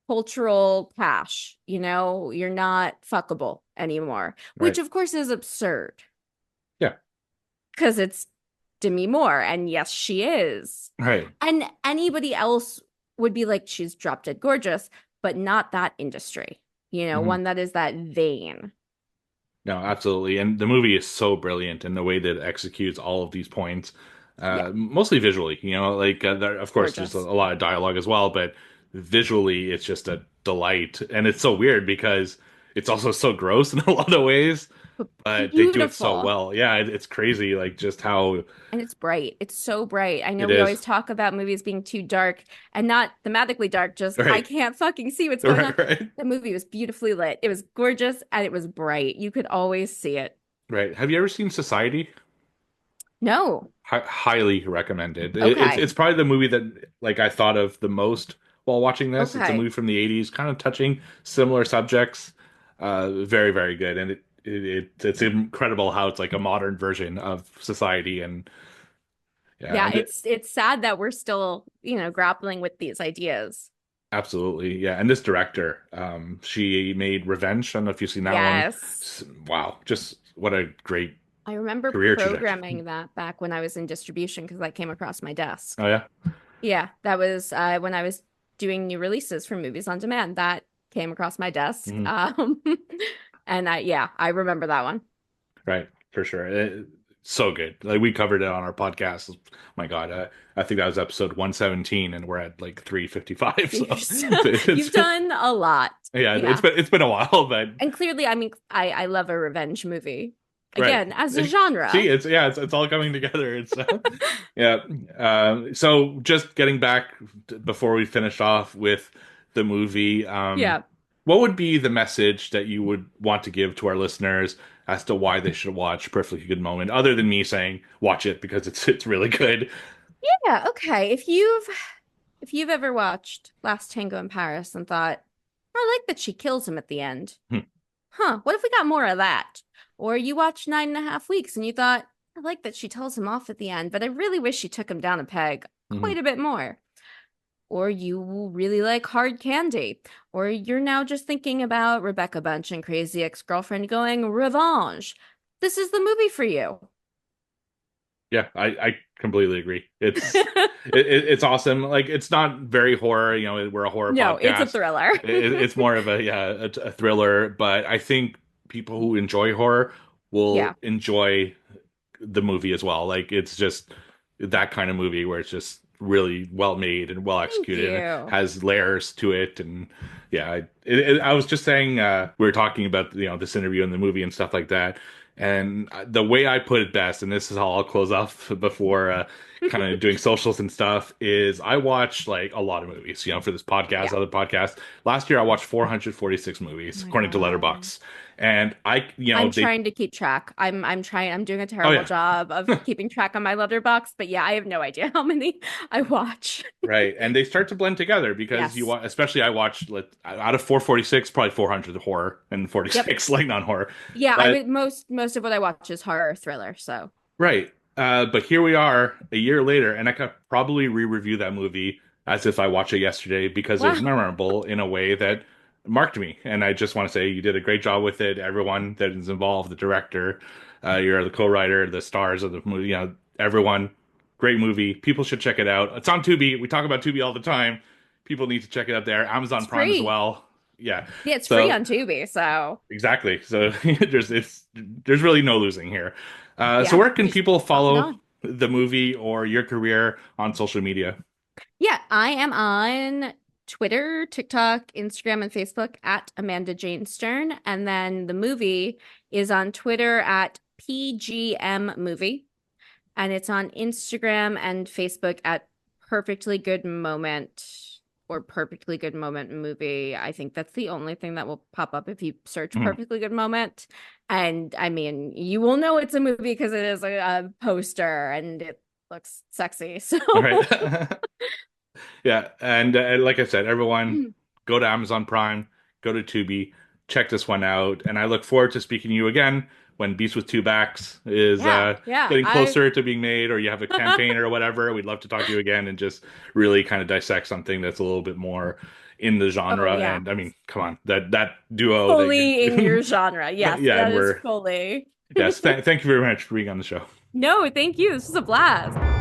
A: cultural cash, you're not fuckable anymore, which
C: Right.
A: of course is absurd
C: Yeah.
A: because it's Demi Moore, and yes, she is.
C: Right.
A: And anybody else would be like, she's drop dead gorgeous, but not that industry,
C: Mhm.
A: one that is that vain.
C: No, absolutely. And the movie is so brilliant in the way that it executes all of these points,
A: Yeah,
C: mostly visually. Like, of course, there's a
A: gorgeous.
C: lot of dialogue as well, but visually, it's just a delight. And it's so weird because it's also so gross in a lot of ways, but they do it so
A: Beautiful.
C: well. Yeah, it's crazy, like just how
A: And it's bright. It's so bright. I know
C: it
A: we
C: is.
A: always talk about movies being too dark, and not thematically dark, just I
C: Right.
A: can't fucking see what's going on.
C: Right. Right.
A: The movie was beautifully lit. It was gorgeous and it was bright. You could always see it.
C: Right. Have you ever seen Society?
A: No.
C: Highly recommended. It's
A: Okay.
C: probably the movie that like I thought of the most while watching this. It's a
A: Okay.
C: movie from the 80s, kind of touching similar subjects. Very, very good. And it's incredible how it's like a modern version of Society. And yeah,
A: Yeah, it's sad that we're still, grappling with these ideas.
C: absolutely. Yeah. And this director, she made Revenge. I don't know if you've seen that one.
A: Yes.
C: Wow. Just what a great
A: I remember
C: career trajectory.
A: programming that back when I was in distribution because that came across my desk.
C: Oh yeah,
A: Yeah, that was when I was doing new releases for movies on demand. That came across my desk.
C: Mhm.
A: And I remember that one.
C: Right, for sure. So good. Like we covered it on our podcast. My God, I think that was episode 117, and we're at like 355. So
A: You've done a lot.
C: yeah,
A: Yeah.
C: it's been a while, but
A: And clearly, I mean, I love a revenge movie.
C: right.
A: Again, as a genre.
C: See, it's all coming together. It's yeah. So just getting back before we finish off with the movie,
A: Yeah.
C: what would be the message that you would want to give to our listeners as to why they should watch Perfectly Good Moment, other than me saying watch it because it's really good?
A: Yeah, okay. If you've ever watched Last Tango in Paris and thought, I like that she kills him at the end.
C: Hmm.
A: Huh, what if we got more of that? Or you watched 9.5 Weeks and you thought, I like that she tells him off at the end, but I really wish she took him down a peg quite a bit more. Or you really like Hard Candy. Or you're now just thinking about Rebecca Bunch and Crazy Ex-Girlfriend going, revenge. This is the movie for you.
C: Yeah, I completely agree. It's awesome. Like it's not very horror. You know, we're a horror
A: No,
C: podcast.
A: it's a thriller.
C: It's more of a thriller. But I think people who enjoy horror will enjoy the movie as well. Like it's just that kind of movie where it's just really well made and well executed. And it has layers to it, and yeah, I was just saying we were talking about this interview and the movie and stuff like that. And the way I put it best, and this is how I'll close off before kind of doing socials and stuff, is I watch like a lot of movies, for this podcast, other podcasts. Last year I watched 446 movies, according to Letterboxd. And
A: I'm trying to keep track. I'm doing a terrible job of keeping track on my Letterboxd, but yeah, I have no idea how many I watch.
C: Right. And they start to blend together because you watch, especially I watched out of 446, probably 400 horror and 46 like non-horror.
A: Yeah, but most of what I watch is horror thriller, so.
C: Right. But here we are a year later, and I could probably re-review that movie as if I watched it yesterday because it was memorable in a way that marked me. And I just want to say you did a great job with it. Everyone that is involved, the director, you're the co-writer, the stars of the movie, everyone. Great movie. People should check it out. It's on Tubi. We talk about Tubi all the time. People need to check it out there. Amazon Prime as well. Yeah.
A: Yeah, it's free on Tubi, so.
C: Exactly. So there's really no losing here. So where can people follow the movie or your career on social media?
A: Yeah, I am on Twitter, TikTok, Instagram, and Facebook at Amanda Jane Stern. And then the movie is on Twitter at PGM Movie. And it's on Instagram and Facebook at Perfectly Good Moment or Perfectly Good Moment Movie. I think that's the only thing that will pop up if you search Perfectly Good Moment. And I mean, you will know it's a movie because it is a poster and it looks sexy. So
C: right. Yeah, and like I said, everyone go to Amazon Prime, go to Tubi, check this one out, and I look forward to speaking to you again when Beast with Two Backs is getting closer to being made, or you have a campaign or whatever. We'd love to talk to you again and just really kind of dissect something that's a little bit more in the genre. Oh, yeah. And I mean, come on, that duo
A: fully in your genre. Yes,
C: yeah,
A: that is fully.
C: Yes, thank you very much for being on the show.
A: No, thank you. This was a blast.